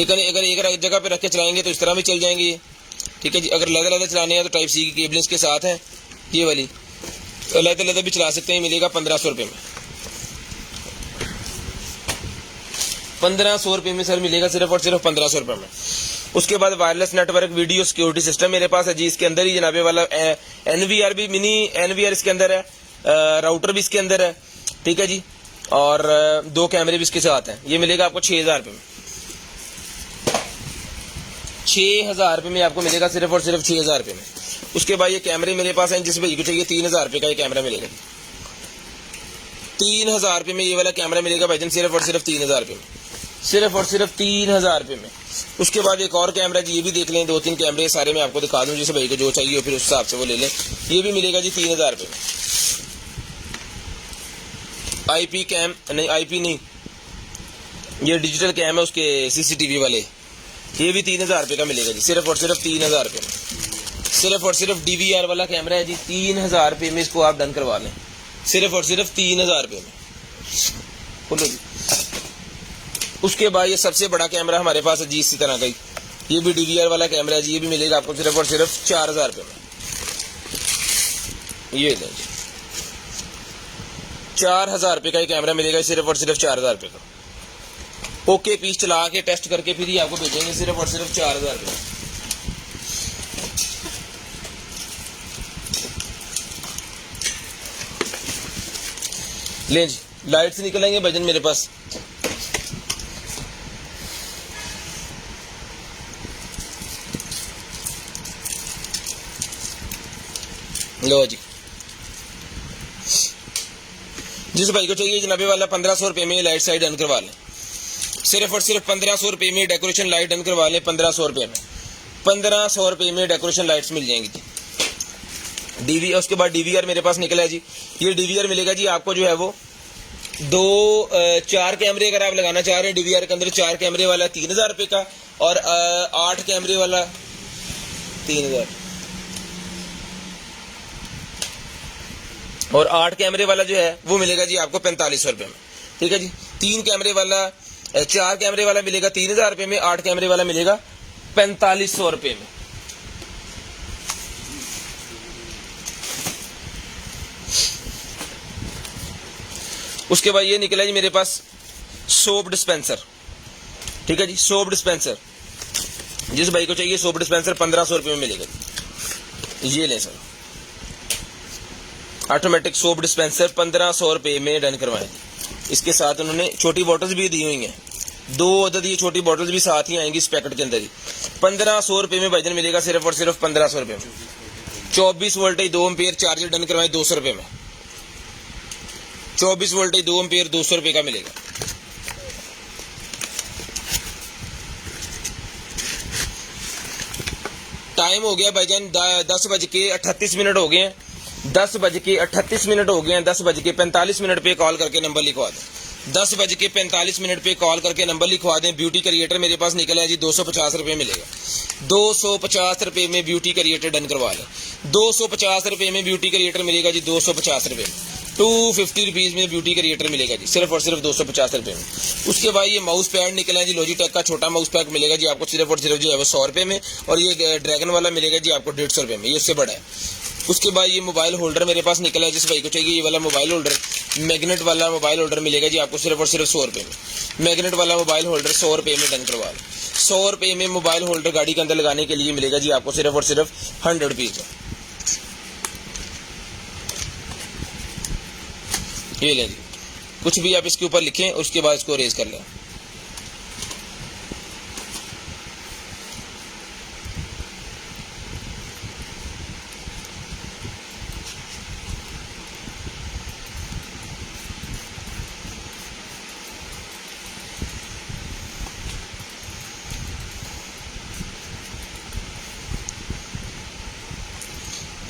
अगर एक जगह पे रख के चलाएंगे तो इस तरह भी चल जाएंगे ये, ठीक है जी। अगर लहदा चलाने हैं तो टाइप सी की केबलिंग के साथ है, ये वाली लहदा भी चला सकते हैं, मिलेगा ₹1500 में, ₹1500 में सर मिलेगा, सिर्फ और सिर्फ ₹1500 में। उसके बाद wireless network video security system मेरे पास है जी, इसके अंदर ही जनाबे वाला NVR भी, मिनी NVR इसके अंदर है, राउटर भी इसके अंदर है, ठीक है जी, और 2 कैमरे भी इसके साथ हैं। ये मिलेगा आपको ₹6000 में, ₹6000 में आपको मिलेगा, सिर्फ और सिर्फ ₹6000 में। उसके बाद ये कैमरे मेरे पास हैं, जिस भाई को चाहिए ₹3000 का ये कैमरा मिलेगा, ₹3000 में ये वाला कैमरा मिलेगा भाईजान, सिर्फ और सिर्फ ₹3000 में, सिर्फ और सिर्फ ₹3000 में। उसके बाद एक और कैमरा जी, ये भी देख लें, 2-3 कैमरे सारे मैं आपको दिखा दूं, जिस भाई को जो चाहिए हो फिर उस हिसाब से वो ले लें। ये भी मिलेगा जी ₹3000 में, IP कैम नहीं, IP नहीं, ये डिजिटल कैम है उसके CCTV वाले, ये भी ₹3000 का मिलेगा जी, सिर्फ और सिर्फ ₹3000 में। सिर्फ और सिर्फ DVR वाला कैमरा है जी, ₹3000 में इसको आप डन करवा लें, सिर्फ और सिर्फ ₹3000 में। खोलो जी। उसके बाद ये सबसे बड़ा कैमरा हमारे पास है जी, इसी तरह का ही, ये भी DVR वाला कैमरा है जी, ये भी मिलेगा आपको सिर्फ और सिर्फ ₹4000 में। ये लें जी, ₹4000 का कैमरा मिलेगा, सिर्फ और सिर्फ ₹4000 का। ओके पीस चला के टेस्ट करके फिर ही आपको भेजेंगे, सिर्फ और सिर्फ ₹4000 में। ले जी, लाइट से निकलेंगे भाईजान मेरे पास। लो जी, जिस भाई को चाहिए जनाबे वाला 1500 रुपये में लाइट साइड डन करवा लें। सिर्फ और सिर्फ 1500 रुपये में डेकोरेशन लाइट डन करवा लें। 1500 रुपये में 1500 रुपये में डेकोरेशन लाइट्स मिल जाएंगी जी। डीवी, उसके बाद डीवीआर मेरे पास निकला है जी। ये डीवीआर मिलेगा जी आपको जो है वो 4 कैमरे अगर आप लगाना चाह रहे हैं डीवीआर के अंदर, 4 कैमरे वाला 3000 रुपये का, और 8 कैमरे वाला 3000, और 8 कैमरे वाला जो है वो मिलेगा जी आपको 4500 रुपये में। ठीक है जी, 3 कैमरे वाला 4 कैमरे वाला मिलेगा 3000 रुपये में, 8 कैमरे वाला मिलेगा 4500 रुपये में। उसके बाद ये निकला जी मेरे पास सोप डिस्पेंसर। ठीक है जी, सोप डिस्पेंसर जिस भाई को चाहिए सोप डिस्पेंसर 1500 रुपये में मिलेगा जी। ये लें सर, ऑटोमेटिक सोप डिस्पेंसर 1500 रुपये में डन करवाएं। इसके साथ उन्होंने छोटी बॉटल्स भी दी हुई हैं, 2 अदद ये छोटी बॉटल्स भी साथ ही आएंगी इस पैकेट के अंदर ही। 1500 रुपये में भाईजान मिलेगा सिर्फ और सिर्फ 1500 रुपये में। 24 वोल्टेज 2 एम्पियर चार्जर डन करवाएं 200 रुपये में। 24 वोल्टेज 2 एम्पियर 200 रुपये का मिलेगा। टाइम हो गया भाईजान 10:38 हो गए हैं। 10:38 हो गए हैं। 10:45 पे कॉल करके नंबर लिखवा दें। 10:45 पे कॉल करके नंबर लिखवा दें। ब्यूटी क्रिएटर मेरे पास निकला है जी 250 रुपये मिलेगा। 250 रुपये में ब्यूटी क्रिएटर डन करवा लें। 250 रुपये में ब्यूटी क्रिएटर मिलेगा जी। 250 रुपये में 250 रुपीज़ में ब्यूटी क्रिएटर मिलेगा जी, सिर्फ और सिर्फ 250 रुपये में। उसके बाद ये माउस पैड निकला है जी, लॉजिटेक का छोटा माउस पैड मिलेगा जी आपको सिर्फ और सिर्फ जो है वो 100 रुपये में, और ये ड्रैगन वाला मिलेगा जी आपको 150 रुपये में, ये उससे बड़ा है। उसके बाद ये मोबाइल होल्डर मेरे पास निकला है, जिस भाई को चाहिए ये वाला मोबाइल होल्डर, मैग्नेट वाला मोबाइल होल्डर मिलेगा जी आपको सिर्फ और सिर्फ 100 रुपये में। मैग्नेट वाला मोबाइल होल्डर 100 रुपये में डन करवा लें। 100 रुपये में मोबाइल होल्डर गाड़ी के अंदर लगाने के लिए मिलेगा जी आपको सिर्फ और सिर्फ 100 रुपीज़ में। ये लें जी, कुछ भी आप इसके ऊपर लिखें, उसके बाद इसको रेज कर लें।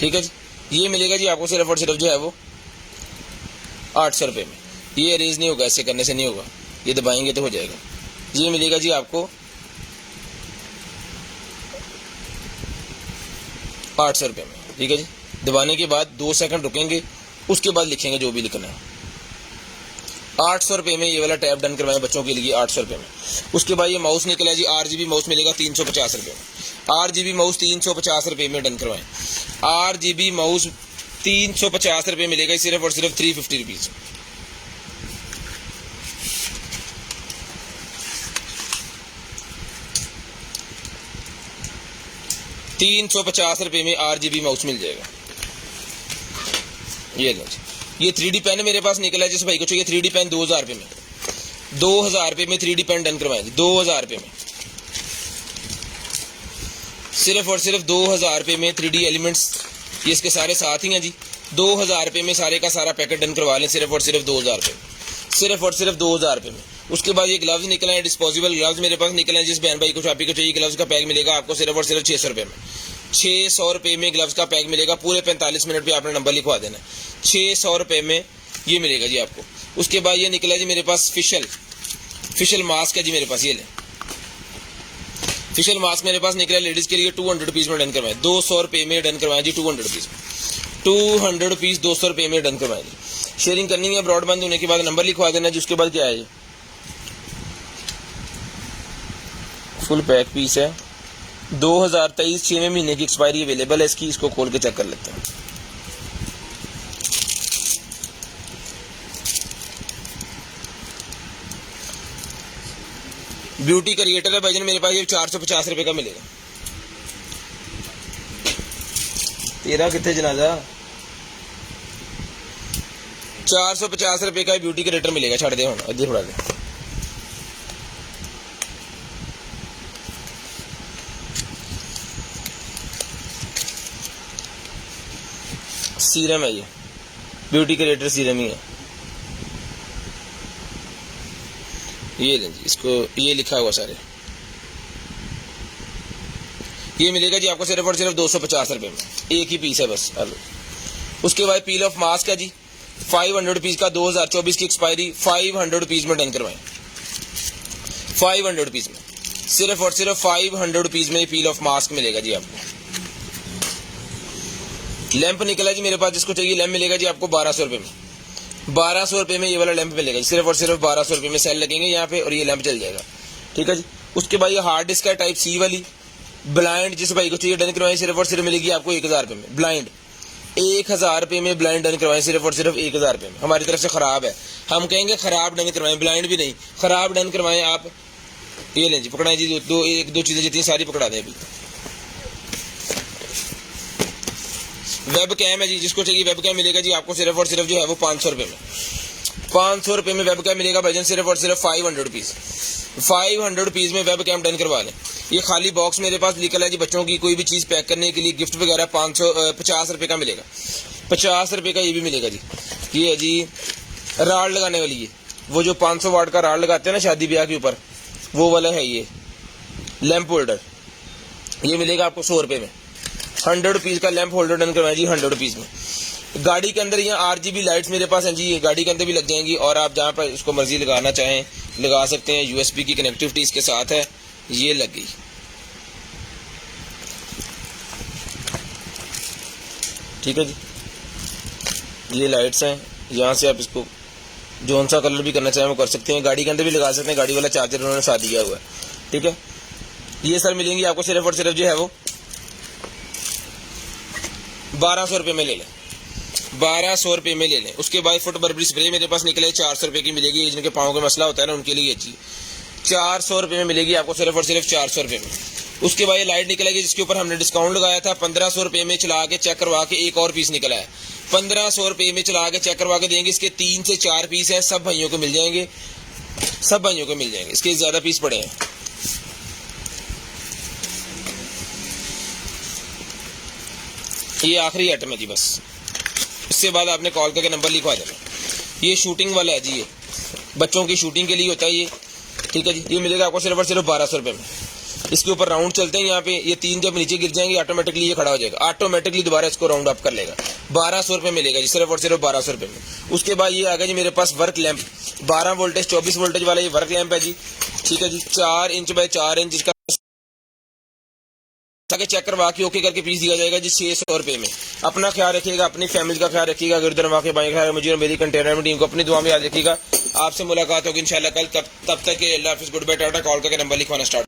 ठीक है जी, ये मिलेगा जी आपको सिर्फ और सिर्फ जो है वो 800 रुपये में। ये रेज नहीं होगा, ऐसे करने से नहीं होगा, ये दबाएंगे तो हो जाएगा। ये मिलेगा जी आपको 800 रुपये में। ठीक है जी, दबाने के बाद 2 सेकंड रुकेंगे, उसके बाद लिखेंगे जो भी लिखना है। 800 रुपये में ये वाला टैब डन करवाएं बच्चों के लिए, 800 रुपये में। उसके बाद ये माउस निकला जी, RGB माउस मिलेगा 350 रुपये में। RGB माउस 350 रुपये में डन करवाएं। RGB माउस 350 रुपये मिलेगा सिर्फ और सिर्फ 350 रुपीज़। ₹350 में RGB माउस मिल जाएगा। ये लो जी, ये 3D पेन मेरे पास निकला है, जिस भाई को चाहिए 3D पेन 2000 रुपये में। 2000 रुपये में 3D पेन डन करवाएंगे, 2000 रुपये में, सिर्फ और सिर्फ 2000 रुपये में 3D एलिमेंट्स, ये इसके सारे साथ ही हैं जी। 2000 रुपये में सारे का सारा पैकेट डन करवा लें, सिर्फ और सिर्फ 2000 रुपये, सिर्फ और सिर्फ 2000 रुपये में। उसके बाद ये ग्लव्स निकले हैं, डिस्पोजेबल ग्लव्स मेरे पास निकले हैं। जिस बहन भाई को चापी को चाहिए ग्लव्स का पैक मिलेगा आपको सिर्फ और सिर्फ 600 रुपये में। 600 रुपये में ग्लव्स का पैक मिलेगा। पूरे 45 मिनट पे आपने नंबर लिखवा देना। 600 रुपये में ये मिलेगा जी आपको। उसके बाद ये निकला जी मेरे पास फिशल मास्क है जी मेरे पास, ये ले फिशल मास्क मेरे पास निकला लेडीज के लिए 200 रुपीज़ में डन करवाएं। 200 रुपये में डन करवाएं जी, 200 रुपीज़ में, 200 रुपीज़ 200 रुपये में डन करवाएं जी। शेयरिंग करनी है, ब्रॉडबैंड होने के बाद नंबर लिखवा देना जी। उसके बाद क्या है जी, फुल पैक पीस है, 2023 6वें महीने की एक्सपायरी अवेलेबल है इसकी। इसको खोल के चेक कर लेते हैं। ब्यूटी क्रिएटर है भाईजान मेरे पास, ये 450 रुपये का मिलेगा। तेरा कितने जनाजा 450 रुपए का ब्यूटी क्रिएटर मिलेगा। छड़ दे हम अद्धी थोड़ा दे। सीरम है ये, ब्यूटी क्रिएटर सीरम ही है। ये लें जी, इसको ये लिखा हुआ सारे। ये मिलेगा जी आपको सिर्फ और सिर्फ 250 रुपए में, एक ही पीस है बस। उसके बाद पील ऑफ मास्क है जी 500 रुपीज का, 2024 की एक्सपायरी, 500 रुपीज में डन करवाएं। 500 रुपीज में, सिर्फ और सिर्फ 500 रुपीज में पील ऑफ मास्क मिलेगा जी आपको। लैंप निकला जी मेरे पास, जिसको चाहिए लैंप मिलेगा जी आपको 1200 रुपए में। 1200 रुपए में ये वाला लैंप मिलेगा, सिर्फ और सिर्फ 1200 रुपए में सेल लगेंगे यहाँ पे और ये लैंप चल जाएगा। ठीक है जी। उसके बाद ये हार्ड डिस्क है टाइप सी वाली, ब्लाइंड जिस भाई को चाहिए डन करवाएं, सिर्फ और सिर्फ मिलेगी आपको 1000 रुपए में। ब्लाइंड 1000 रुपए में ब्लाइंड डन करवाएं, सिर्फ और सिर्फ 1000 रुपए में। हमारी तरफ से खराब है, हम कहेंगे खराब डन करवाएं, ब्लाइंड भी नहीं, खराब डन करवाएं आप। ये लें जी, पकड़ाएं जी, एक दो चीजें जितनी सारी पकड़ा दें अभी। वेब कैम है जी, जिसको चाहिए वेब कैम मिलेगा जी आपको सिर्फ और सिर्फ जो है वो 500 रुपए में। 500 रुपए में वेब कैम मिलेगा भाईजान, सिर्फ और सिर्फ 500 रुपीज। 500 रुपीज में वेब कैम डन करवा लें। ये खाली बॉक्स मेरे पास निकला है जी, बच्चों की कोई भी चीज पैक करने के लिए गिफ्ट वगैरह 50 रुपए का मिलेगा। 50 रुपए का ये भी मिलेगा जी। ये है जी राड लगाने वाली, ये वो जो 500 वाट का राड लगाते हैं ना शादी ब्याह के ऊपर, वो वाला है ये लैंप होल्डर। ये मिलेगा आपको 100 रुपए में। 100 रुपीज का लैंप होल्डर डन करवाएं जी 100 रुपीज में। गाड़ी के अंदर यहाँ RGB लाइट्स मेरे पास हैं जी, ये गाड़ी के अंदर भी लग जाएंगी और आप जहाँ पर इसको मर्जी लगाना चाहें लगा सकते हैं। USB की कनेक्टिविटी इसके साथ है, ये लग गई। ठीक है जी, ये लाइट्स हैं, यहाँ से आप इसको जोन सा कलर भी करना चाहें वो कर सकते हैं। गाड़ी के अंदर भी लगा सकते हैं, गाड़ी वाला चार्जर उन्होंने साथ दिया हुआ है। ठीक है, ये सर मिलेंगी आपको सिर्फ और सिर्फ जो है वो 1200 रुपए में ले लें। 1200 रुपए में ले लें। उसके बाद फुट बर्बरी स्प्रे मेरे पास निकले 400 रुपए की मिलेगी, जिनके पाँव का मसला होता है ना उनके लिए अच्छी 400 रुपए में मिलेगी आपको सिर्फ और सिर्फ 400 रुपए में। उसके बाद ये लाइट निकलेगी जिसके ऊपर हमने डिस्काउंट लगाया था, 1500 रुपए में चला के चेक करवा के एक और पीस निकला है। 1500 रुपए में चला के चेक करवा के देंगे। इसके 3 से 4 पीस है, सब भाइयों को मिल जाएंगे, सब भाइयों को मिल जाएंगे। इसके ज्यादा पीस पड़े हैं। ये आखिरी आइटम है जी बस, इससे बाद आपने कॉल करके नंबर लिखवा देना। ये शूटिंग वाला है जी, ये बच्चों की शूटिंग के लिए होता है ये। ठीक है जी, ये मिलेगा आपको सिर्फ और सिर्फ 1200 रुपए में। इसके ऊपर राउंड चलते हैं यहाँ पे, ये 3 जब नीचे गिर जाएंगे ऑटोमेटिकली ये खड़ा हो जाएगा, ऑटोमेटिकली दोबारा इसको राउंड अप कर लेगा। 1200 रुपए मिलेगा जी, सिर्फ और सिर्फ 1200 रुपए में। उसके बाद ये आ गया जी मेरे पास वर्क लैंप, 12 वोल्टेज 24 वोल्टेज वाला ये वर्क लैंप है जी। ठीक है जी, 4 इंच बाय 4 इंच, जिसका चेक करवा के ओके करके पीस दिया जाएगा जी 600 रुपए में। अपना ख्याल रखिएगा, अपनी फैमिली का ख्याल रखिएगा, गिरदर वाक़े बाई ख्याल, मुझे और मेरी कंटेनर टीम को अपनी दुआ में याद रखिएगा। आपसे मुलाकात होगी इंशाल्लाह कल, तब तक के अल्लाह हाफिज़, गुड बाय, टाटा। कॉल करके नंबर लिखवाना स्टार्ट